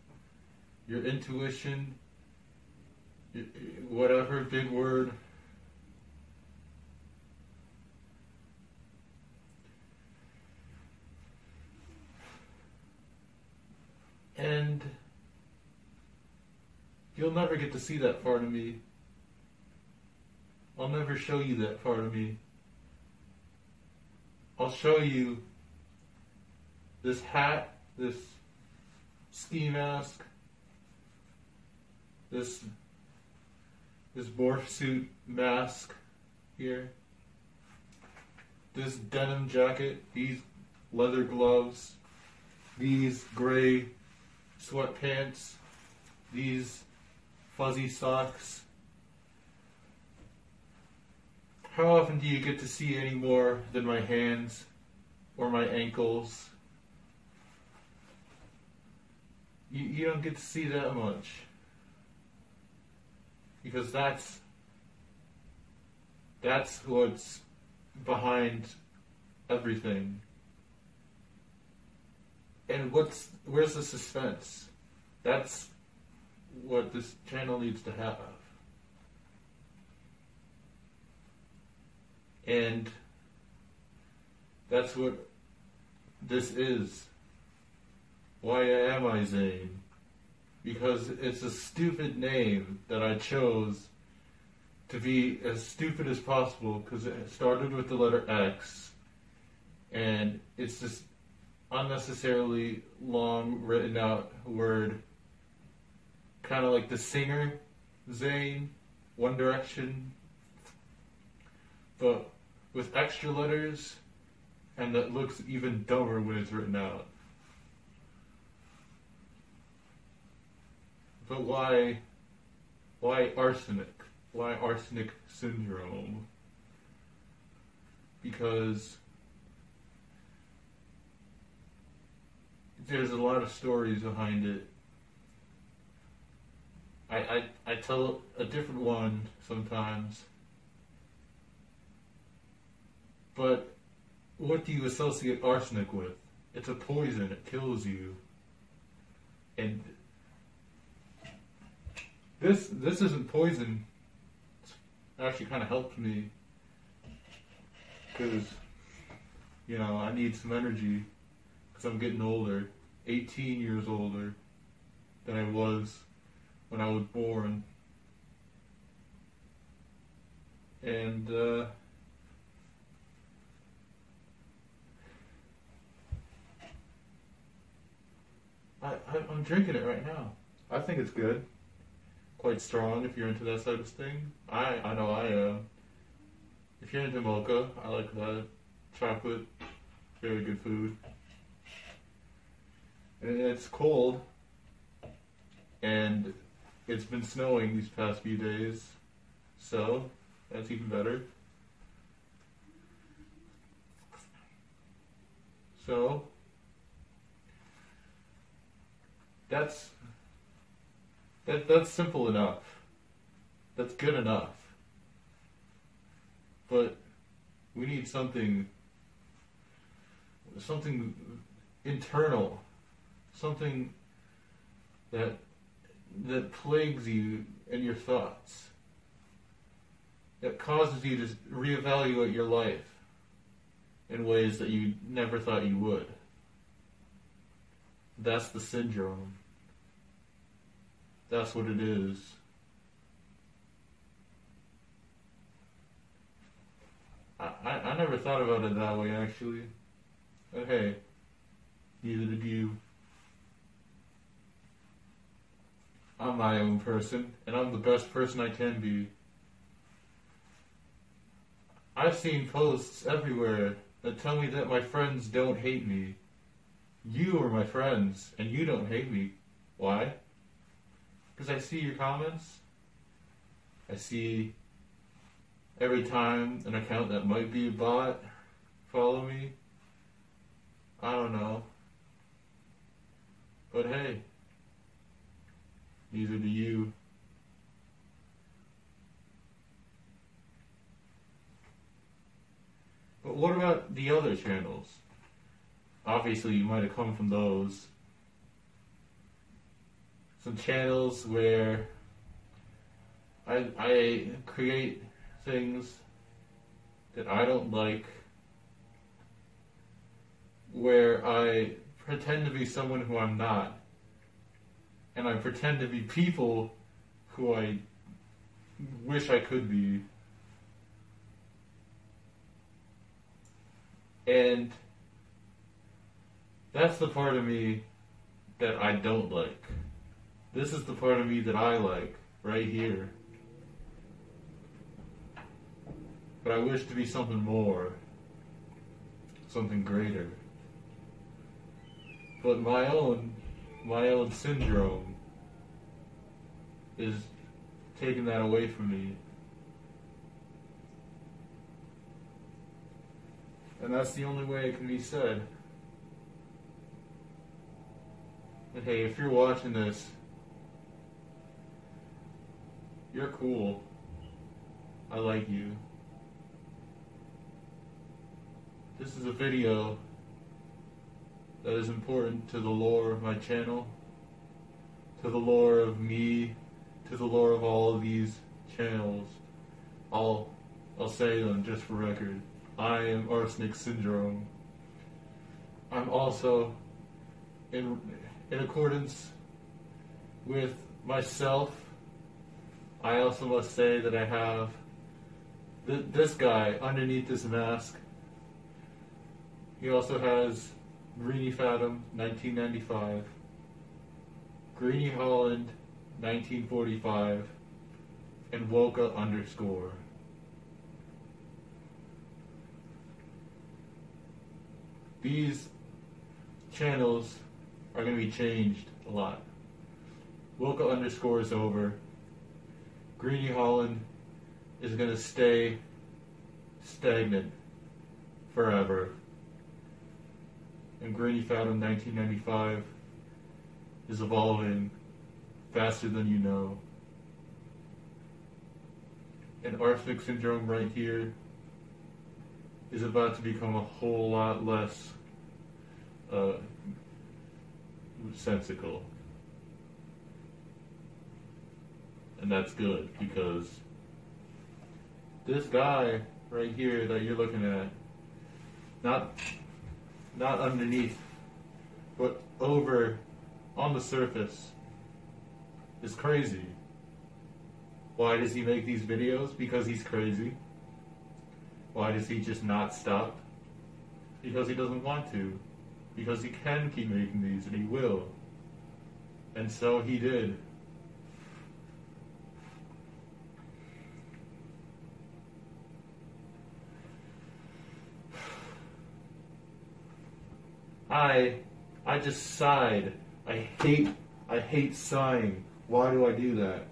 Speaker 1: your intuition, whatever big word. And you'll never get to see that part of me. I'll never show you that part of me. I'll show you this hat, this ski mask, this morph suit mask here, this denim jacket, these leather gloves, these gray sweatpants,
Speaker 2: these fuzzy socks. How often do you get to see any more than my hands or my ankles? You don't get to see that much. Because that's what's behind everything. And where's the suspense? That's what this channel needs to have. And that's what this is. Why am I Zane? Because it's a stupid name that I chose to be as stupid as possible, because it started with the letter X, and it's this unnecessarily long written out word, kind of like the singer Zayn, One Direction, but with extra letters, and that looks even dumber when it's written out. But why arsenic? Why arsenic syndrome? Because there's a lot of stories behind it. I tell a different one sometimes. But what do you associate arsenic with? It's a poison, it kills you. And this isn't poison. It actually kind of helped me. Because, you know, I need some energy. Because I'm getting older. 18 years older than I was when I was born. And, I'm drinking it right now. I think it's good. Quite strong if you're into that sort of thing. I know I am. If you're into Mocha, I like that. Chocolate, very good food. And it's cold. And it's been snowing these past few days. So, that's even better. So, that's simple enough. That's good enough. But we need something internal, something that plagues you and your thoughts, that causes you to reevaluate your life in ways that you never thought you would. That's the syndrome. That's what it is. I never thought about it that way, actually. But hey, neither did you. I'm my own person, and I'm the best person I can be. I've seen posts everywhere that tell me that my friends don't hate me. You are my friends, and you don't hate me. Why? Because I see your comments. I see every time an account that might be a bot follow me. I don't know. But hey, neither do you. But what about the other channels? Obviously, you might have come from those. Some channels where I create things that I don't like, where I pretend to be someone who I'm not, and I pretend to be people who I wish I could be. And that's the part of me that I don't like. This is the part of me that I like, right here. But I wish to be something more, something greater. But my own syndrome is taking that away from me. And that's the only way it can be said. And hey, if you're watching this, you're cool. I like you. This is a video that is important to the lore of my channel, to the lore of me, to the lore of all of these channels. I'll say them just for record. I am Arsenic Syndrome. I'm also, in accordance with myself, I also must say that I have this guy underneath this mask. He also has Greeny Fathom 1995, Greeny Holland 1945, and Woka _. These channels are going to be changed a lot. Woka _ is over. Greeny Holland is going to stay stagnant forever. And Greeny Fathom 1995 is evolving faster than you know. And Arsenic Syndrome right here is about to become a whole lot less sensical. And that's good, because this guy right here that you're looking at, not underneath, but over on the surface, is crazy. Why does he make these videos? Because he's crazy. Why does he just not stop? Because he doesn't want to. Because he can keep making these, and he will. And so he did. I just sighed. I hate sighing. Why do I do that?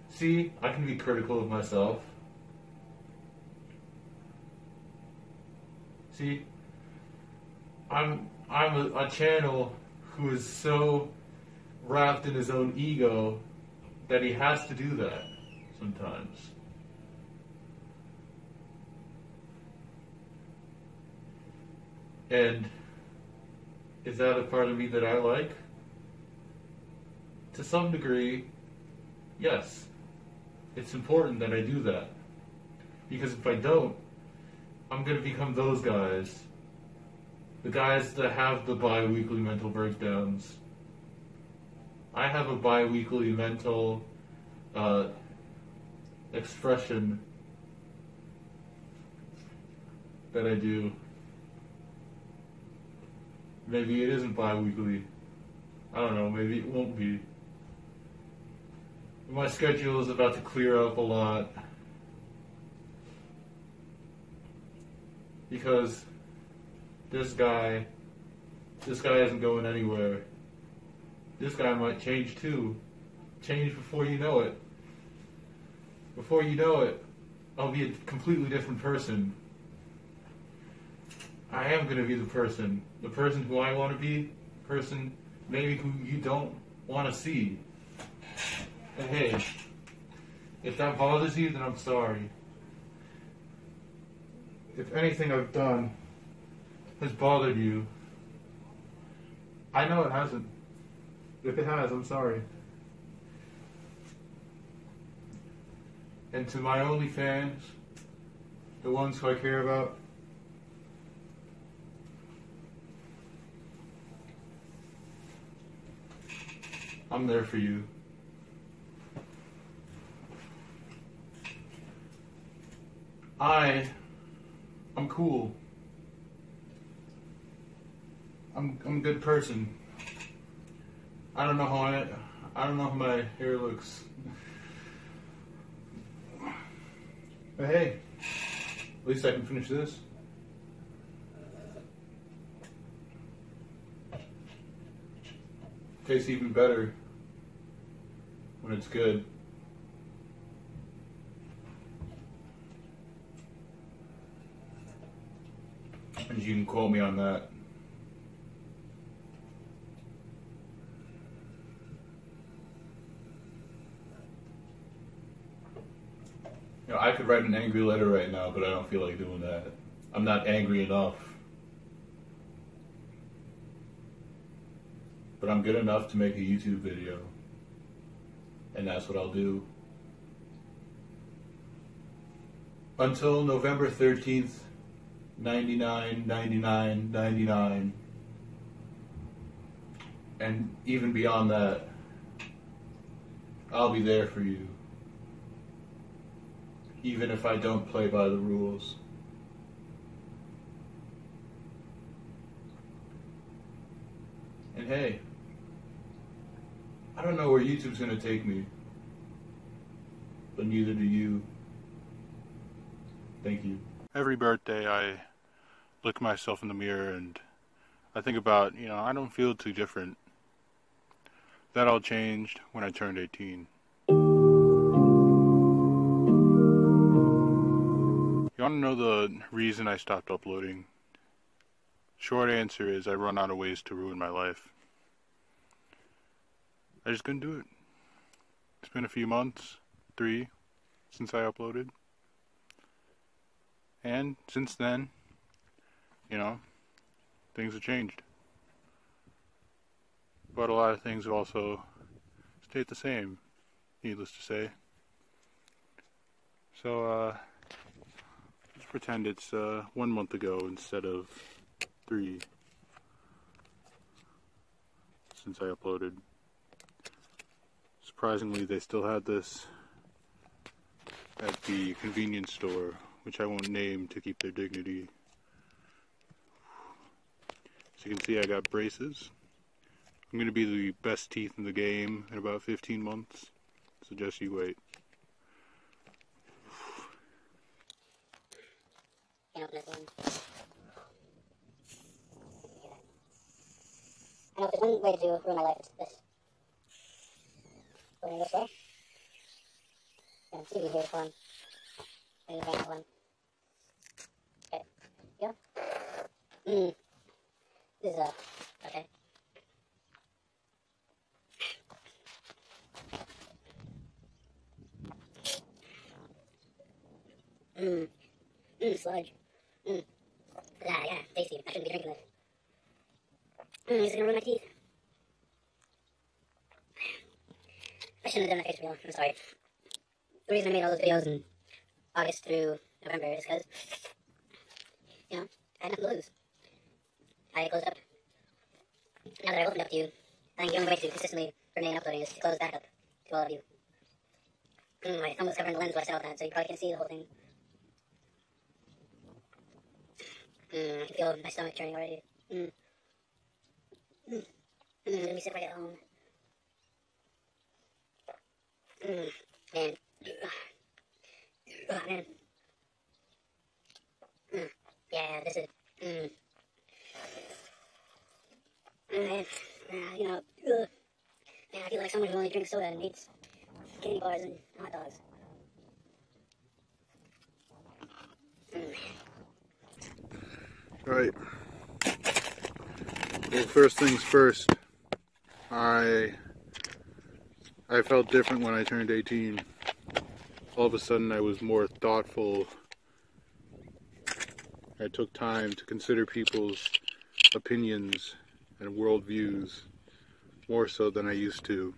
Speaker 2: See, I can be critical of myself. See, I'm a channel who is so wrapped in his own ego that he has to do that sometimes. And is that a part of me that I like? To some degree, yes. It's important that I do that. Because if I don't, I'm going to become those guys. The guys that have the bi-weekly mental breakdowns. I have a bi-weekly mental expression that I do. Maybe it isn't bi-weekly. I don't know, maybe it won't be. My schedule is about to clear up a lot. Because this guy isn't going anywhere. This guy might change too. Change before you know it. Before you know it, I'll be a completely different person. I am going to be the person who I want to be, the person maybe who you don't want to see. And hey, if that bothers you, then I'm sorry. If anything I've done has bothered you, I know it hasn't. If it has, I'm sorry. And to my OnlyFans, the ones who I care about, I'm there for you. I'm cool. I'm a good person. I don't know how my hair looks. But hey, at least I can finish this. Tastes even better.
Speaker 1: when it's good. And you can quote me on that. You know, I could write an angry letter right now, but I don't feel like doing that. I'm not angry enough. But I'm good enough to make a YouTube video. And that's what I'll do. Until November 13th, 99. And even beyond that, I'll be there for you. Even if I don't play by the rules. And hey, I don't know where YouTube's gonna take me, but neither do you. Thank you. Every birthday I look myself in the mirror and I think about, you know, I don't feel too different. That all changed when I turned 18. You want to know the reason I stopped uploading? Short answer is I run out of ways to ruin my life. I just couldn't do it. It's been a few months, 3, since I uploaded. And since then, you know, things have changed. But a lot of things have also stayed the same, needless to say. So, let's pretend it's 1 month ago instead of 3 since I uploaded. Surprisingly, they still had this at the convenience store, which I won't name to keep their dignity. As you can see, I got braces. I'm going to be the best teeth in the game in about 15 months, so just you wait.
Speaker 9: Can't open this one. I know if there's one way to ruin my life, it's this. Put it in this way. And see if you hear this one. And the one. Okay. Yeah. This is okay. Sludge. Yeah, tasty. I shouldn't be drinking this. This is gonna ruin my teeth. I shouldn't have done that face reveal. I'm sorry. The reason I made all those videos in August through November is because, you know, I had nothing to lose. I closed up. Now that I've opened up to you, I think the only way to consistently remain uploading is to close back up to all of you. My thumb was covering the lens while I said all that, so you probably can't see the whole thing. I can feel my stomach churning already. Let me sit right at home. Man. Oh, man. Yeah, this is... Man, you know... Man, I feel like someone who only drinks soda and eats candy bars and hot dogs.
Speaker 1: Right. Well, first things first. I felt different when I turned 18. All of a sudden I was more thoughtful. I took time to consider people's opinions and worldviews more so than I used to.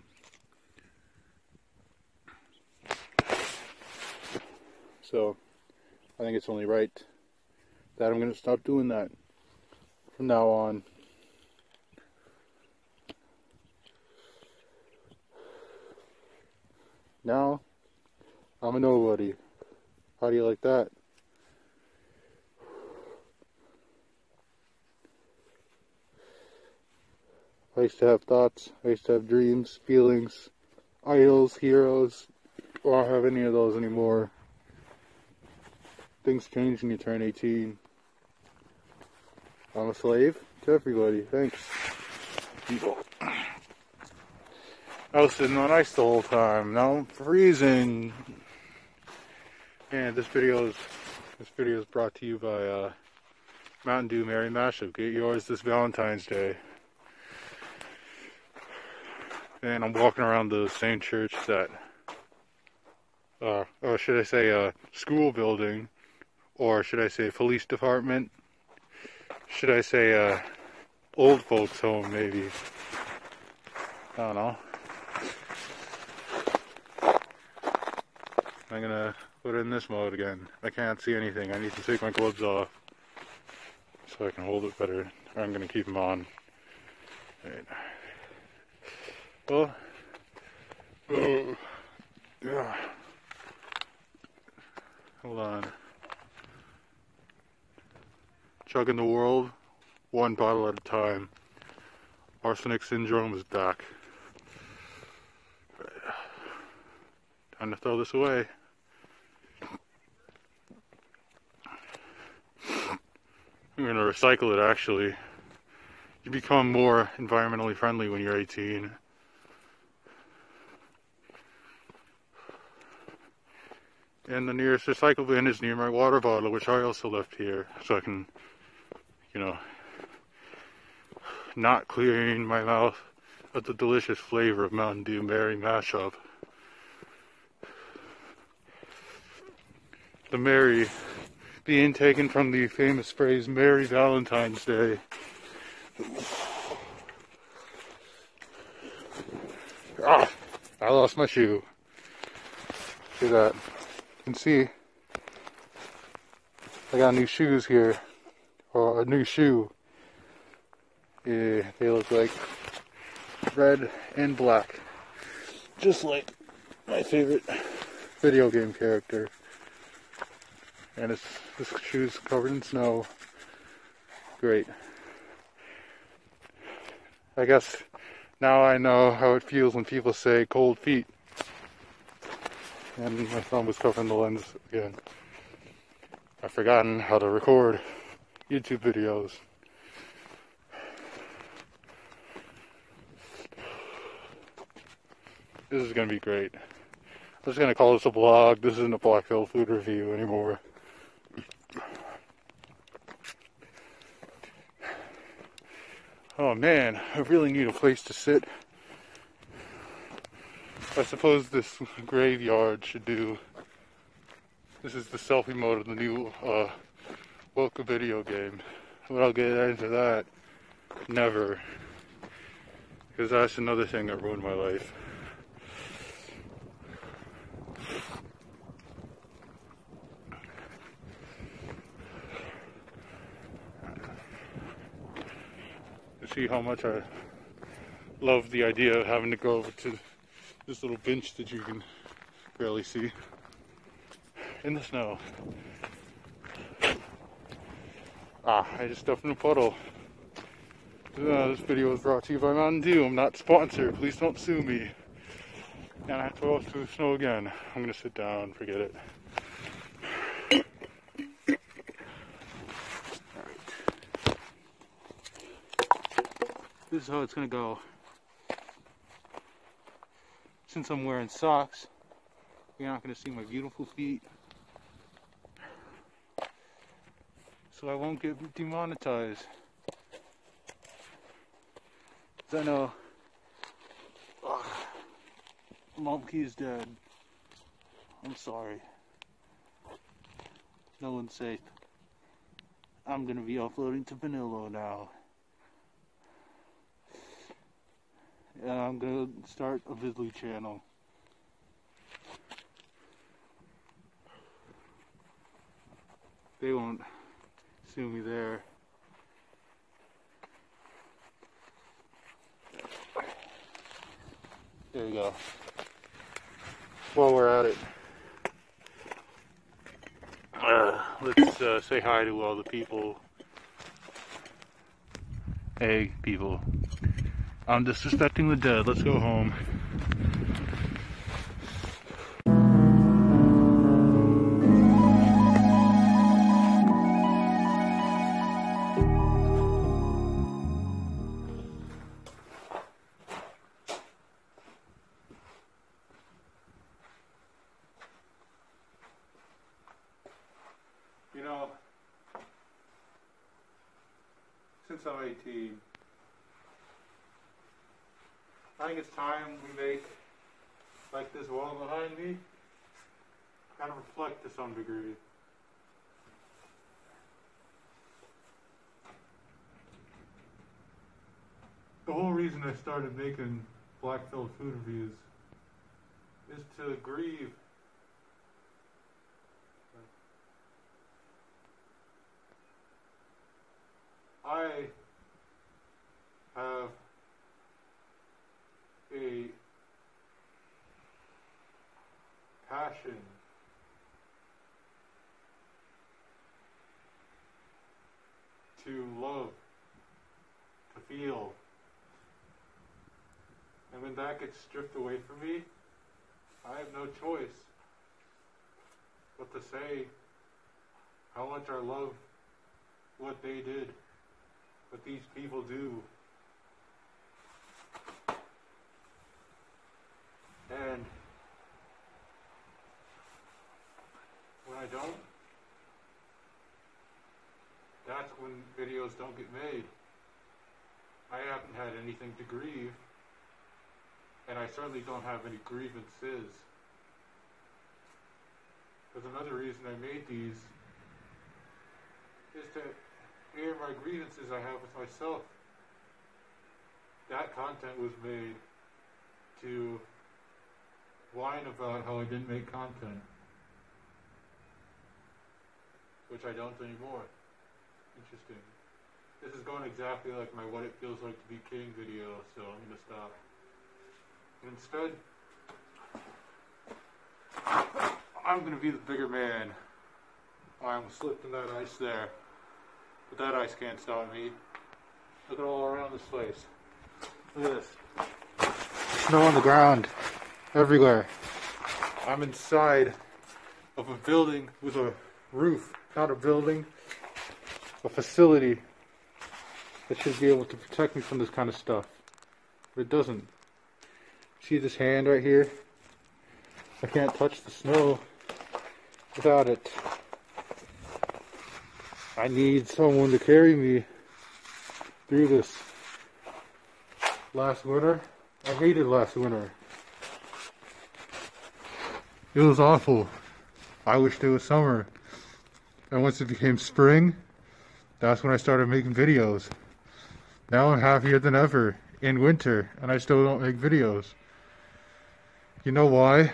Speaker 1: So, I think it's only right that I'm going to stop doing that from now on. Now, I'm a nobody. How do you like that? I used to have thoughts, I used to have dreams, feelings, idols, heroes. I don't have any of those anymore. Things change when you turn 18. I'm a slave to everybody. Thanks, people. I was sitting on ice the whole time. Now I'm freezing. And this video is brought to you by Mountain Dew Merry Mashup. Get yours this Valentine's Day. And I'm walking around the same church that, or should I say, school building, or should I say police department? Should I say old folks home, maybe? I don't know. I'm gonna put it in this mode again. I can't see anything. I need to take my gloves off so I can hold it better. I'm gonna keep them on. Right. Well, yeah. Hold on. Chugging the world, one bottle at a time. Arsenic syndrome is back. Time to throw this away. I'm gonna recycle it, actually. You become more environmentally friendly when you're 18. And the nearest recycle bin is near my water bottle, which I also left here, so I can, you know, not clearing my mouth of the delicious flavor of Mountain Dew Merry Mashup. The Merry being taken from the famous phrase, Merry Valentine's Day. Ah, I lost my shoe. See that? You can see I got new shoes here, or a new shoe. Yeah, they look like red and black, just like my favorite video game character. And this shoe's covered in snow. Great. I guess now I know how it feels when people say cold feet. And my thumb was covering the lens again. I've forgotten how to record YouTube videos. This is going to be great. I'm just going to call this a vlog. This isn't a Blackville food review anymore. Oh man, I really need a place to sit. I suppose this graveyard should do. This is the selfie mode of the new Mocha video game. But I'll get into that. Never. Because that's another thing that ruined my life. To see how much I love the idea of having to go over to this little bench that you can barely see in the snow. Ah, I just stepped in a puddle. This video was brought to you by Mountain Dew. I'm not sponsored. Please don't sue me. And I have to go off through the snow again. I'm gonna sit down. Forget it. Alright. This is how it's gonna go. Since I'm wearing socks, you're not going to see my beautiful feet. So I won't get demonetized. Because I know Monkey is dead. I'm sorry. No one's safe. I'm going to be uploading to Vanilla now. And I'm gonna start a Vidly channel. They won't sue me there. There you go. While we're at it, let's say hi to all the people. Hey, people. I'm disrespecting the dead. Let's go home. since I'm 18. I think it's time we make, like this wall behind me, kind of reflect to some degree. The whole reason I started making black filled food reviews is to grieve I have a passion to love, to feel. And when that gets stripped away from me, I have no choice but to say how much I love what they did, what these people do. And when I don't, that's when videos don't get made. I haven't had anything to grieve, and I certainly don't have any grievances. Because another reason I made these is to air my grievances I have with myself. That content was made to whine about how I didn't make content, which I don't anymore. Interesting. This is going exactly like my What It Feels Like to Be King video, so I'm going to stop. Instead, I'm going to be the bigger man. I almost slipped in that ice there. But that ice can't stop me. Look at all around this place. Look at this. Snow on the ground. Everywhere. I'm inside of a building with a roof. Not a building. A facility that should be able to protect me from this kind of stuff. But it doesn't. See this hand right here? I can't touch the snow without it. I need someone to carry me through this. Last winter, I hated last winter. It was awful. I wished it was summer. And once it became spring, that's when I started making videos. Now I'm happier than ever in winter, and I still don't make videos. You know why?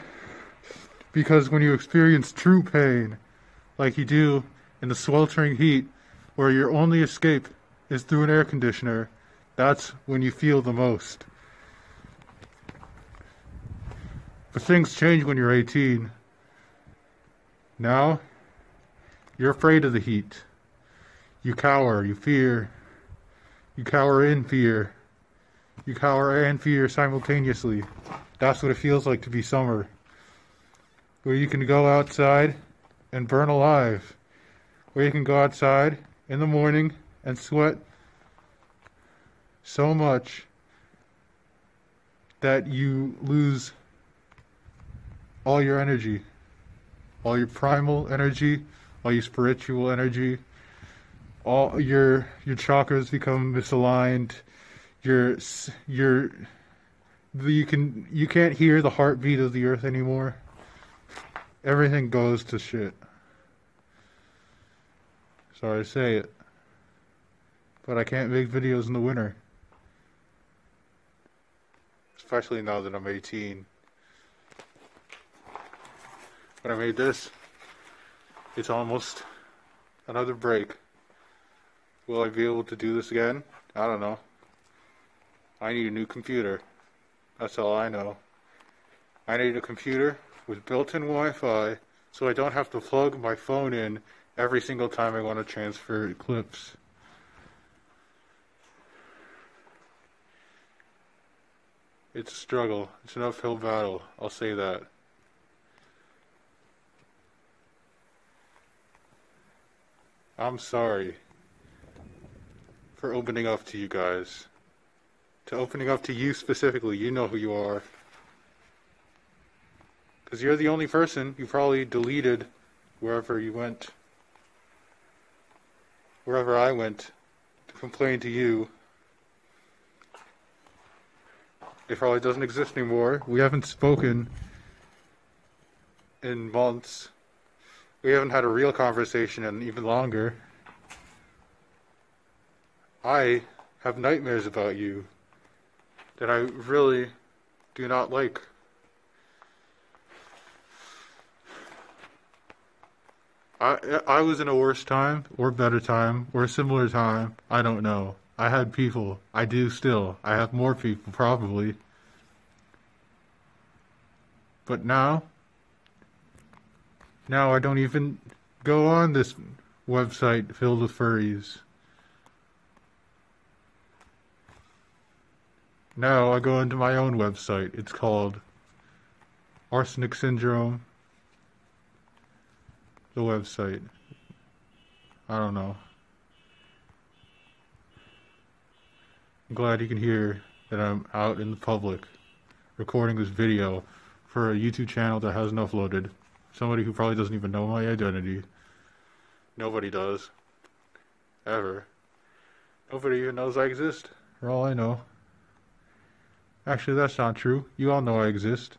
Speaker 1: Because when you experience true pain, like you do in the sweltering heat, where your only escape is through an air conditioner, that's when you feel the most. But things change when you're 18. Now, you're afraid of the heat. You cower, you fear. You cower in fear. You cower and fear simultaneously. That's what it feels like to be summer. Where you can go outside and burn alive. Where you can go outside in the morning and sweat so much that you lose all your energy. All your primal energy, all your spiritual energy, all your chakras become misaligned. You can't hear the heartbeat of the earth anymore. Everything goes to shit. Sorry to say it, but I can't make videos in the winter. Especially now that I'm 18. When I made this, it's almost another break. Will I be able to do this again? I don't know. I need a new computer. That's all I know. I need a computer with built-in Wi-Fi so I don't have to plug my phone in every single time I want to transfer clips. It's a struggle. It's an uphill battle. I'll say that. I'm sorry for opening up to you guys. To opening up to you specifically. You know who you are. Because you're the only person you probably deleted wherever you went. Wherever I went to complain to you. It probably doesn't exist anymore. We haven't spoken in months. We haven't had a real conversation in even longer. I have nightmares about you that I really do not like. I was in a worse time, or better time, or a similar time. I don't know. I had people. I do still. I have more people, probably. But now I don't even go on this website filled with furries. Now I go into my own website. It's called Arsenic Syndrome. The website. I don't know. I'm glad you can hear that I'm out in the public recording this video for a YouTube channel that hasn't uploaded. Somebody who probably doesn't even know my identity. Nobody does. Ever. Nobody even knows I exist, for all I know. Actually, that's not true. You all know I exist.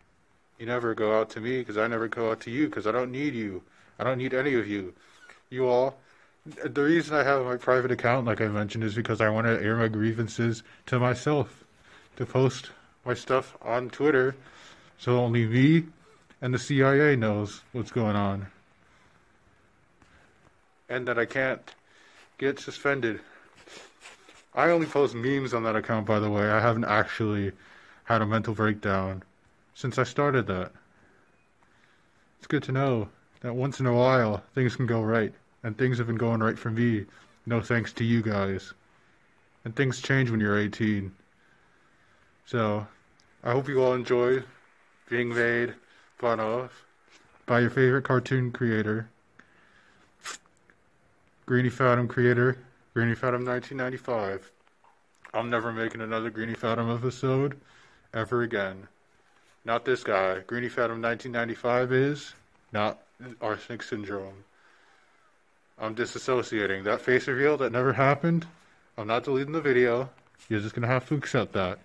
Speaker 1: You never go out to me, because I never go out to you, because I don't need you. I don't need any of you. You all. The reason I have my private account, like I mentioned, is because I want to air my grievances to myself. To post my stuff on Twitter, so only me and the CIA knows what's going on. And that I can't get suspended. I only post memes on that account, by the way. I haven't actually had a mental breakdown since I started that. It's good to know that once in a while, things can go right. And things have been going right for me, no thanks to you guys. And things change when you're 18. So, I hope you all enjoy being made fun of by your favorite cartoon creator. Greenie Fathom creator, Greenie Fathom 1995. I'm never making another Greenie Fathom episode ever again. Not this guy. Greenie Fathom 1995 is not Arsenic Syndrome. I'm disassociating. That face reveal that never happened, I'm not deleting the video. You're just going to have to accept that.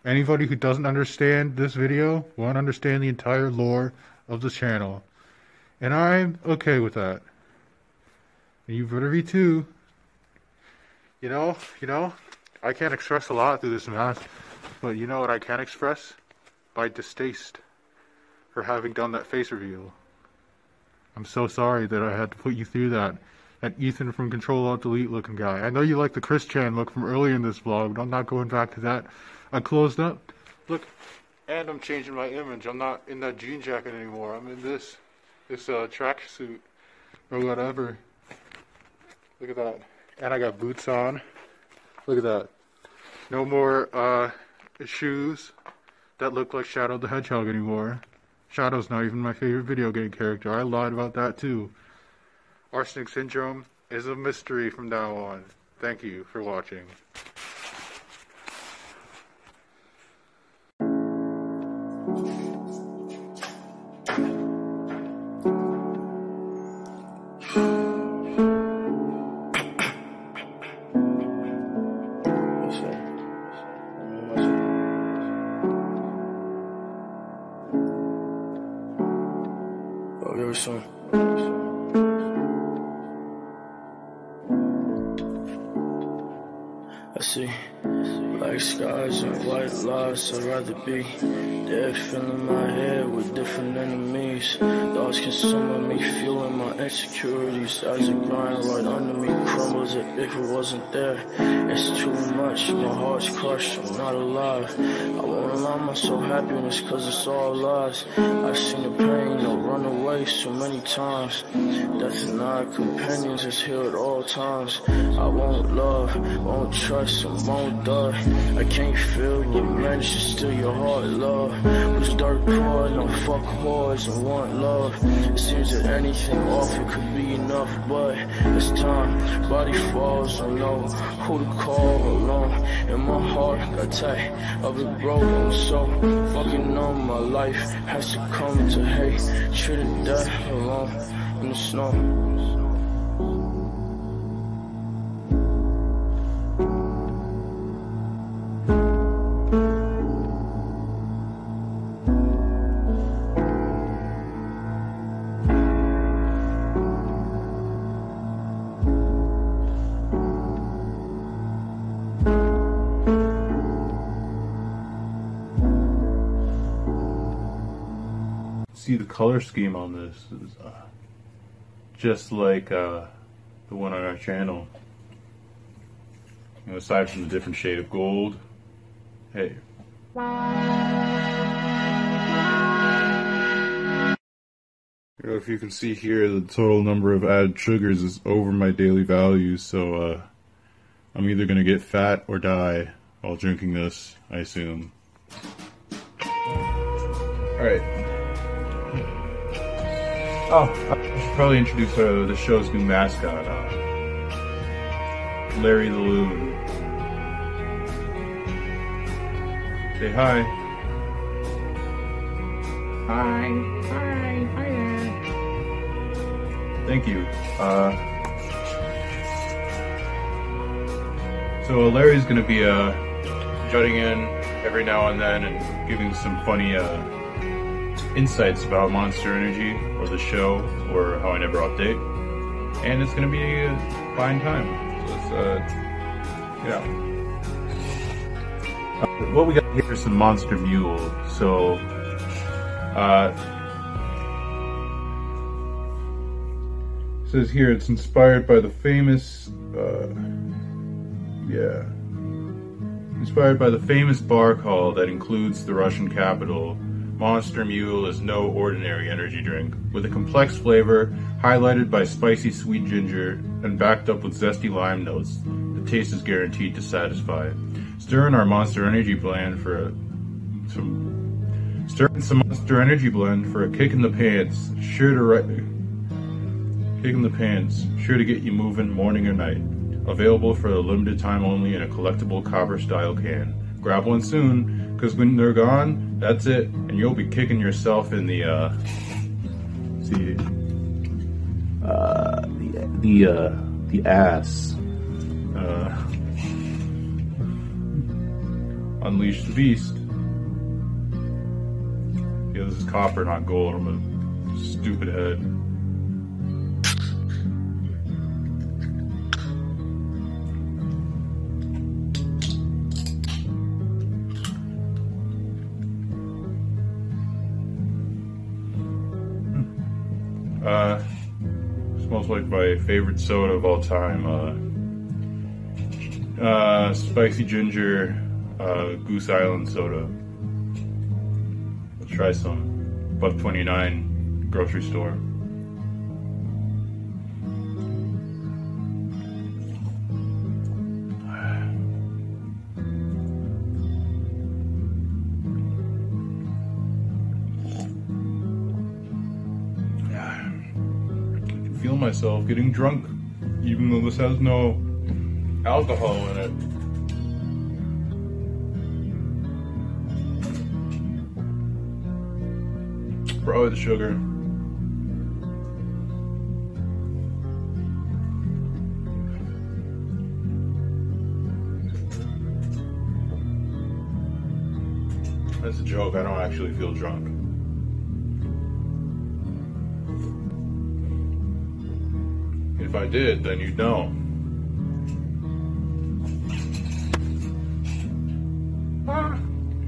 Speaker 1: Anybody who doesn't understand this video won't understand the entire lore of the channel. And I'm okay with that. And you better be too. You know, I can't express a lot through this mask, but you know what I can express? My distaste for having done that face reveal. I'm so sorry that I had to put you through that. That Ethan from Control-Alt-Delete looking guy. I know you like the Chris Chan look from earlier in this vlog, but I'm not going back to that. I closed up. Look, and I'm changing my image. I'm not in that jean jacket anymore. I'm in this tracksuit or whatever. Look at that. And I got boots on. Look at that. No more shoes that look like Shadow the Hedgehog anymore. Shadow's not even my favorite video game character. I lied about that too. Arsenic Syndrome is a mystery from now on. Thank you for watching.
Speaker 10: I see black skies and white lies. I'd rather be dead, filling my head with different enemies. Thoughts consuming me, fueling my insecurities. As it grind right under me, crumbles as if it wasn't there. It's too much, my heart's crushed, I'm not alive. I won't allow myself happiness cause it's all lies. I've seen the pain, I'll run away so many times. Death and I, companions is here at all times. I won't love, won't trust, and won't die. I can't feel you manage to steal your heart, love. Who's dark core, no fuck whores and want love. It seems that anything offered could be enough, but it's time. Body falls, I know who to call alone. And my heart got tight of it broken, so fucking numb. My life has to come to hate. Treated death alone in the snow.
Speaker 1: see the color scheme on this is just like the one on our channel. You know, aside from the different shade of gold, hey. You know, if you can see here, the total number of added sugars is over my daily values, so I'm either going to get fat or die while drinking this, I assume. Alright. Oh, I should probably introduce the show's new mascot, Larry the Loon. Say hi. Hi. Hi. Hi there. Thank you. So Larry's gonna be jutting in every now and then and giving some funny insights about Monster Energy or the show or how I never update, and it's gonna be a fine time. So it's yeah. What we got here is some Monster Mule. So it says here it's inspired by the famous inspired by the famous bar call that includes the Russian capital. Monster Mule is no ordinary energy drink. With a complex flavor, highlighted by spicy sweet ginger, and backed up with zesty lime notes, the taste is guaranteed to satisfy. Stir in our Monster Energy blend for some Monster Energy blend for a kick in the pants. Sure to get you moving morning or night. Available for a limited time only in a collectible copper style can. Grab one soon, because when they're gone, that's it, and you'll be kicking yourself in the ass. Unleash the beast. Yeah, this is copper, not gold. I'm a stupid head. Smells like my favorite soda of all time. Spicy ginger Goose Island soda. Let's try some. $1.29 grocery store. Feel myself getting drunk, even though this has no alcohol in it. Probably the sugar. That's a joke, I don't actually feel drunk. If I did, then you'd know.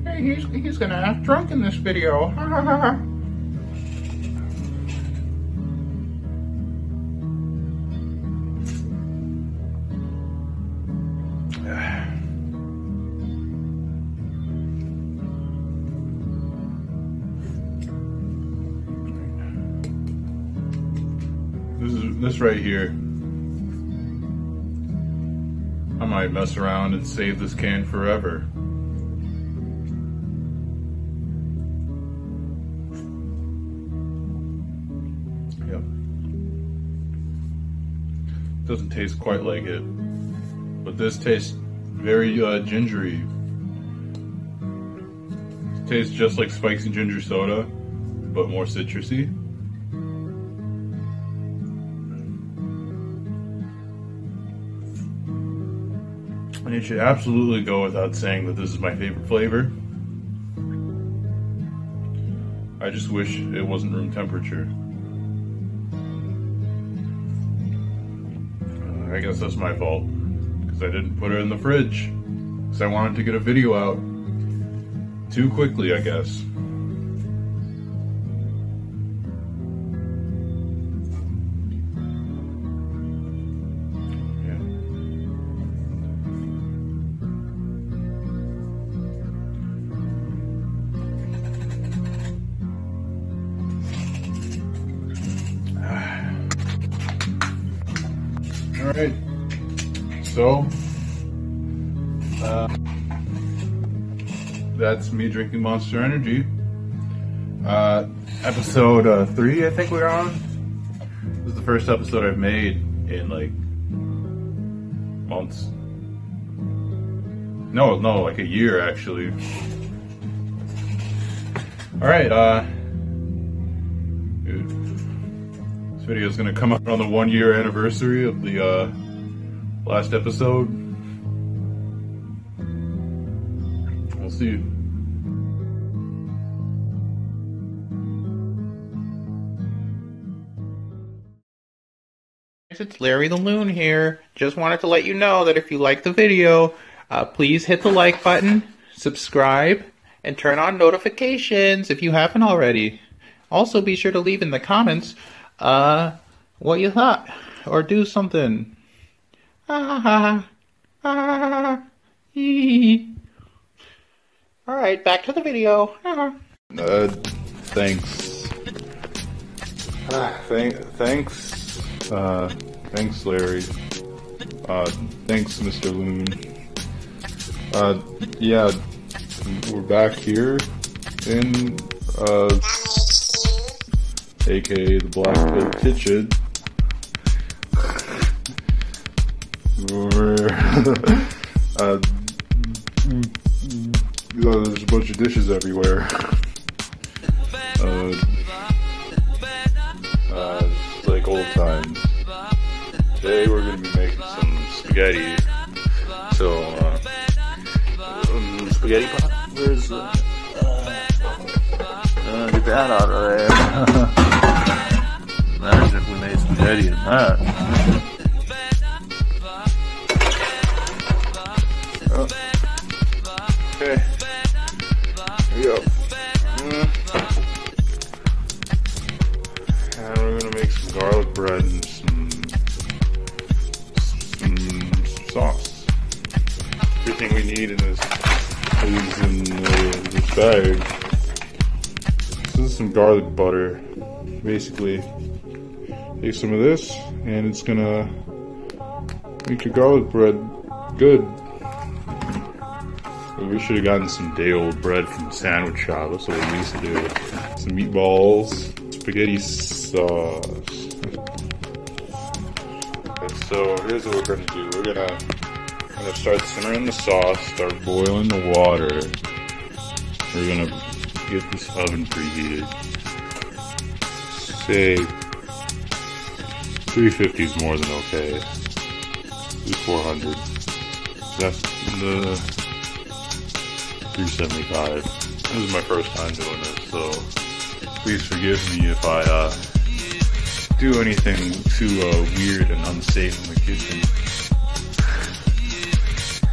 Speaker 1: Hey, he's gonna act drunk in this video. Ha ha ha ha. This right here, I might mess around and save this can forever. Yep. Doesn't taste quite like it, but this tastes very gingery. It tastes just like spicy ginger soda, but more citrusy. And it should absolutely go without saying that this is my favorite flavor. I just wish it wasn't room temperature. I guess that's my fault, because I didn't put it in the fridge, because I wanted to get a video out too quickly, I guess. Alright, so that's me drinking Monster Energy. Episode 3, I think we're on. This is the first episode I've made in like months. No, like a year actually. Alright, dude, this video is gonna come up on the 1-year anniversary of the last episode. We'll see.
Speaker 11: It's Larry the Loon here. Just wanted to let you know that if you like the video, please hit the like button, subscribe, and turn on notifications if you haven't already. Also, be sure to leave in the comments what you thought, or do something. Alright, back to the video.
Speaker 1: Thanks. Thanks, Larry. Thanks, Mr. Loon. Yeah, we're back here in, aka the Black Pill Kitchen. There's a bunch of dishes everywhere. Like old times. Today we're gonna be making some spaghetti. So, spaghetti pot? Where's the... get that out of there. Imagine if we made spaghetti in that. Oh. Okay. Here we go. And we're gonna make some garlic bread and some sauce. Everything we need in this is in this bag. This is some garlic butter. Basically, take some of this, and it's gonna make your garlic bread good. We should have gotten some day-old bread from the sandwich shop. That's what we used to do. Some meatballs, spaghetti sauce. Okay, so here's what we're gonna do. I'm gonna start simmering the sauce, start boiling the water. We're gonna get this oven preheated. Say 350 is more than okay. Do 400. That's the 375. This is my first time doing this, so please forgive me if I do anything too weird and unsafe in the kitchen.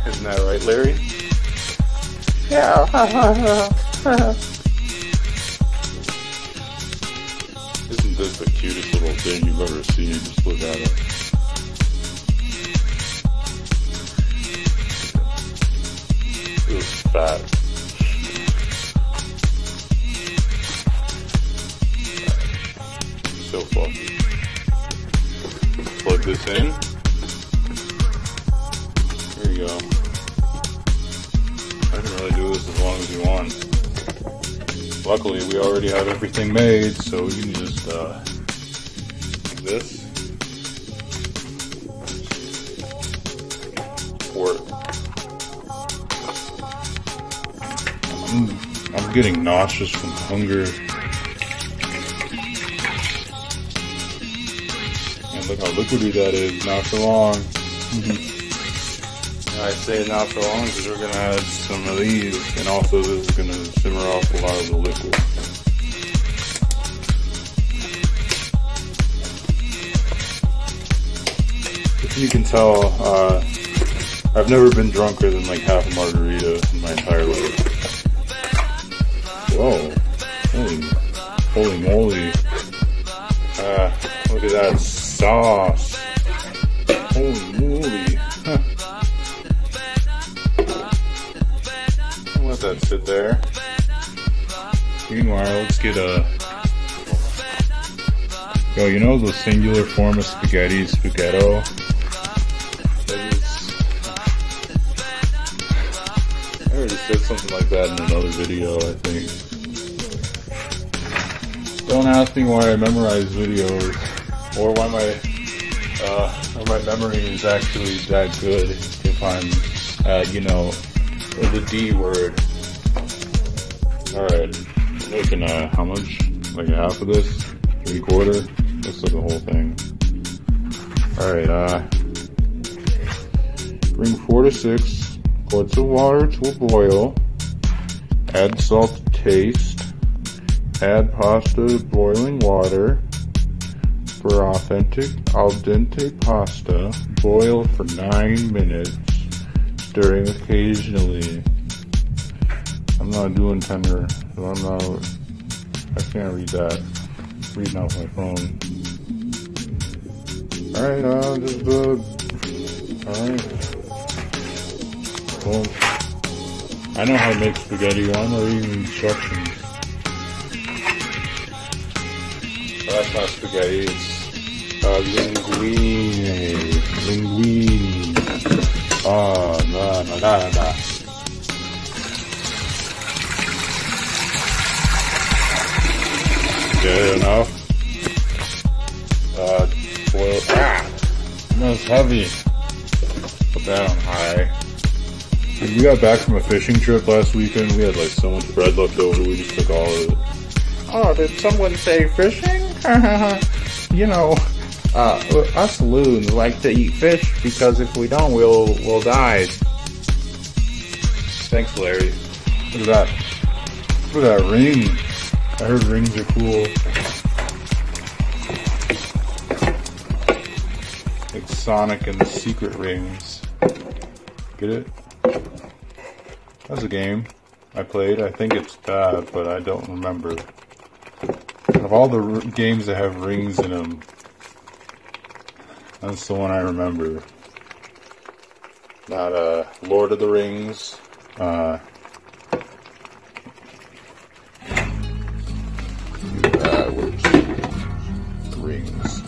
Speaker 1: Isn't that right, Larry? Yeah. Isn't this the cutest little thing you've ever seen? Just look at it. It was fat. So fluffy. Plug this in. There you go. I can really do this as long as you want. Luckily, we already have everything made, so you can just, like this. Pour it. I'm getting nauseous from hunger. And look how liquidy that is, not for long. I say not for long because we're going to add some of these, and also this is going to simmer off a lot of the liquid. If you can tell, I've never been drunker than like half a margarita in my entire life. Whoa. Holy moly. Look at that sauce. Holy moly. I'll let that sit there. Meanwhile, let's get a... Yo, you know the singular form of spaghetti, spaghetto? said something like that in another video, I think. Don't ask me why I memorize videos, or why my memory is actually that good if I'm at, you know, the D word. Alright, making how much? Like half of this? 3/4? Let's look at the whole thing. Alright, bring 4 to 6 quarts of water to a boil. Add salt to taste. Add pasta to boiling water. For authentic al dente pasta, boil for 9 minutes, stirring occasionally. I'm not doing tender, so I can't read that. I'm reading off my phone. Alright, alright. Well, I know how to make spaghetti, I'm not reading instructions. That's not spaghetti, it's linguine. Oh, no. Good enough. Boil. That's heavy. Put that on high. Dude, we got back from a fishing trip last weekend. We had like so much bread left over, we just took all of it.
Speaker 11: Oh, did someone say fishing? You know, us loons like to eat fish because if we don't, we'll die.
Speaker 1: Thanks, Larry. Look at that. Look at that ring. I heard rings are cool. Like Sonic and the Secret Rings. Get it? That's a game I played. I think it's bad, but I don't remember. Of all the games that have rings in them, that's the one I remember. Not Lord of the Rings. Where's rings?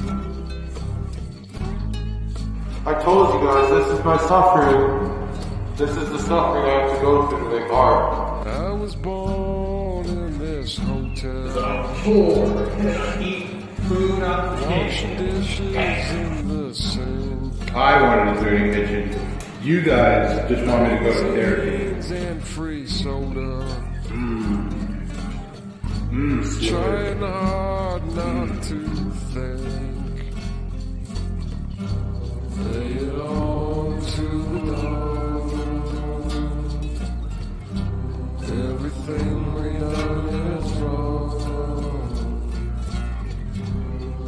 Speaker 12: I told you guys, this is my suffering. This is the suffering I have to go through to make art.
Speaker 13: I was born in this hotel.
Speaker 12: Poor, eat food out the kitchen.
Speaker 1: I wanted to do it in the kitchen. You guys just want me to go to therapy.
Speaker 13: And free soda.
Speaker 1: Trying
Speaker 13: hard not to think. Lay it on to the dawn. Everything we done is wrong.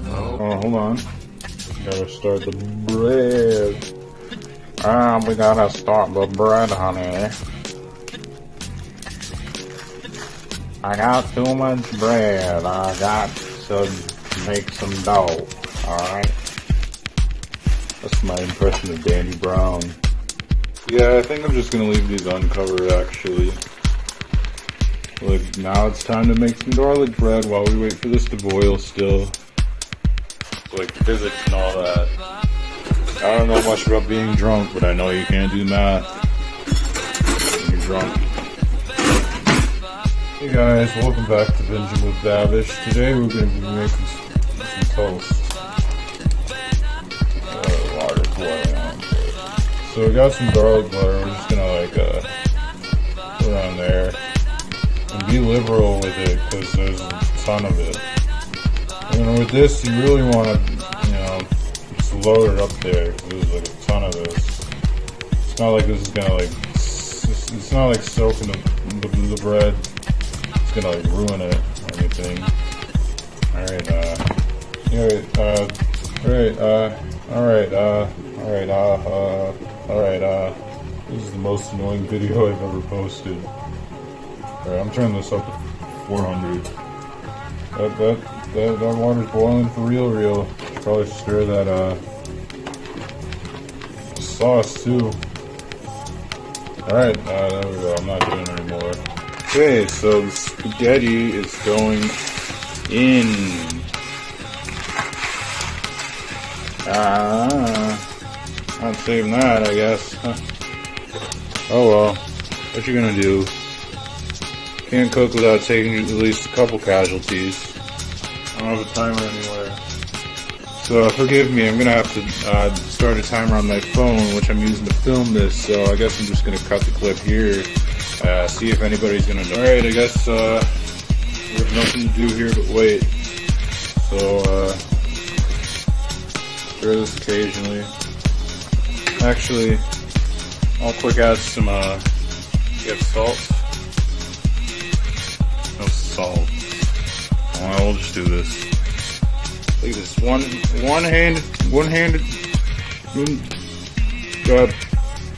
Speaker 1: Oh, hold on. Gotta start the bread. We gotta start the bread, honey. I got too much bread. I got to make some dough. Alright? That's my impression of Danny Brown. Yeah, I think I'm just gonna leave these uncovered, actually. Like, now it's time to make some garlic bread while we wait for this to boil still. Like physics and all that. I don't know much about being drunk, but I know you can't do math when you're drunk. Hey guys, welcome back to Binging with Babish. Today we're going to be making some toast. Water's boiling on. So we got some garlic butter, we're just going to like put it on there. And be liberal with it, because there's a ton of it. And with this, you really want to, you know, just load it up there, because there's like a ton of this. It's not like this is going to like, it's not like soaking the bread. It's going to like ruin it or anything. Alright, this is the most annoying video I've ever posted. Alright, I'm turning this up to 400. That water's boiling for real. Probably stir that sauce too. Alright, there we go. I'm not doing it anymore. Okay, so the spaghetti is going in. Not saving that, I guess. Oh well. what you're gonna do. Can't cook without taking at least a couple casualties. I don't have a timer anywhere. So forgive me, I'm gonna have to start a timer on my phone, which I'm using to film this, so I guess I'm just gonna cut the clip here, see if anybody's gonna know. Alright, I guess we have nothing to do here but wait. So, stir this occasionally. Actually, I'll quick add some, you have salt? No salt. Oh, we'll just do this. Look at this, one-handed, go ahead.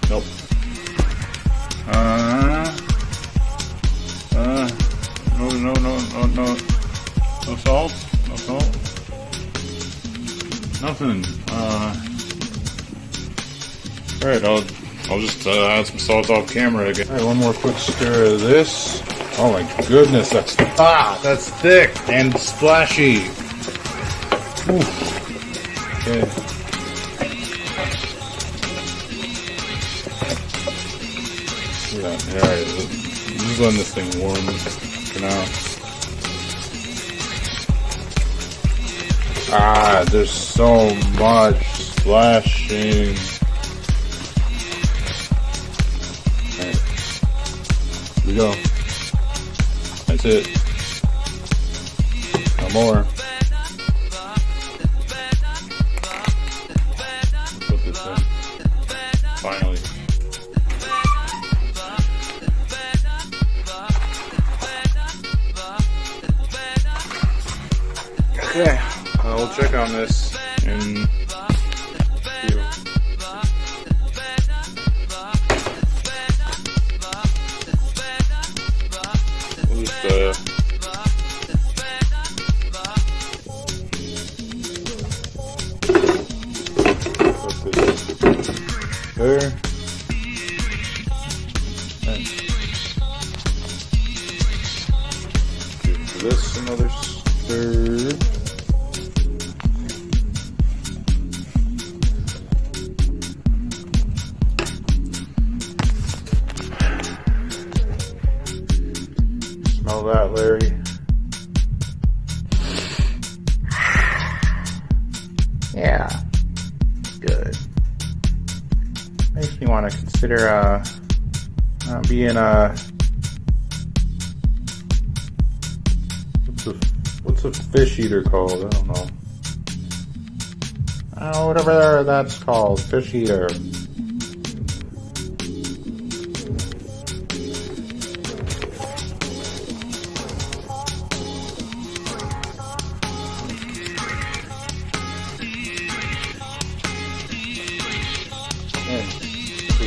Speaker 1: Nope. No salt? No salt? Nothing. Alright, I'll just add some salt off camera again. Alright, one more quick stir of this. Oh my goodness, that's thick and splashy. Oof. Okay. Yeah, alright, just letting this thing warm for now. There's so much splashing. Alright, here we go. That's it. No more. Put this in. Finally. Okay, we'll check on this in we'll just put this there. Give this another stir. Smell that, Larry. Yeah, good. Makes me want to consider being what's a fish eater called? I don't know. Oh, whatever that's called, fish eater.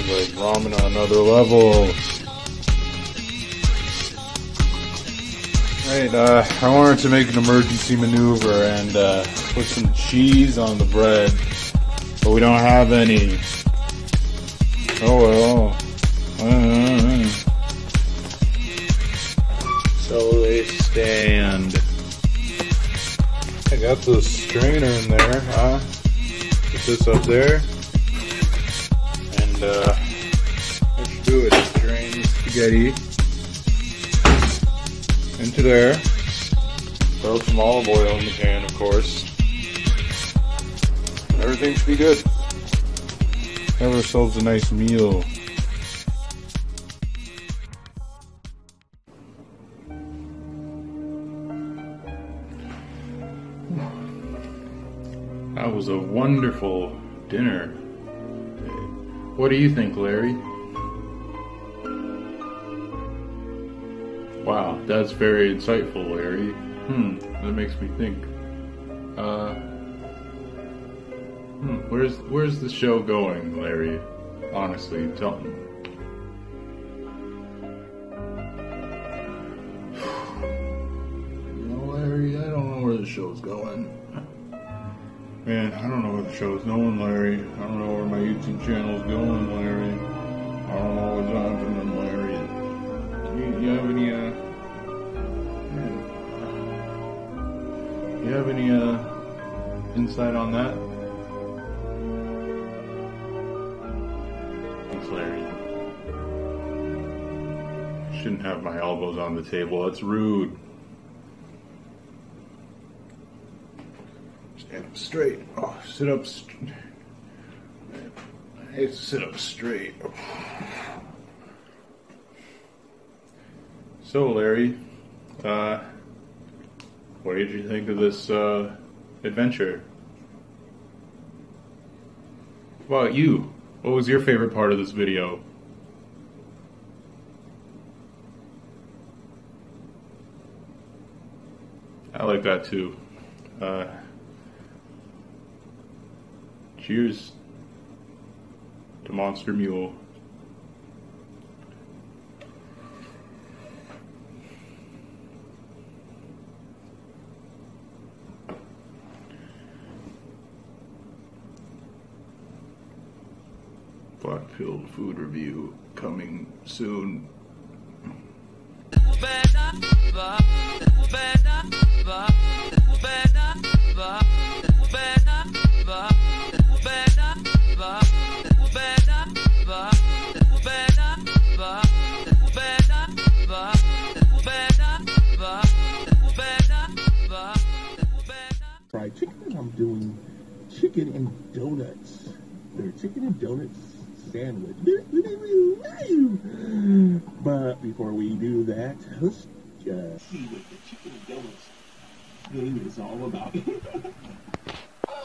Speaker 1: Like ramen on another level. Right, I wanted to make an emergency maneuver and put some cheese on the bread, but we don't have any. Oh well. So they stand. I got the strainer in there, huh? Put this up there. What you do is drain the spaghetti into there. Throw some olive oil in the pan, of course. Everything should be good. Have ourselves a nice meal. That was a wonderful dinner. What do you think, Larry? Wow, that's very insightful, Larry. That makes me think. Where's the show going, Larry? Honestly, tell me. You know, Larry, I don't know where the show's going. Man, I don't know where the show's going, Larry. I don't know where my YouTube channel's going, Larry. I don't know what's happening, Larry. You have any, you have any, insight on that? Thanks, Larry. Shouldn't have my elbows on the table. That's rude. Stand up straight. Oh, sit up. I hate to sit up straight. So, Larry, what did you think of this adventure? What about you? What was your favorite part of this video? I like that too. Cheers to Monster Mule. Black-pilled food review coming soon.
Speaker 14: Fried chicken. I'm doing chicken and donuts. They're chicken and donuts sandwich. But before we do that, let's just see what the chicken and donuts thing is all about.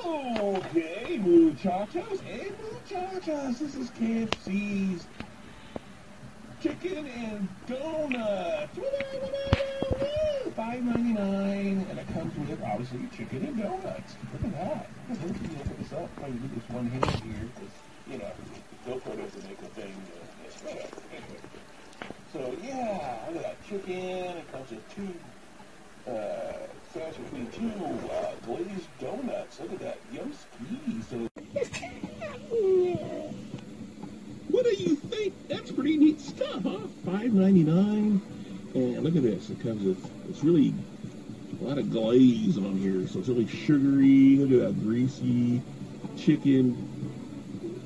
Speaker 14: Okay, muchachos. Hey, muchachos. This is KFC's chicken and donuts. $5.99, and it comes with obviously chicken and donuts. Look at that. Let me look this up. Trying to do this one hand here, because you know, GoPro doesn't make the thing. Anyway. So yeah, look at that chicken. It comes with two sandwich between two glazed donuts. Look at that, yum skis. So what do you think? That's pretty neat stuff, huh? $5.99. And look at this. It comes with, it's really a lot of glaze on here. So it's really sugary. Look at that greasy chicken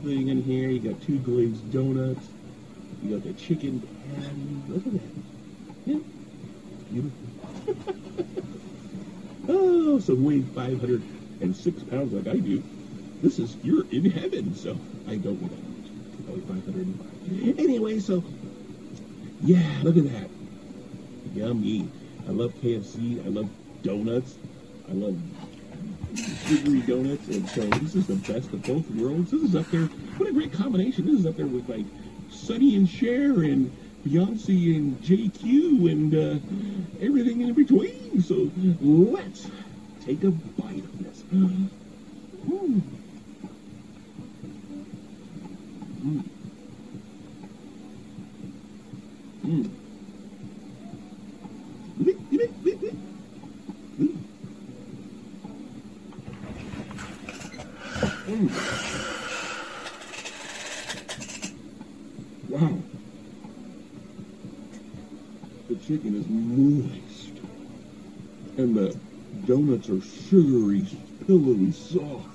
Speaker 14: thing in here. You got two glazed donuts. You got the chicken patty. Look at that. Yeah. Beautiful. Oh, so weighing 506 pounds like I do. This is, you're in heaven. So I don't weigh that much. Probably 505. Anyway, so yeah, look at that. Yummy. I love KFC. I love donuts. I love sugary donuts. And so this is the best of both worlds. This is up there. What a great combination. This is up there with like Sonny and Cher and Beyonce and JQ and everything in between. So let's take a bite of this. Mm. Mm. Mm. Wow. The chicken is moist. And the donuts are sugary, pillowy, soft.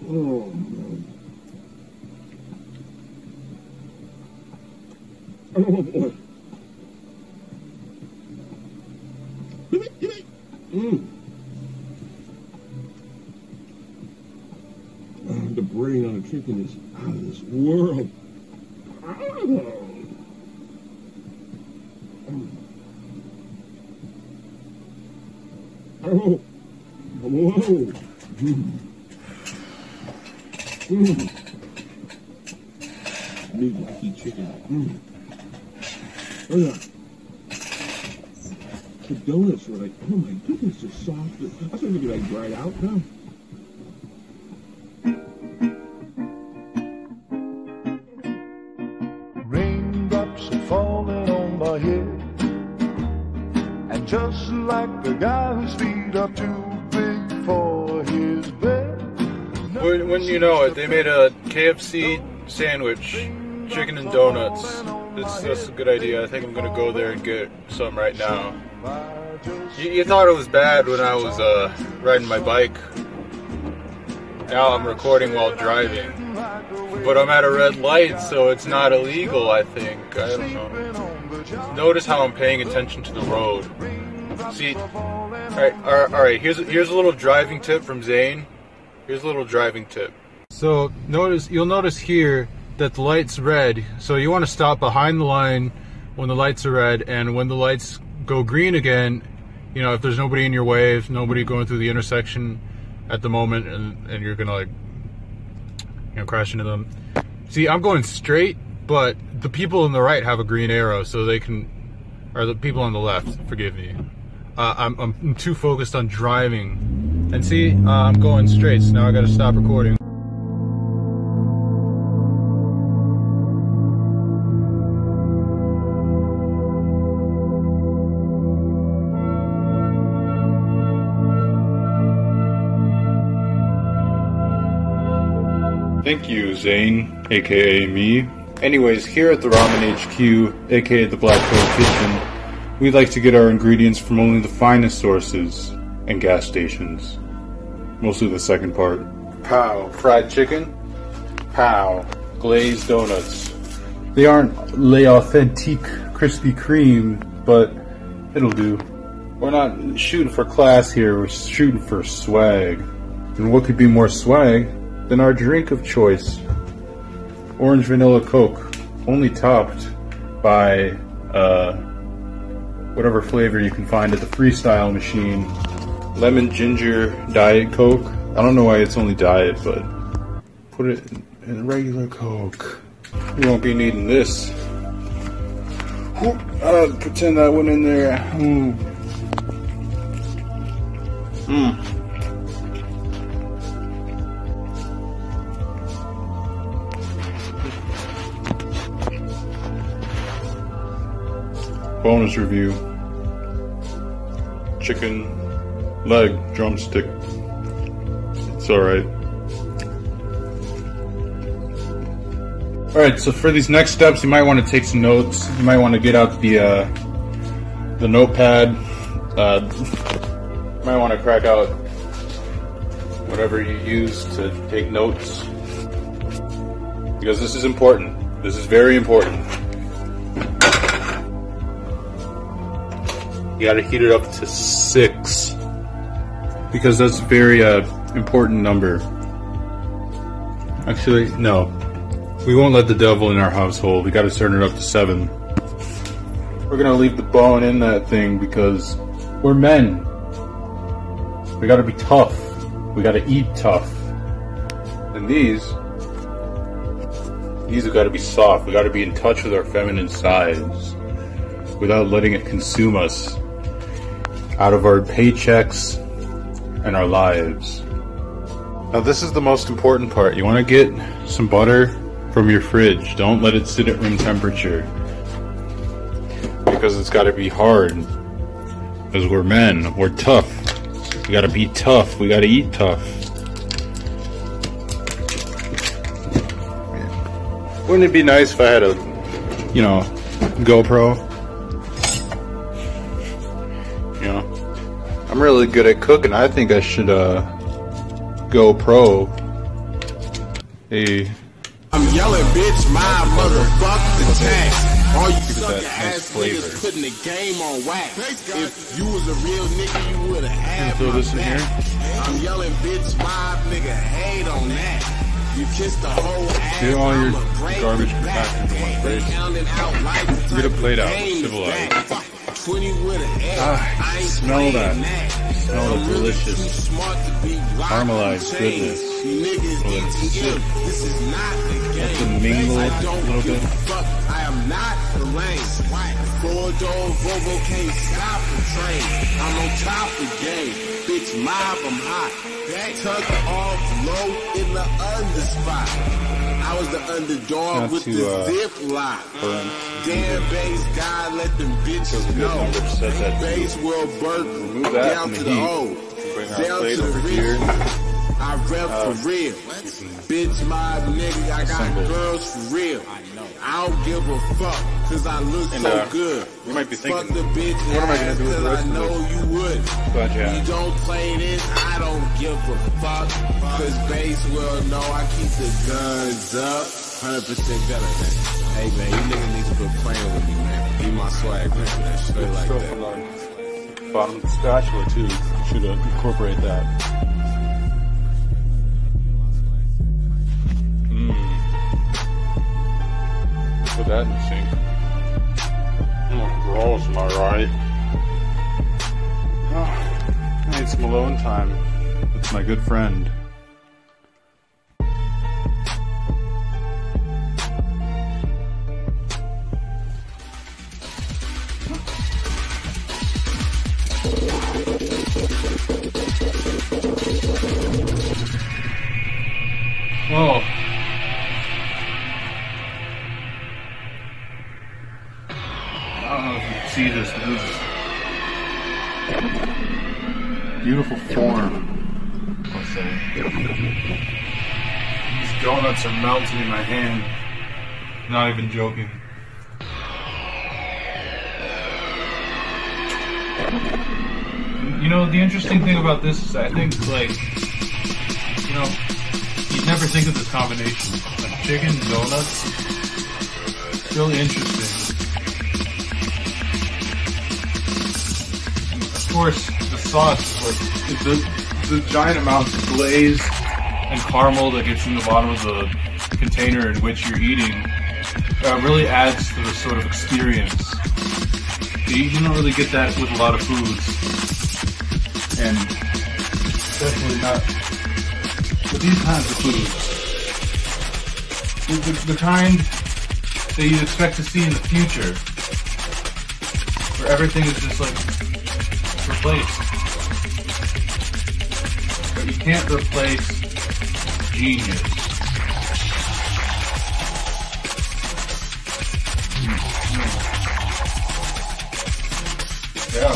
Speaker 14: Oh, man. Oh, boy. Mm. The brain on a chicken is out of this world. Oh, whoa. Big wacky chicken. Look at that. The donuts were like, oh my goodness, they're soft. I thought they'd be like dried out now.
Speaker 13: Raindrops are falling on my head, and just like the guy whose feet are too big for his bed.
Speaker 2: When you know it, they made a KFC sandwich, chicken and donuts. That's a good idea. I think I'm gonna go there and get some right now. You thought it was bad when I was riding my bike. Now I'm recording while driving.
Speaker 1: but I'm at a red light, so it's not illegal, I think. I don't know. Notice how I'm paying attention to the road. See, alright, here's a little driving tip from Zane. Here's a little driving tip. So, you'll notice here that the light's red, so you want to stop behind the line when the lights are red, and when the lights go green again, you know, if there's nobody in your way, if nobody going through the intersection at the moment, and you're gonna, like, you know, crash into them. See, I'm going straight, but the people on the right have a green arrow, so they can, or the people on the left, forgive me. I'm too focused on driving. And see, I'm going straight, so now I gotta stop recording. Thank you, Zane, aka me. Anyways, here at the Ramen HQ, aka the Black Hole Kitchen, we like to get our ingredients from only the finest sources and gas stations. Mostly the second part. Pow. Fried chicken. Pow. Glazed donuts. They aren't Les Authentique Krispy Kreme, but it'll do. We're not shooting for class here, we're shooting for swag. And what could be more swag than our drink of choice? Orange vanilla Coke, only topped by whatever flavor you can find at the Freestyle machine. Lemon ginger Diet Coke. I don't know why it's only diet, but put it in regular Coke. You won't be needing this. Pretend that went in there. Bonus review. Chicken leg drumstick. It's alright. Alright, so for these next steps you might want to take some notes. You might want to get out the notepad. You might want to crack out whatever you use to take notes. Because this is important. This is very important. You gotta heat it up to 6. Because that's a very important number. Actually, no. We won't let the devil in our household. We gotta turn it up to 7. We're gonna leave the bone in that thing because we're men. We gotta be tough. We gotta eat tough. And these have gotta be soft. We gotta be in touch with our feminine sides without letting it consume us out of our paychecks and our lives. Now this is the most important part. You want to get some butter from your fridge. Don't let it sit at room temperature. Because it's got to be hard. Because we're men. We're tough. We got to be tough. We got to eat tough. Wouldn't it be nice if I had a, you know, GoPro? I'm really good at cooking. I think I should go pro.
Speaker 3: I'm yelling, bitch, my motherfucking tax. All you sucker ass niggas putting the game on wax. If you was a real nigga, you would have had my back. I'm yelling, bitch, my nigga hate on that. You kissed the whole ass.
Speaker 1: Get all your garbage back into one place. Get a plate out. Civilized.
Speaker 3: 20 with an X. I ain't
Speaker 1: smell that. Smell the delicious caramelized goodness.
Speaker 3: This is not the game.
Speaker 1: Let them mingle
Speaker 3: I don't
Speaker 1: a little
Speaker 3: give
Speaker 1: bit.
Speaker 3: a fuck. I am not the lane. 4-door Volvo can't stop the train. I'm on top of the game. Bitch, mob, I'm hot. Tuck off low in the under spot. I was the underdog
Speaker 1: Not
Speaker 3: with
Speaker 1: to,
Speaker 3: the zip lock. Damn base guy, let them bitches know. Base World Burke, down to the O. Down to the rear. I rep for real. Bitch, my nigga, I got girls for real. I don't give a fuck, cause I look so good.
Speaker 1: You might be thinking,
Speaker 3: Fuck the bitch,
Speaker 1: what am I gonna do with the rest
Speaker 3: I
Speaker 1: of
Speaker 3: know
Speaker 1: this?
Speaker 3: you would.
Speaker 1: But yeah.
Speaker 3: You don't play this, I don't give a fuck. Cause base will know I keep the guns up. 100% better, man. Hey man, you niggas need to quit playing with me, man. Be my swag, man. Straight like
Speaker 1: Stuff
Speaker 3: that.
Speaker 1: on the bottom of the spatula too. Should incorporate that. Put that in the sink. Oh, gross, am I right? Oh, I need some alone time with my good friend.
Speaker 2: Whoa. I don't know if you can see this, but this is beautiful form, I'll say. These donuts are melting in my hand. Not even joking. You know, the interesting thing about this is I think, like, you know, you'd never think of this combination. Like chicken and donuts. It's really interesting. Of course, the sauce, like the giant amounts of glaze and caramel that gets in the bottom of the container in which you're eating really adds to the sort of experience. You don't really get that with a lot of foods. And definitely not with these kinds of foods. The kind that you'd expect to see in the future, where everything is just like replaced. But you can't replace genius. Yeah.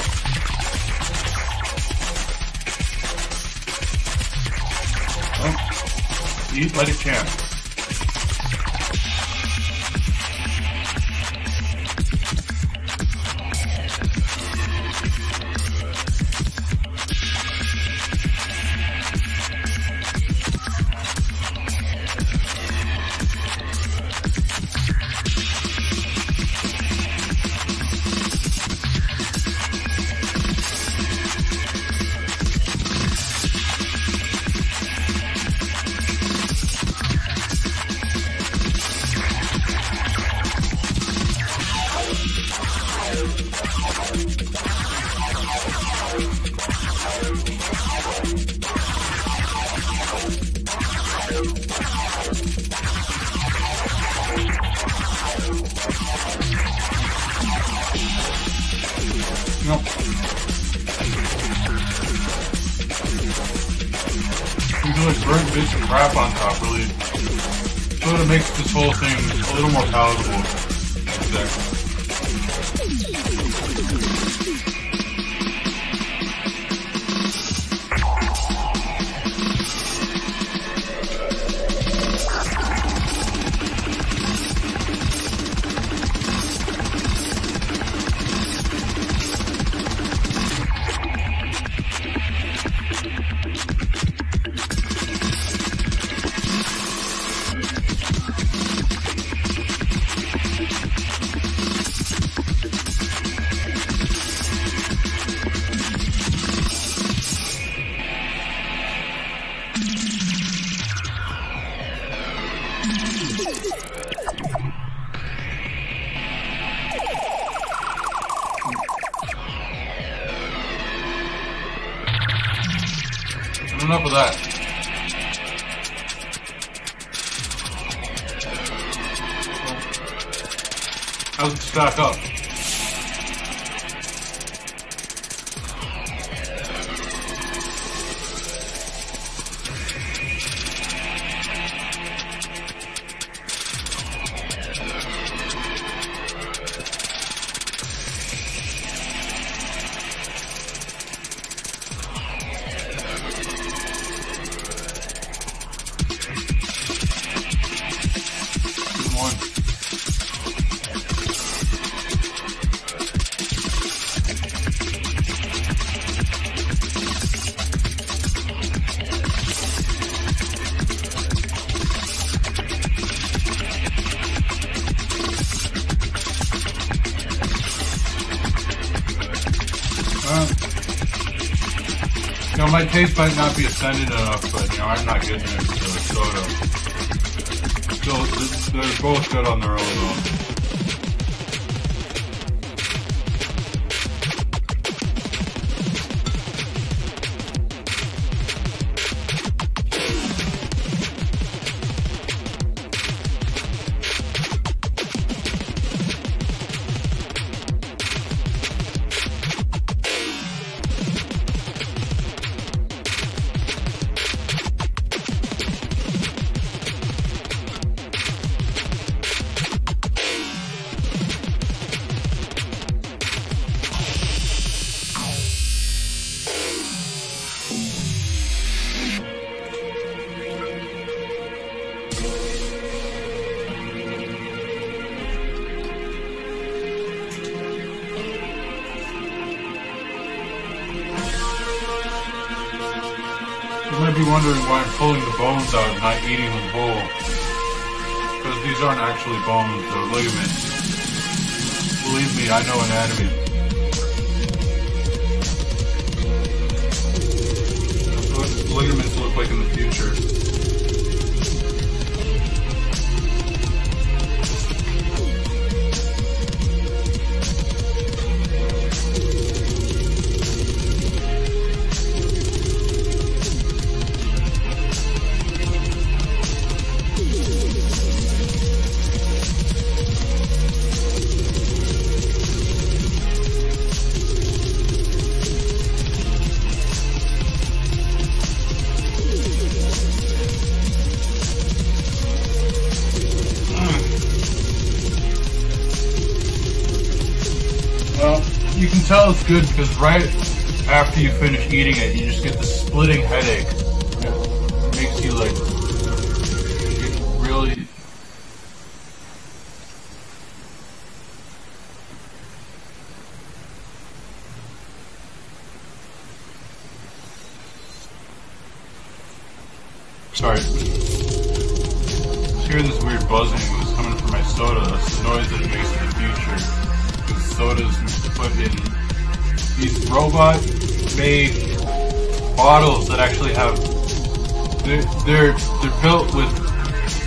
Speaker 2: Well, eat like a champ. Burnt bits of crap on top really sort of makes this whole thing a little more palatable. Enough of that. How's it stack up?
Speaker 12: You know, my taste might not be ascendant enough, but you know, I'm not getting into the soda. Still, they're both good on their own though. You might be wondering why I'm pulling the bones out and not eating them whole. Because these aren't actually bones, they're ligaments. Believe me, I know anatomy. That's what ligaments look like in the future. You can tell it's good because right after you finish eating it, you just get the splitting headache. It makes you like really. Sorry. I was hearing this weird buzzing. It was coming from my soda. That's the noise that it makes in the future. Because soda's put in these robot-made bottles that actually have. They're built with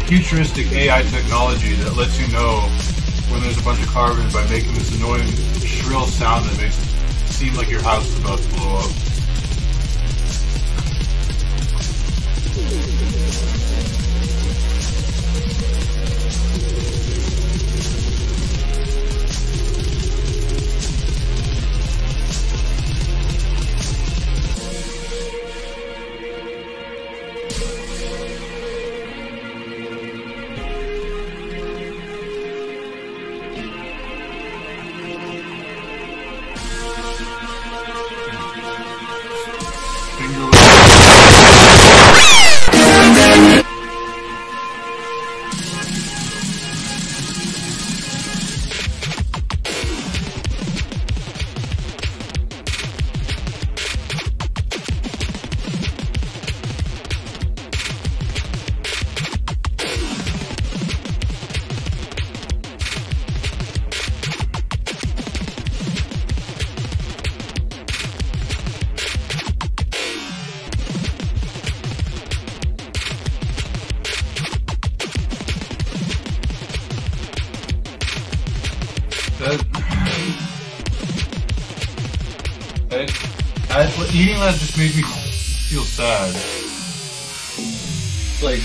Speaker 12: futuristic AI technology that lets you know when there's a bunch of carbon by making this annoying shrill sound that makes it seem like your house is about to blow up. Eating that just made me feel sad. It's like,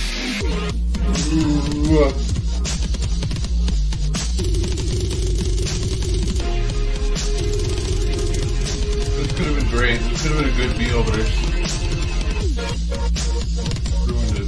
Speaker 12: this could have been great. This could have been a good meal, but I just ruined it.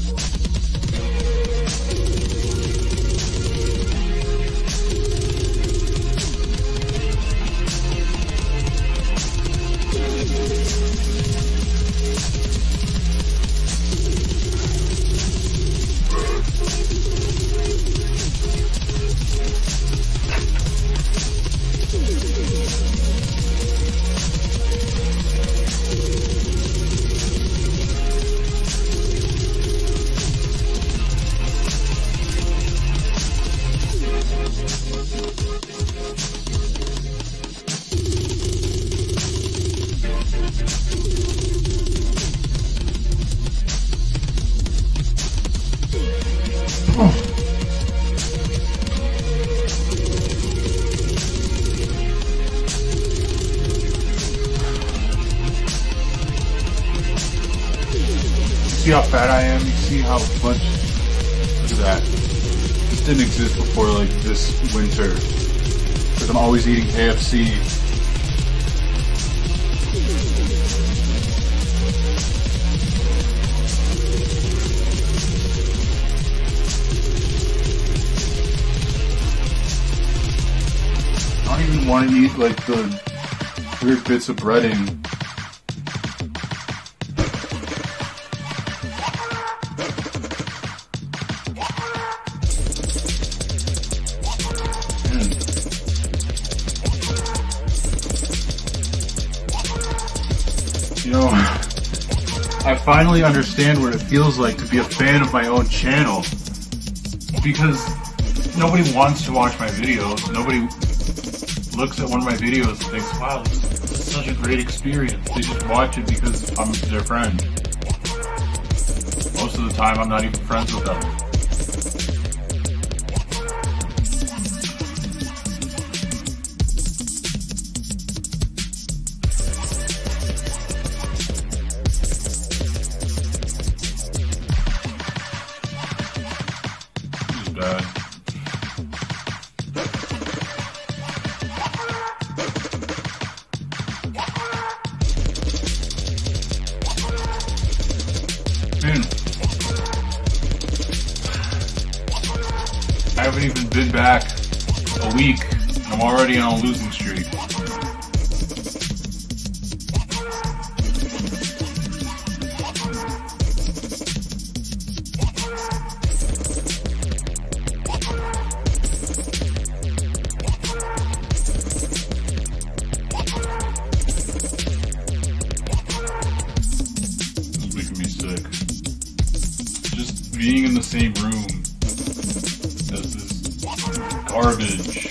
Speaker 12: see how fat I am? You see how much? Look at that. This didn't exist before like this winter. Because I'm always eating KFC. I don't even want to eat like the weird bits of breading. You know, I finally understand what it feels like to be a fan of my own channel. Because nobody wants to watch my videos. Nobody looks at one of my videos and thinks, wow, this is such a great experience. They just watch it because I'm their friend. Most of the time, I'm not even friends with them. This is bad. I haven't even been back a week, and I'm already on a losing streak. It's making me sick. Just being in the same room as this garbage.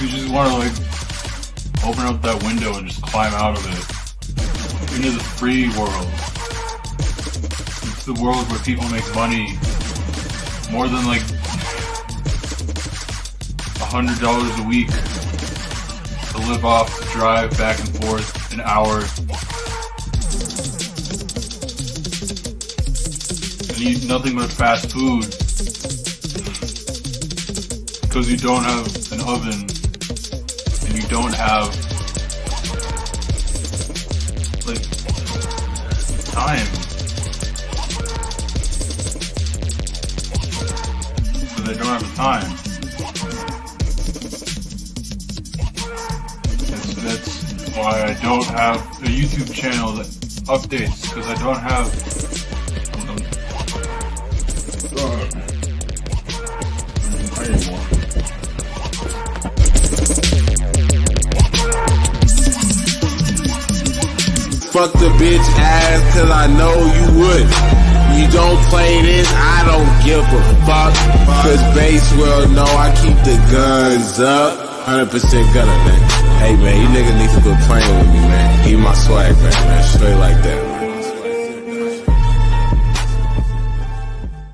Speaker 12: You just want to like open up that window and just climb out of it into the free world. It's the world where people make money more than like $100 a week to live off the drive back and forth an hour. And eat nothing but fast food because you don't have an oven and you don't have like time. So they don't have the time. That's why I don't have a YouTube channel that updates, because I don't have
Speaker 3: Fuck the bitch ass, cause I know you would. You don't play this, I don't give a fuck. Cause base will know I keep the guns up. 100% gunner, man. Hey man, you niggas need to quit playing with me, man. Give my swag back, man. Straight like that.